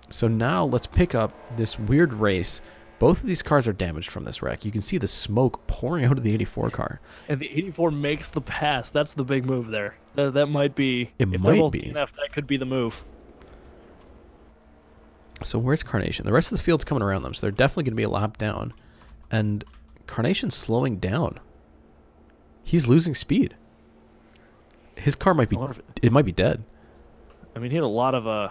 So now let's pick up this weird race. Both of these cars are damaged from this wreck. You can see the smoke pouring out of the 84 car. And the 84 makes the pass. That's the big move there. That might be... It if might they're both be. enough, that could be the move. So where's Carnation? The rest of the field's coming around them, so they're definitely going to be a lap down. And Carnation's slowing down. He's losing speed. His car might be... It might be dead. I mean, he had a lot of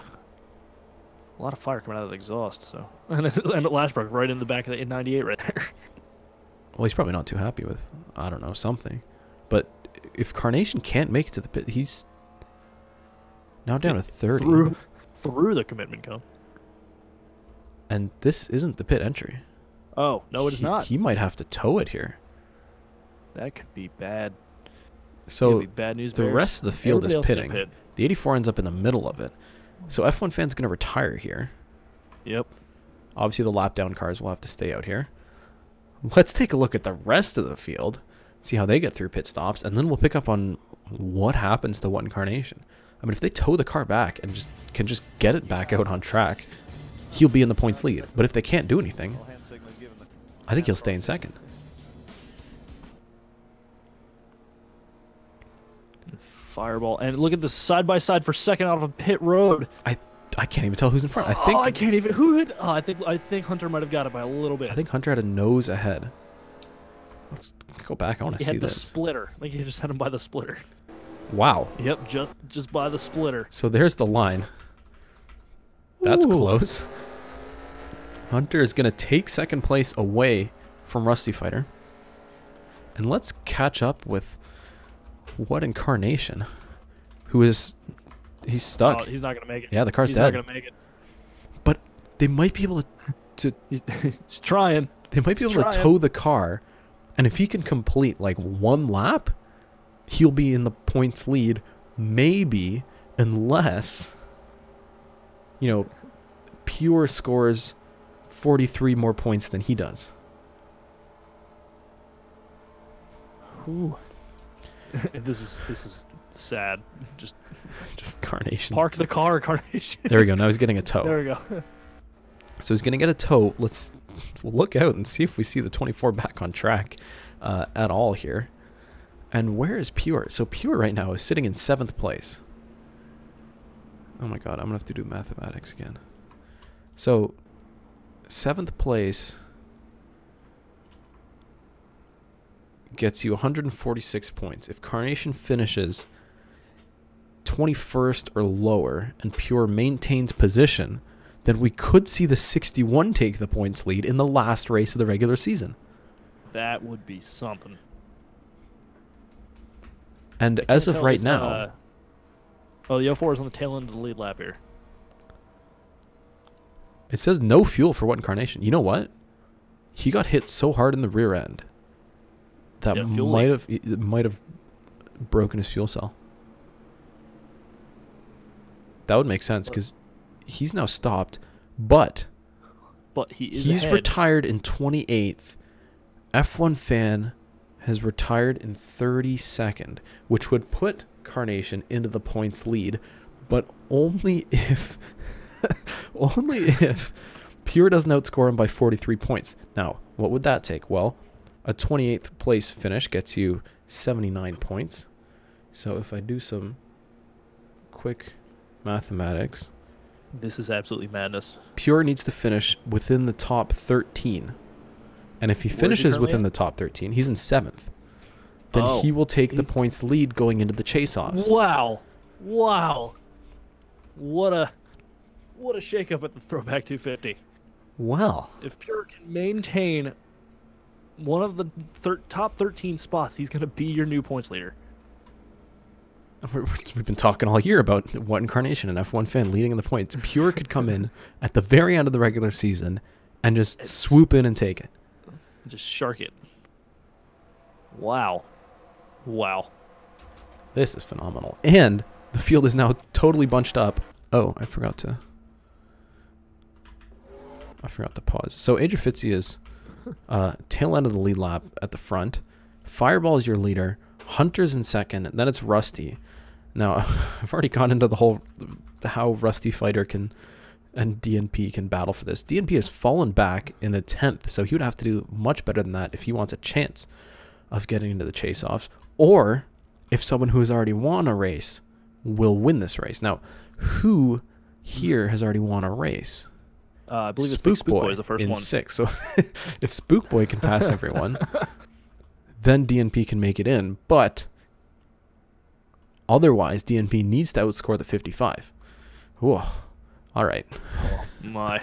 fire coming out of the exhaust, so... And it Lashbrook right in the back of the 98 right there. Well, he's probably not too happy with, I don't know, something. But if Carnation can't make it to the pit, he's now down to 30. Through the commitment cone. And this isn't the pit entry. Oh, no, it is not. He might have to tow it here. That could be bad. So be bad news the bears. rest of the field Everybody is else in the pitting. pit. The 84 ends up in the middle of it. So F1 fan's going to retire here. Yep. Obviously, the lap down cars will have to stay out here. Let's take a look at the rest of the field, see how they get through pit stops, and then we'll pick up on what happens to what Carnation. I mean, if they tow the car back and can just get it back out on track, he'll be in the points lead. But if they can't do anything, I think he'll stay in second. Fireball. And look at the side-by-side for second out of a pit road. I can't even tell who's in front. I can't even... Who hit... Oh, I think Hunter might have got it by a little bit. I think Hunter had a nose ahead. Let's go back. I want to see He had the this. splitter. I think he just had him by the splitter. Wow. Yep, just by the splitter. So there's the line. That's close. Hunter is going to take second place away from Rusty Fighter. And let's catch up with what Incarnation, who is... He's stuck. Oh, he's not going to make it. Yeah, the car's dead. He's not going to make it. But they might be able to He's trying. They might be able to tow the car, and if he can complete like one lap, he'll be in the points lead, maybe, unless, you know, Pure scores 43 more points than he does. Ooh. This is sad. Just Carnation. park the car, Carnation. There we go. Now he's getting a tow. There we go. So he's going to get a tow. Let's look out and see if we see the 24 back on track at all here. And where is Pure? So Pure right now is sitting in 7th place. Oh my god, I'm going to have to do mathematics again. So 7th place gets you 146 points. If Carnation finishes 21st or lower and Pure maintains position, then we could see the 61 take the points lead in the last race of the regular season. That would be something. And as of right now... oh, the 04 is on the tail end of the lead lap here. It says no fuel for what incarnation? You know what? He got hit so hard in the rear end that might have broken his fuel cell. That would make sense because he's now stopped, but he's retired in 28th. F1 fan has retired in 32nd, which would put Carnation into the points lead, but only if Pure doesn't outscore him by 43 points. Now, what would that take? Well, a 28th place finish gets you 79 points. So if I do some quick mathematics, this is absolutely madness. Pure needs to finish within the top 13. And if he finishes within the top 13, he's in 7th. Then he will take the points lead going into the chase-offs. Wow. Wow. What a shakeup at the Throwback 250. Well, if Pure can maintain one of the top 13 spots, he's going to be your new points leader. We've been talking all year about what incarnation and F1 fan leading in the points. Pure could come in at the very end of the regular season and just swoop in and take it. Just shark it. Wow. Wow. This is phenomenal. And the field is now totally bunched up. Oh, I forgot to pause. So Adrian Fitzy is tail end of the lead lap at the front. Fireball is your leader. Hunter's in second. And then it's Rusty. Now, I've already gone into the whole how Rusty Fighter and DNP can battle for this. DNP has fallen back in a 10th, so he would have to do much better than that if he wants a chance of getting into the chase-offs, or if someone who has already won a race will win this race. Now, who here has already won a race? I believe it's Spook Boy is the first in one. 6. So if Spook Boy can pass everyone, then DNP can make it in. But otherwise, DNP needs to outscore the 55. Whoa. All right. Oh, my.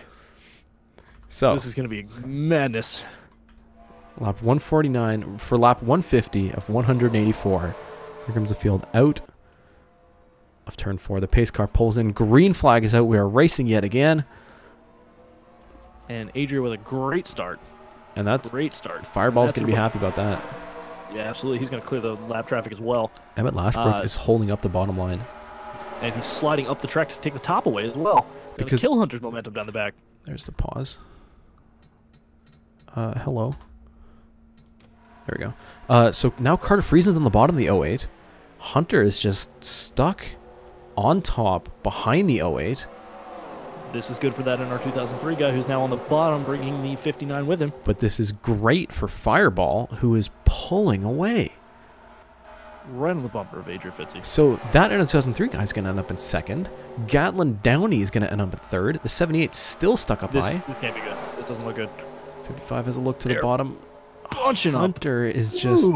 So this is going to be madness. Lap 149 for lap 150 of 184. Here comes the field out of turn 4. The pace car pulls in. Green flag is out. We are racing yet again. And Adrian with a great start. And that's great start. Fireball's going to be happy about that. Yeah, absolutely. He's going to clear the lap traffic as well. Emmett Lashbrook is holding up the bottom line. And he's sliding up the track to take the top away as well. Because kill Hunter's momentum down the back. There's the pause. Hello. There we go. So now Carter Friesen's on the bottom of the 08. Hunter is just stuck on top behind the 08. This is good for that NR 2003 guy who's now on the bottom, bringing the 59 with him. But this is great for Fireball, who is pulling away. Right on the bumper of Adrian Fitzy. So that NR 2003 guy is going to end up in second. Gatlin Downey is going to end up in third. The 78 still stuck up high. This can't be good. This doesn't look good. 55 has a look to the bottom. Hunter is just...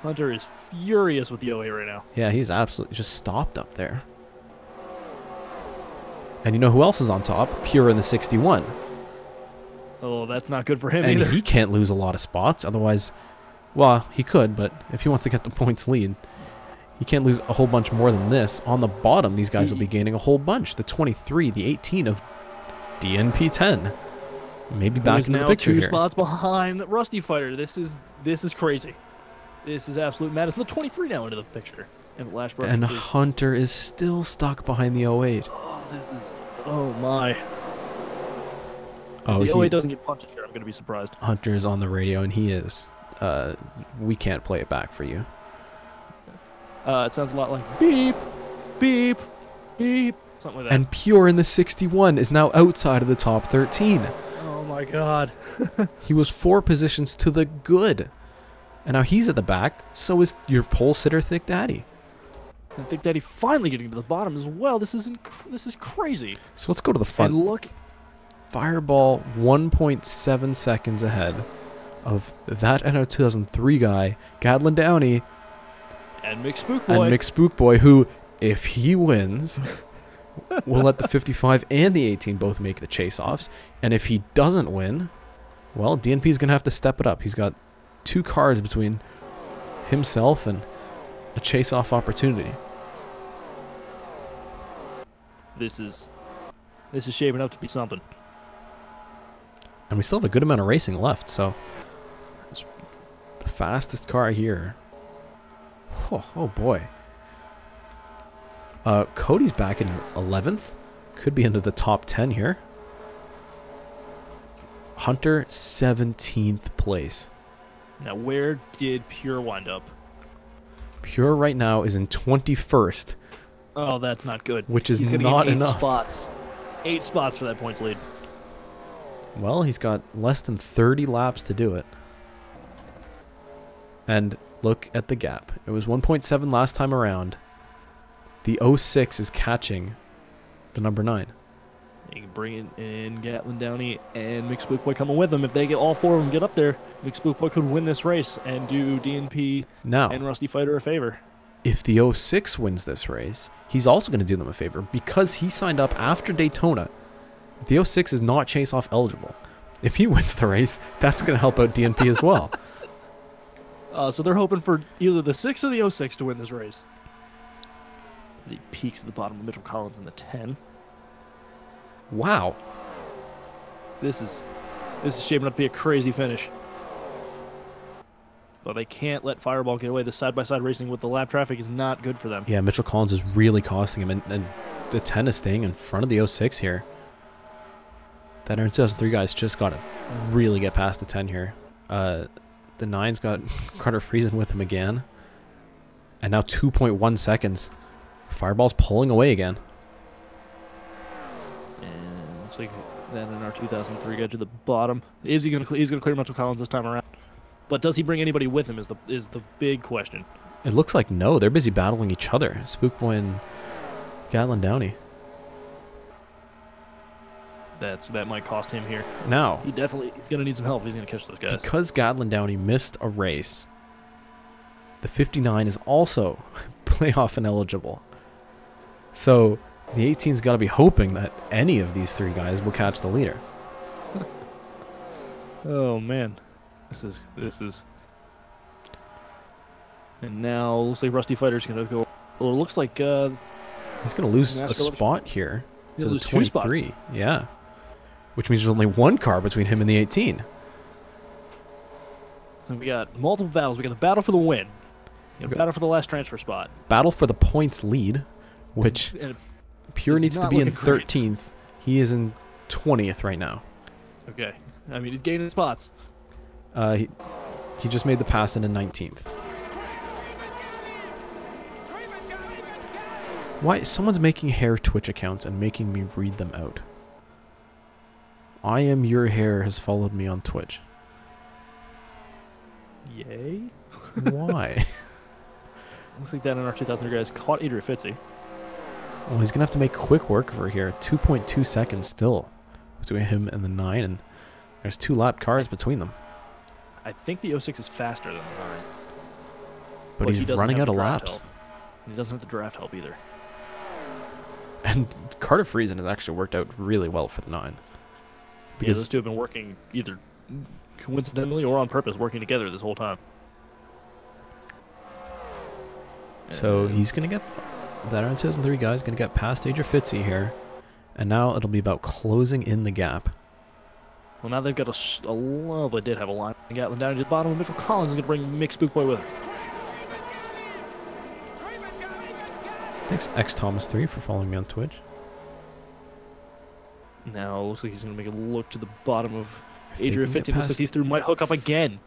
Hunter is furious with the 08 right now. Yeah, he's absolutely just stopped up there. And you know who else is on top? Pure in the 61. Oh, that's not good for him and either. He can't lose a lot of spots. Otherwise, well, he could, but if he wants to get the points lead, he can't lose a whole bunch more than this. On the bottom, these guys will be gaining a whole bunch. The 23, the 18 of DNP 10. Maybe back into the picture now 2 here. spots behind Rusty Fighter. This is crazy. This is absolute madness. And the 23 now into the picture. And Hunter is still stuck behind the 08. Oh, this is... Oh, my. Oh, if the 08 doesn't get punched here, I'm going to be surprised. Hunter is on the radio, and he is... we can't play it back for you. It sounds a lot like beep, beep, beep, something like that. And Pure in the 61 is now outside of the top 13. Oh, my God. He was 4 positions to the good. And now he's at the back, so is your pole sitter, Thick Daddy. And Thick Daddy finally getting to the bottom as well. This is crazy. So let's go to the front. And look. Fireball 1.7 seconds ahead of that NR 2003 guy, Gatlin Downey. And Mick Spook Boy, who, if he wins, will let the 55 and the 18 both make the chase-offs. And if he doesn't win, well, DNP is going to have to step it up. He's got 2 cars between himself and a chase-off opportunity. This is This is shaping up to be something. And we still have a good amount of racing left, so it's the fastest car here. Oh boy. Cody's back in 11th. Could be into the top 10 here. Hunter, 17th place. Now, where did Pure wind up? Pure right now is in 21st. Oh, that's not good. Which is He's gonna not get 8 enough. spots. 8 spots for that points lead. Well, he's got less than 30 laps to do it. And look at the gap. It was 1.7 last time around. The 06 is catching the number 9. You can bring in Gatlin Downey and McSpookboy coming with them. If they get all 4 of them get up there, McSpookboy could win this race and do DNP Now, and Rusty Fighter a favor. if the 06 wins this race, he's also going to do them a favor because he signed up after Daytona. The 06 is not Chaseoff eligible. If he wins the race, that's going to help out DNP as well. So they're hoping for either the 6 or the 06 to win this race. As he peaks at the bottom of Mitchell Collins in the 10. Wow. This is shaping up to be a crazy finish. But they can't let Fireball get away. The side-by-side racing with the lap traffic is not good for them. Yeah, Mitchell Collins is really costing him, and the 10 is staying in front of the 06 here. That Aaron 2003 guy's just got to really get past the 10 here. The 9's got Carter Friesen with him again. And now 2.1 seconds. Fireball's pulling away again. And looks like that in our 2003 guy to the bottom. Is he going to? He's going to clear Mitchell Collins this time around. But does he bring anybody with him? Is the big question. It looks like no. They're busy battling each other. Spookboy and Gatlin Downey. That might cost him here. Now, He's going to need some help if he's going to catch those guys. because Gatlin Downey missed a race, the 59 is also playoff ineligible. So the 18's got to be hoping that any of these 3 guys will catch the leader. Oh man, this is. And now looks like Rusty Fighter's going to go. Well, it looks like He's going to lose a NASCAR spot here He'll to the lose 2 spots. 23. Yeah. Which means there's only 1 car between him and the 18. So we got multiple battles. We got the battle for the win. We got the battle for the last transfer spot. Battle for the points lead, which And Pure He's needs to not be in looking great. 13th. He is in 20th right now. okay, I mean he's gaining spots. He just made the pass in 19th. Why? Someone's making hair Twitch accounts and making me read them out. I am your hair has followed me on Twitch. Yay! Why? Looks like that in our 2000 guys caught Adrian Fitzy. Well, he's going to have to make quick work of her here. 2.2 seconds still between him and the 9, and there's 2 lap cars between them. I think the 06 is faster than the 9. But Plus, he he's doesn't running have out of the draft laps. help. He doesn't have the draft help either. And Carter Friesen has actually worked out really well for the 9. Because those 2 have been working either coincidentally or on purpose, working together this whole time. So he's going to get that around 2003 guy's going to get past Adrian Fitzy here. And now it'll be about closing in the gap. Well, now they've got well, they did have a line. Gatlin down to the bottom. Mitchell Collins is going to bring Mick Spookboy with him. Thanks X Thomas 3 for following me on Twitch. Now it looks like he's going to make a look to the bottom of If they Adrian can get Fitzy. Looks past- like he's through. Might hook up again.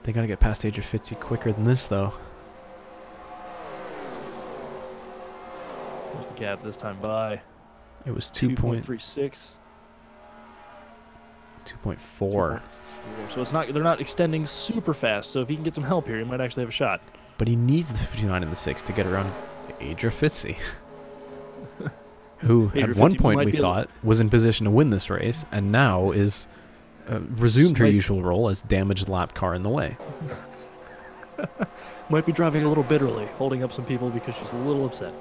They got to get past Adrian Fitzy quicker than this though. There's the gap this time by It was 2.4. 2.36. So it's not. They're not extending super fast. So if he can get some help here, he might actually have a shot. But he needs the 59 and the 6 to get around Adrian Fitzy. Who Adrian at one Fitzy point might we be able- thought was in position to win this race, and now is resumed her Might- usual role as damaged lap car in the way. Might be driving a little bitterly, holding up some people because she's a little upset.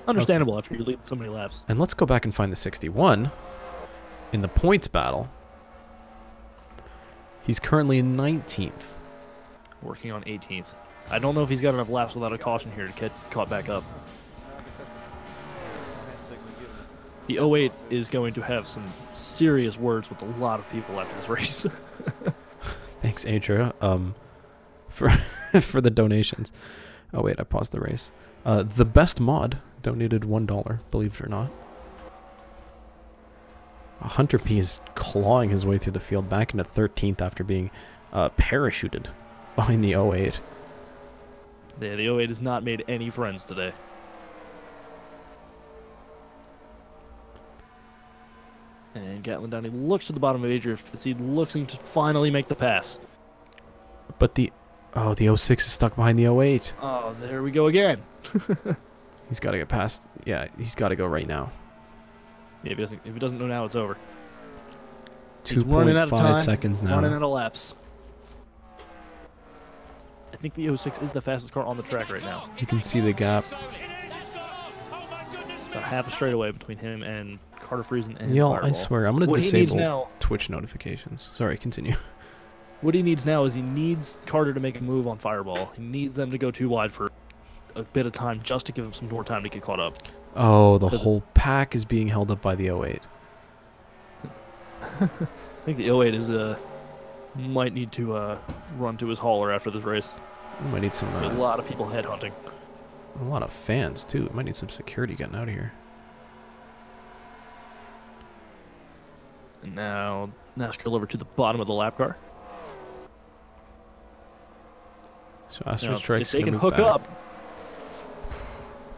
Understandable after you lead so many laps. And let's go back and find the 61 in the points battle. He's currently in 19th. Working on 18th. I don't know if he's got enough laps without a caution here to get caught back up. The 08 is going to have some serious words with a lot of people after this race. Thanks, Adria, for for the donations. Oh wait, I paused the race. The best mod donated $1, believe it or not. Hunter P is clawing his way through the field back into 13th after being parachuted behind the 08. Yeah, the 08 has not made any friends today. And Gatlin Downey looks to the bottom of Adria Fitzy, looking to finally make the pass. But the 06 is stuck behind the 08. Oh, there we go again. He's got to get past. Yeah, he's got to go right now. Yeah, if he doesn't know now, it's over. 2.5 seconds now. Running out of laps. I think the 06 is the fastest car on the track right now. You can see the gap. About half a straightaway between him and Carter Friesen and Y'all, Fireball. I swear, I'm going to disable Twitch notifications. Sorry, continue. What he needs now is he needs Carter to make a move on Fireball. He needs them to go too wide for a bit of time just to give him some more time to get caught up. Oh, the whole pack is being held up by the 08. I think the 08 is might need to run to his hauler after this race. We might need some. A lot of people headhunting. A lot of fans too. Might need some security getting out of here. And now NASCAR over to the bottom of the lap car. So Astro Strike's if they can move hook back. up.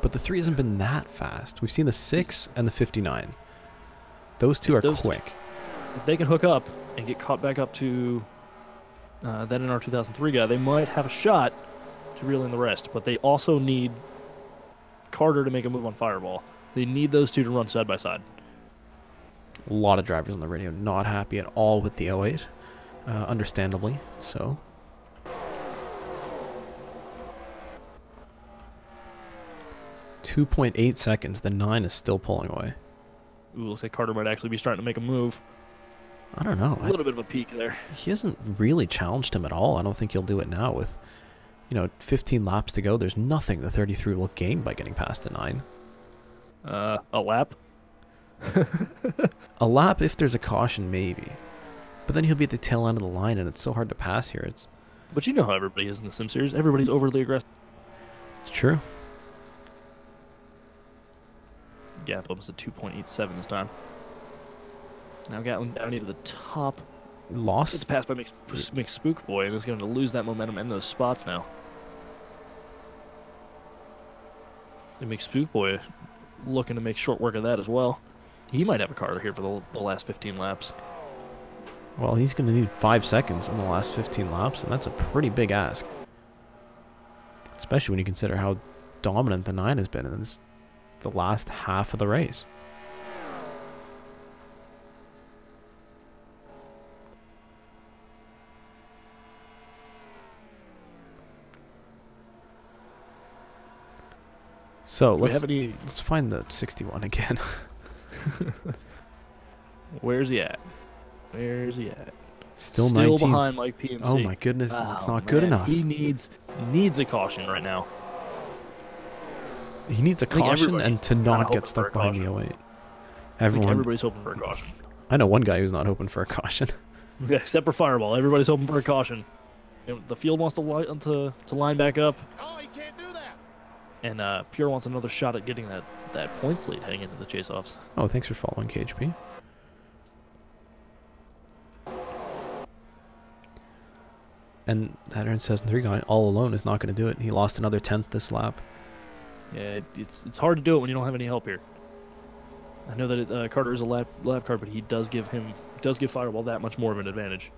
But the 3 hasn't been that fast. We've seen the 6 and the 59. Those two are quick. If they can hook up and get caught back up to that in our 2003 guy, they might have a shot to reel in the rest. But they also need Carter to make a move on Fireball. They need those two to run side by side. A lot of drivers on the radio not happy at all with the 08. Understandably so. .8 seconds. The 9 is still pulling away. Ooh, looks like Carter might actually be starting to make a move. I don't know. A little bit of a peak there. He hasn't really challenged him at all. I don't think he'll do it now with, 15 laps to go. There's nothing the 33 will gain by getting past the 9. A lap? A lap if there's a caution, maybe. But then he'll be at the tail end of the line, and it's so hard to pass here. But you know how everybody is in the Sim Series. Everybody's overly aggressive. It's true. Gap almost at 2.87 this time. Now Gatlin down to the top. Lost? It's passed by McSpook Boy, and is going to lose that momentum in those spots now. And McSpook Boy looking to make short work of that as well. He might have a car here for the last 15 laps. Well, he's going to need 5 seconds in the last 15 laps, and that's a pretty big ask. Especially when you consider how dominant the 9 has been in the last half of the race. So let's find the 61 again. Where's he at? Where's he at? Still 19th. Behind like PMC. Oh my goodness, it's not good enough. He needs a caution right now. He needs a caution and to not get stuck behind the 08. Everybody's hoping for a caution. I know one guy who's not hoping for a caution. Yeah, except for Fireball. Everybody's hoping for a caution. The field wants to line back up. Oh, he can't do that. And Pure wants another shot at getting that points lead heading into the Chaseoffs. Oh, thanks for following, KHP. And that Aaron says 3 guy all alone is not going to do it. He lost another 10th this lap. Yeah, it's hard to do it when you don't have any help here. I know that Carter is a lap car, but he does give Fireball that much more of an advantage.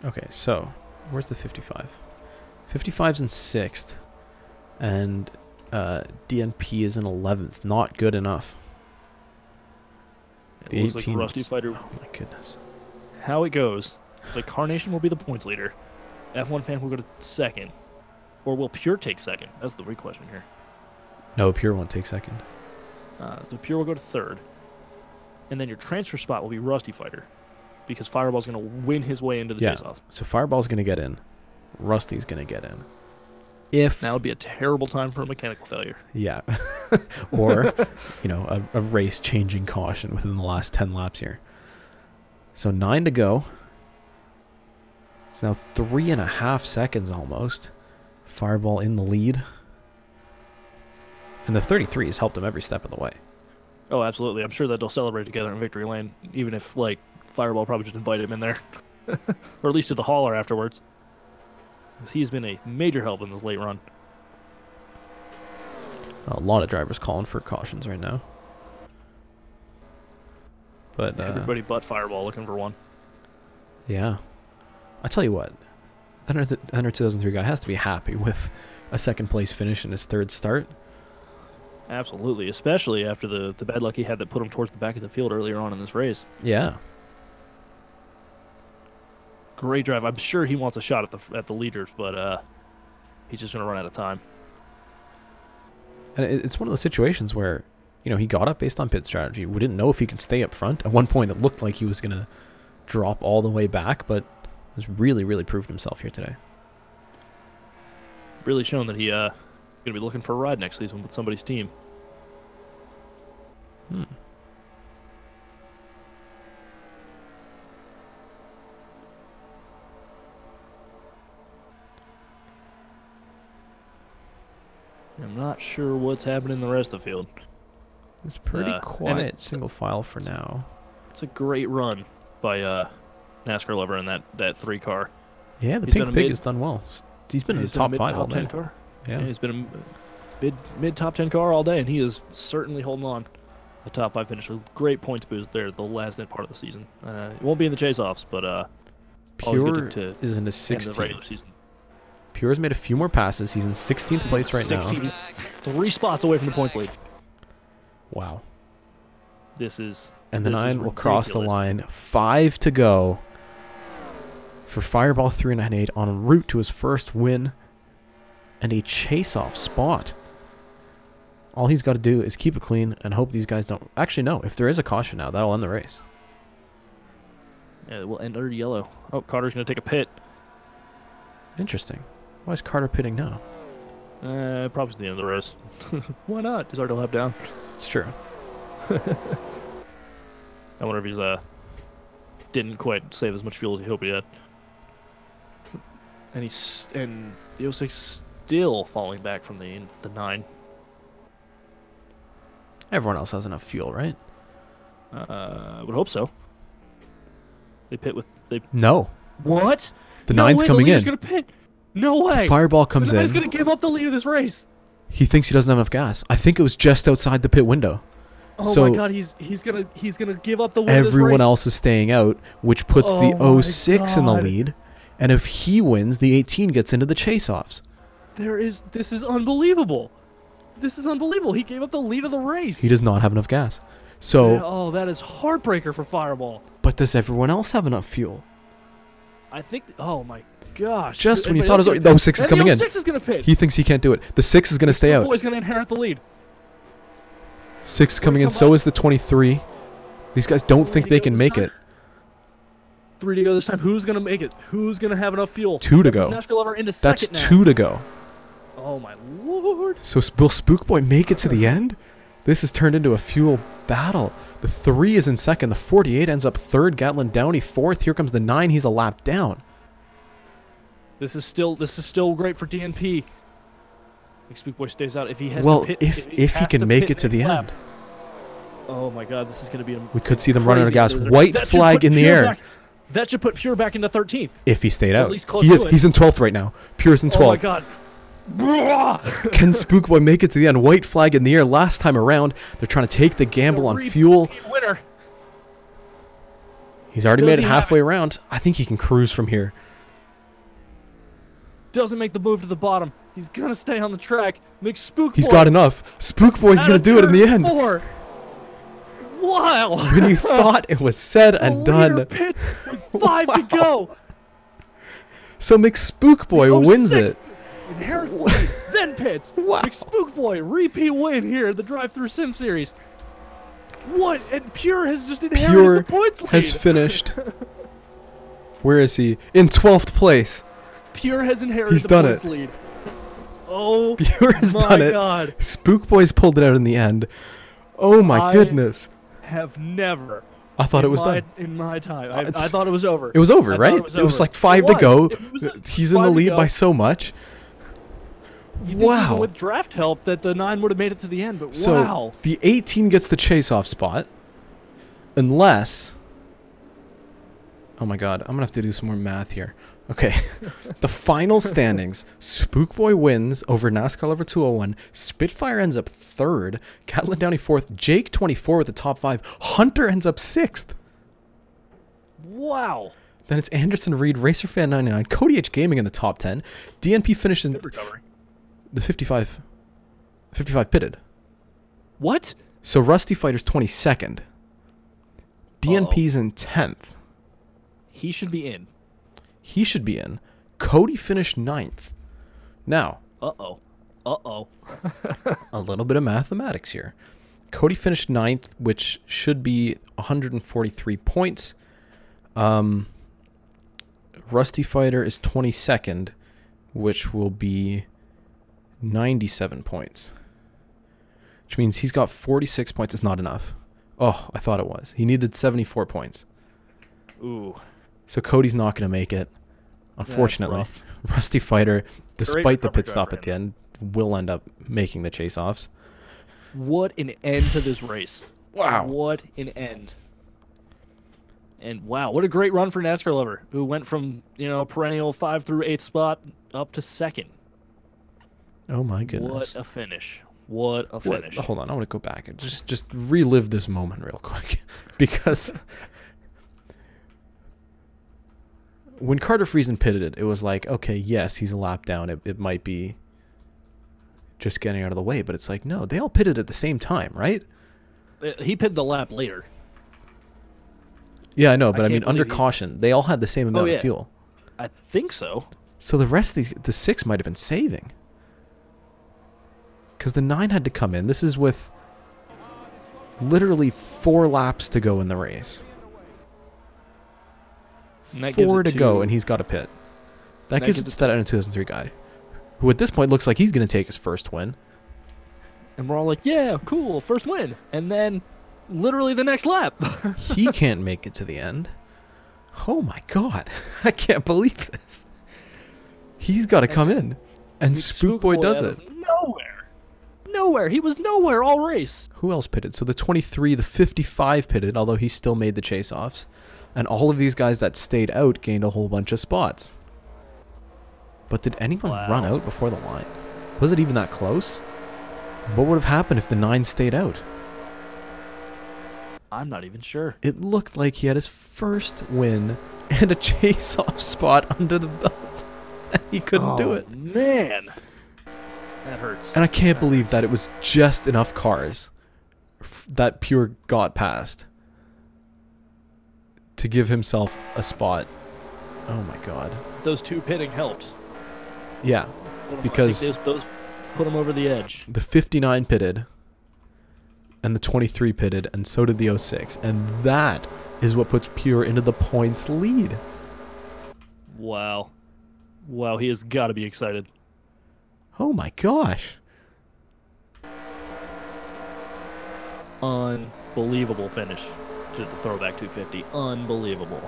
Okay, so where's the 55? 55's in 6th, and DNP is in 11th. Not good enough. It looks like Rusty Fighter. Oh my goodness. How it goes? It's like Carnation will be the points leader. F1 Fan will go to 2nd, or will Pure take 2nd? That's the real question here. No, Pure won't take 2nd. So Pure will go to 3rd. And then your transfer spot will be Rusty Fighter, because Fireball's going to win his way into the Chaseoff. So Fireball's going to get in. Rusty's going to get in. If now would be a terrible time for a mechanical failure. Yeah. or, you know, a race-changing caution within the last 10 laps here. So 9 to go. It's now 3.5 seconds almost. Fireball in the lead. And the 33 has helped him every step of the way. Oh, absolutely. I'm sure that they'll celebrate together in victory lane, even if, like, Fireball probably just invited him in there. Or at least to the hauler afterwards. Because he's been a major help in this late run. A lot of drivers calling for cautions right now. But everybody but Fireball looking for one. Yeah. I tell you what, the Hunter 2003 guy has to be happy with a second place finish in his third start. Absolutely, especially after the bad luck he had that put him towards the back of the field earlier on in this race. Yeah. Great drive. I'm sure he wants a shot at the leaders, but he's just going to run out of time. And it's one of those situations where, you know, he got up based on pit strategy. We didn't know if he could stay up front. At one point, it looked like he was going to drop all the way back, but has really, really proved himself here today. Really shown that he going to be looking for a ride next season with somebody's team. I'm not sure what's happening in the rest of the field. It's pretty quiet, single file for now. It's a great run by NASCAR Lover in that 3 car. Yeah, the Pink Pig has done well. He's been in the top 5 all day. Car. Yeah, he's been a mid top 10 car all day, and he is certainly holding on. The top 5 finish with great points boost there the last part of the season. It won't be in the Chaseoffs, but Pure is in the 16th. Pure's made a few more passes. He's in 16th place right now. He's 3 spots away from the points lead. Wow. This is. And the 9 will cross the line. 5 to go for Fireball 398 en route to his first win and a chase-off spot. All he's got to do is keep it clean and hope these guys don't... Actually, no. If there is a caution now, that'll end the race. Yeah, it will end under yellow. Oh, Carter's going to take a pit. Interesting. Why is Carter pitting now? Probably the end of the race. Why not? He's already a lap down. It's true. I wonder if he's didn't quite save as much fuel as he hoped he had. And the 06 still falling back from the 9. Everyone else has enough fuel, right? I would hope so. They pit with No. What? The 9's coming in. Gonna pit. No way. Fireball comes in. He's gonna give up the lead of this race. He thinks he doesn't have enough gas. I think it was just outside the pit window. Oh my God, he's gonna give up the lead. Everyone else is staying out, which puts the 06 in the lead. And if he wins, the 18 gets into the chase-offs. This is unbelievable. This is unbelievable. He gave up the lead of the race. He does not have enough gas. So. Yeah, oh, that is heartbreaker for Fireball. But does everyone else have enough fuel? I think. Oh my gosh. Just when you thought it was the 06 is coming in. The 06 is gonna pit. He thinks he can't do it. The 6 is gonna stay out. Boy's gonna inherit the lead. 6 is coming in. So is the 23. These guys don't think they can make it. 3 to go this time. Who's gonna make it? Who's gonna have enough fuel? 2 to go. That's 2 to go. Oh my lord. So will Spookboy make it to the end? This has turned into a fuel battle. The 3 is in second. The 48 ends up third. Gatlin Downey fourth. Here comes the 9. He's a lap down. This is still great for DNP. If Spookboy stays out, if he has well, to pit, if he can make it to the end. Oh my God, this is going to be. We could see them run out of gas. White flag in the air. That should put Pure back into 13th. If he stayed out. He's in 12th right now. Pure's in 12th. Oh my God. Can Spookboy make it to the end? White flag in the air last time around. They're trying to take the gamble on fuel. Winner. He's already made it halfway around. I think he can cruise from here. Doesn't make the move to the bottom. He's going to stay on the track. Makes Spookboy. He's got enough. Spookboy's going to do it in the end. 4. Wow. When you thought it was said and done. Pits with 5 to go. So McSpookboy wins it. Inherits the lead, then pits. Wow. McSpookboy, repeat win here at the DriveThrough Sim Series. What? And Pure has just inherited the points lead. Has finished. Where is he? In 12th place. Pure has inherited the points lead. Oh, Pure has my done it. God. Spook Boys pulled it out in the end. Oh my goodness. Have never. I thought it was done. In my time. I thought it was over. It was over, right? It was like 5 to go. It He's in the lead by so much. You think Wow. even with draft help that the 9 would have made it to the end, but So wow. the 18 gets the Chaseoff spot. Unless... Oh my god, I'm going to have to do some more math here. Okay, the final standings. Spook Boy wins over NASCAR Lover 201. Spitfire ends up 3rd. Catlin Downey 4th. Jake 24 with the top 5. Hunter ends up 6th. Wow. Then it's Anderson Reed, RacerFan 99, Cody H Gaming in the top 10. DNP finished in Good recovery. the 55 pitted. What? So Rusty Fighter's 22nd. DNP's in 10th. He should be in. He should be in. Cody finished 9th. Now, Uh-oh. Uh-oh. a little bit of mathematics here. Cody finished 9th, which should be 143 points. Rusty Fighter is 22nd, which will be 97 points. Which means he's got 46 points. It's not enough. Oh, I thought it was. He needed 74 points. Ooh. So Cody's not going to make it, unfortunately. rough. Rusty Fighter, despite the recovery pit stop drive at for the end, will end up making the chase-offs. What an end to this race. Wow. What an end. And wow, what a great run for NASCAR Lover, who went from, perennial 5 through 8th spot up to 2nd. Oh my goodness. What a finish. What a finish. Hold on, I want to go back and just relive this moment real quick. Because when Carter Friesen pitted it, it was like, okay, yes, he's a lap down. It might be just getting out of the way, but it's like, no, they all pitted at the same time, right? He pitted the lap later. Yeah, I know, but I mean, can't under believe he- caution, they all had the same amount yeah. of fuel. I think so. So the rest of the 6 might have been saving. Because the 9 had to come in. This is with literally 4 laps to go in the race. And that gives 4 it to go, to- and he's got a pit. That that gives gives it it to that 2003 guy, who at this point looks like he's going to take his first win. And we're all like, yeah, cool, first win. And then literally the next lap. He can't make it to the end. Oh my god. I can't believe this. He's got to come in. And Spook Boy does out it. of Nowhere. He was nowhere all race. Who else pitted? So the 23, the 55 pitted, although he still made the chase-offs. And all of these guys that stayed out gained a whole bunch of spots. But did anyone run out before the line? Was it even that close? What would have happened if the 9 stayed out? I'm not even sure. It looked like he had his first win and a chase-off spot under the belt. And he couldn't do it. Man. That hurts. And I can't believe that it was just enough cars that Pure got past to give himself a spot. Oh my god. Those 2 pitting helped. Yeah, because I think those put him over the edge. the 59 pitted and the 23 pitted, and so did the 06. And that is what puts Pure into the points lead. Wow. Wow, he has got to be excited. Oh my gosh. Unbelievable finish to the Throwback 250. Unbelievable.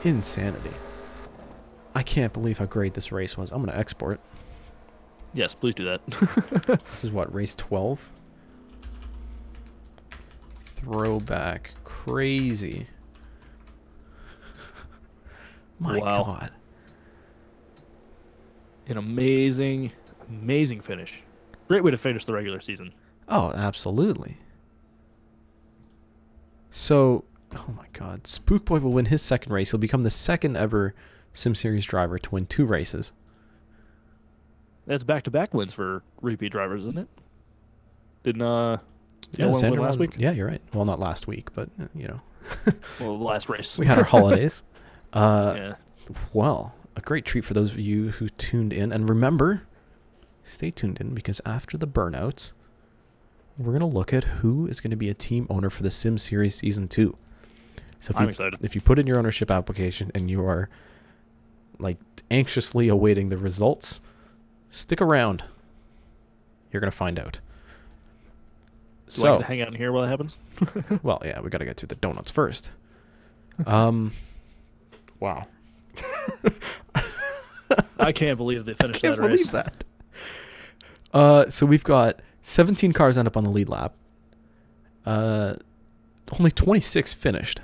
Insanity. I can't believe how great this race was. I'm going to export. Yes, please do that. This is what, race 12? Throwback. Crazy. My Wow. god. An amazing, amazing finish. Great way to finish the regular season. Oh, absolutely. So, oh my god. Spook Boy will win his second race. He'll become the second ever Sim Series driver to win 2 races. That's back-to-back wins for repeat drivers, isn't it? Didn't Yeah, one win Sandra last won- week? Yeah, you're right. Well, not last week, but, Well, the last race. we had our holidays. Yeah. Well, a great treat for those of you who tuned in. And remember, stay tuned in, because after the burnouts, we're going to look at who is going to be a team owner for the Sim Series Season 2. So I'm excited. If you put in your ownership application and you are like anxiously awaiting the results, Stick around. You're going to find out. Do I get to hang out in here while that happens? Well, yeah, we got to get through the donuts first. Wow. I can't believe they finished that race. I can't believe that. So we've got 17 cars end up on the lead lap. Only 26 finished.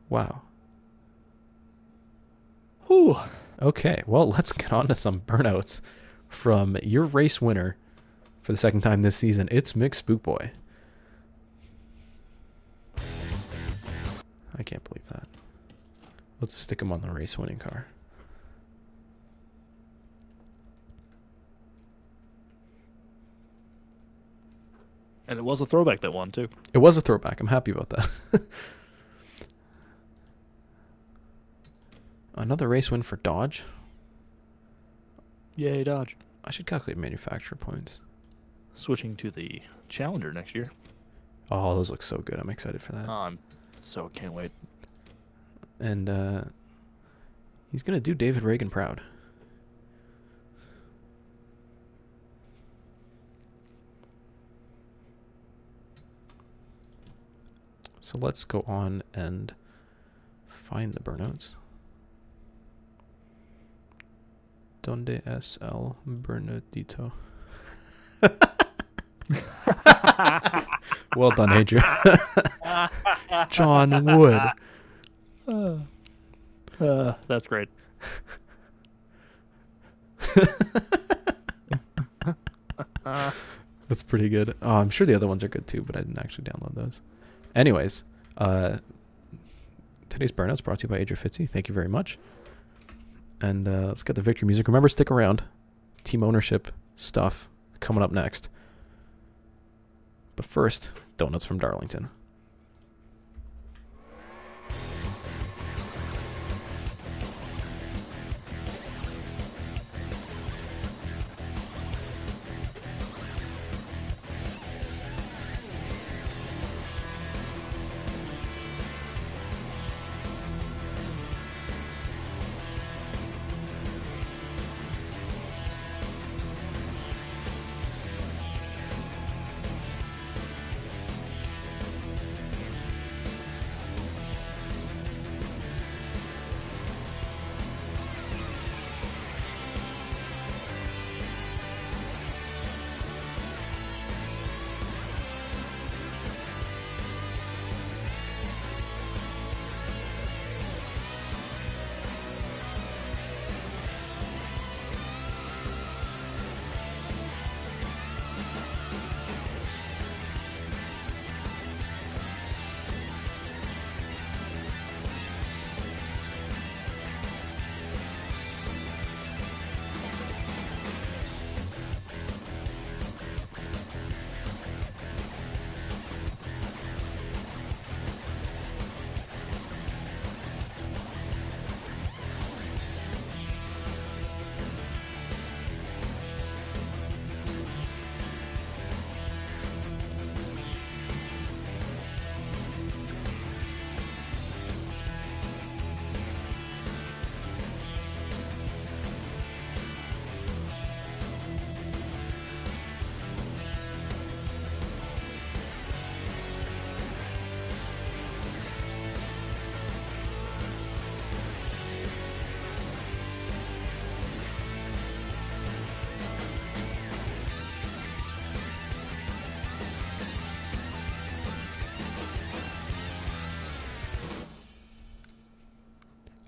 Wow. Whew. Okay, well, let's get on to some burnouts from your race winner for the second time this season. It's Mick Spookboy. I can't believe that. Let's stick him on the race winning car. And it was a throwback that won, too. It was a throwback. I'm happy about that. Another race win for Dodge. Yay, Dodge. I should calculate manufacturer points. Switching to the Challenger next year. Oh, those look so good. I'm excited for that. Can't wait. And he's going to do David Reagan proud. So let's go on and find the burnouts. Donde es el burnadito? Well done, Adrian. John Wood. That's great. That's pretty good. Oh, I'm sure the other ones are good too, but I didn't actually download those. Anyways, today's burnout's brought to you by Adrian Fitzy. Thank you very much. And let's get the victory music. Remember, stick around. Team ownership stuff coming up next. But first, donuts from Darlington.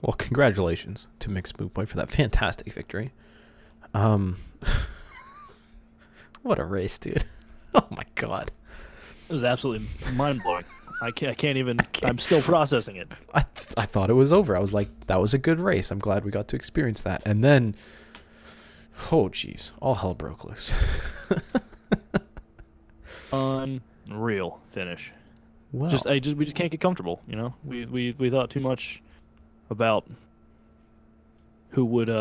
Well, congratulations to Mick Spookboy for that fantastic victory. What a race, dude. Oh my god. It was absolutely mind-blowing. I can't even... I'm still processing it. I thought it was over. I was like, that was a good race. I'm glad we got to experience that. And then, oh jeez, all hell broke loose. Unreal finish. Well, we just can't get comfortable, you know? We thought too much about who would we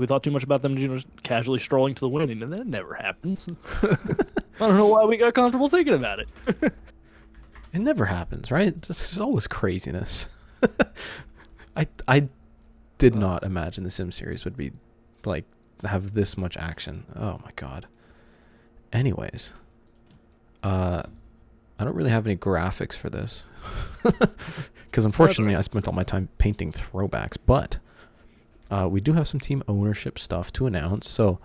thought too much about them, you know, just casually strolling to the winning, and that never happens. I don't know why we got comfortable thinking about it. it never happens, right? There's always craziness. I did not imagine the Sim series would be like have this much action. Oh my god. Anyways, I don't really have any graphics for this because unfortunately I spent all my time painting throwbacks, but we do have some team ownership stuff to announce. So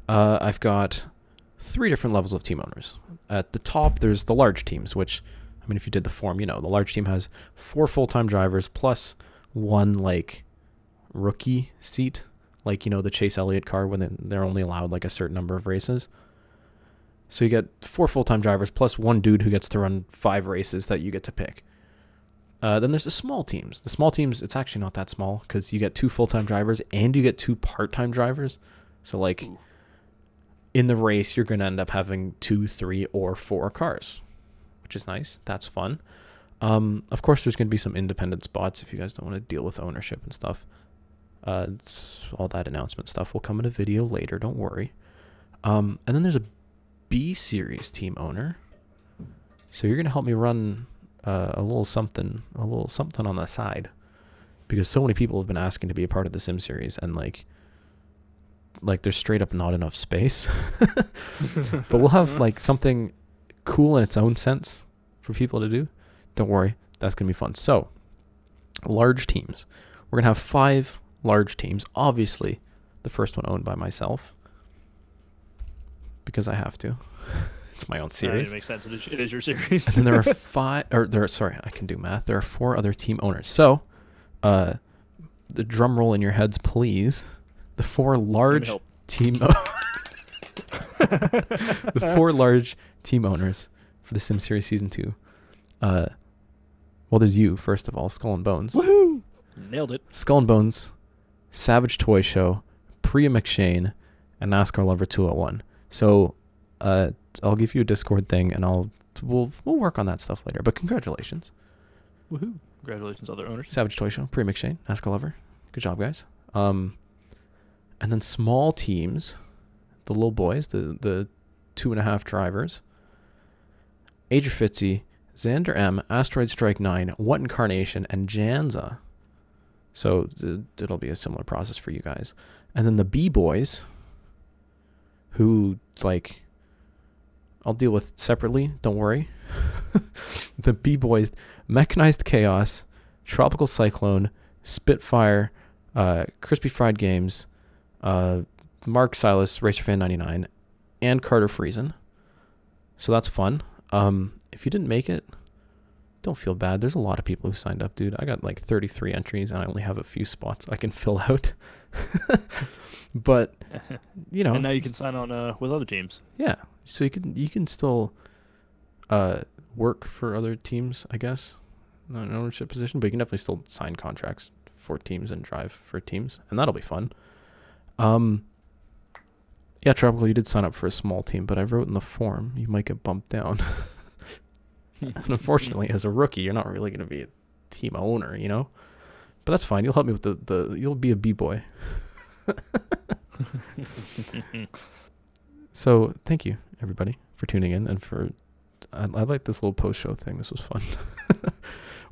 I've got 3 different levels of team owners. At the top, there's the large teams, which, I mean, if you did the form, you know, the large team has 4 full-time drivers plus 1, like, rookie seat, like, you know, the Chase Elliott car when they're only allowed, like, a certain number of races. So you get 4 full-time drivers plus 1 dude who gets to run 5 races that you get to pick. Then there's the small teams. The small teams, it's actually not that small because you get 2 full-time drivers and you get 2 part-time drivers. So, like... Ooh. In the race, you're going to end up having 2, 3, or 4 cars, which is nice. That's fun. Of course, there's going to be some independent spots if you guys don't want to deal with ownership and stuff. All that announcement stuff will come in a video later. Don't worry. And then there's a B series team owner. So you're going to help me run a little something on the side, because so many people have been asking to be a part of the Sim series, and like there's straight up not enough space. But we'll have like something cool in its own sense for people to do. Don't worry, that's gonna be fun. So large teams, we're gonna have 5 large teams. Obviously the first one owned by myself because I have to. It's my own series. It makes sense. It is your series. And there are 5, or sorry, I can do math. There are 4 other team owners. So the drum roll in your heads, please. The 4 large team the 4 large team owners for the Sim Series Season 2. Well, there's you, first of all, Skull and Bones. Woohoo! Nailed it. Skull and Bones, Savage Toy Show, Priya McShane, and NASCAR Lover 201. So I'll give you a Discord thing, and we'll work on that stuff later. But congratulations. Woohoo. Congratulations, other owners. Savage Toy Show, Priya McShane, NASCAR Lover. Good job, guys. And then small teams, the little boys, the 2.5 drivers, Adrian Fitzy, Xander M, Asteroid Strike 9, What Incarnation, and Janza. So it'll be a similar process for you guys. And then the B-boys, who, like, I'll deal with separately, don't worry. The B-boys, Mechanized Chaos, Tropical Cyclone, Spitfire, Crispy Fried Games, Mark Silas, RacerFan 99, and Carter Friesen. So that's fun. If you didn't make it, don't feel bad. There's a lot of people who signed up, dude. I got like 33 entries, and I only have a few spots I can fill out. But, you know. And now you can sign on with other teams. Yeah. So you can still work for other teams, I guess, in an ownership position, but you can definitely still sign contracts for teams and drive for teams, and that'll be fun. Yeah, Tropical, you did sign up for a small team, but I wrote in the form you might get bumped down. And unfortunately, as a rookie, you're not really going to be a team owner, you know? But that's fine. You'll help me with you'll be a B-boy. So, thank you, everybody, for tuning in, and I like this little post-show thing. This was fun.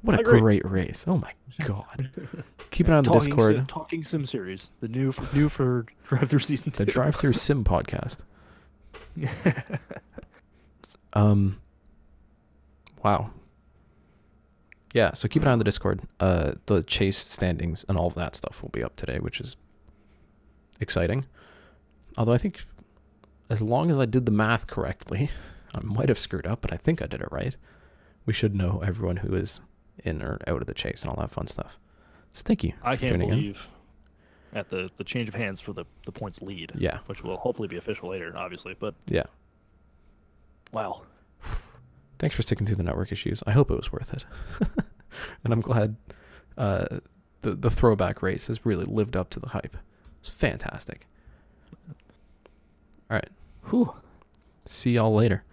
What a great race. Oh my god. Keep an eye on the Discord. Talking Sim Series. The new for DriveThrough Season 2. The DriveThrough Sim podcast. Wow. Yeah, so keep an eye on the Discord. The chase standings and all of that stuff will be up today, which is exciting. Although I think as long as I did the math correctly, I might have screwed up, but I think I did it right. We should know everyone who is in or out of the chase and all that fun stuff. So thank you. I can't believe at the change of hands for the points lead. Yeah. Which will hopefully be official later, obviously. But yeah. Wow. Thanks for sticking through the network issues. I hope it was worth it. And I'm glad the throwback race has really lived up to the hype. It's fantastic. All right. Whew. See y'all later.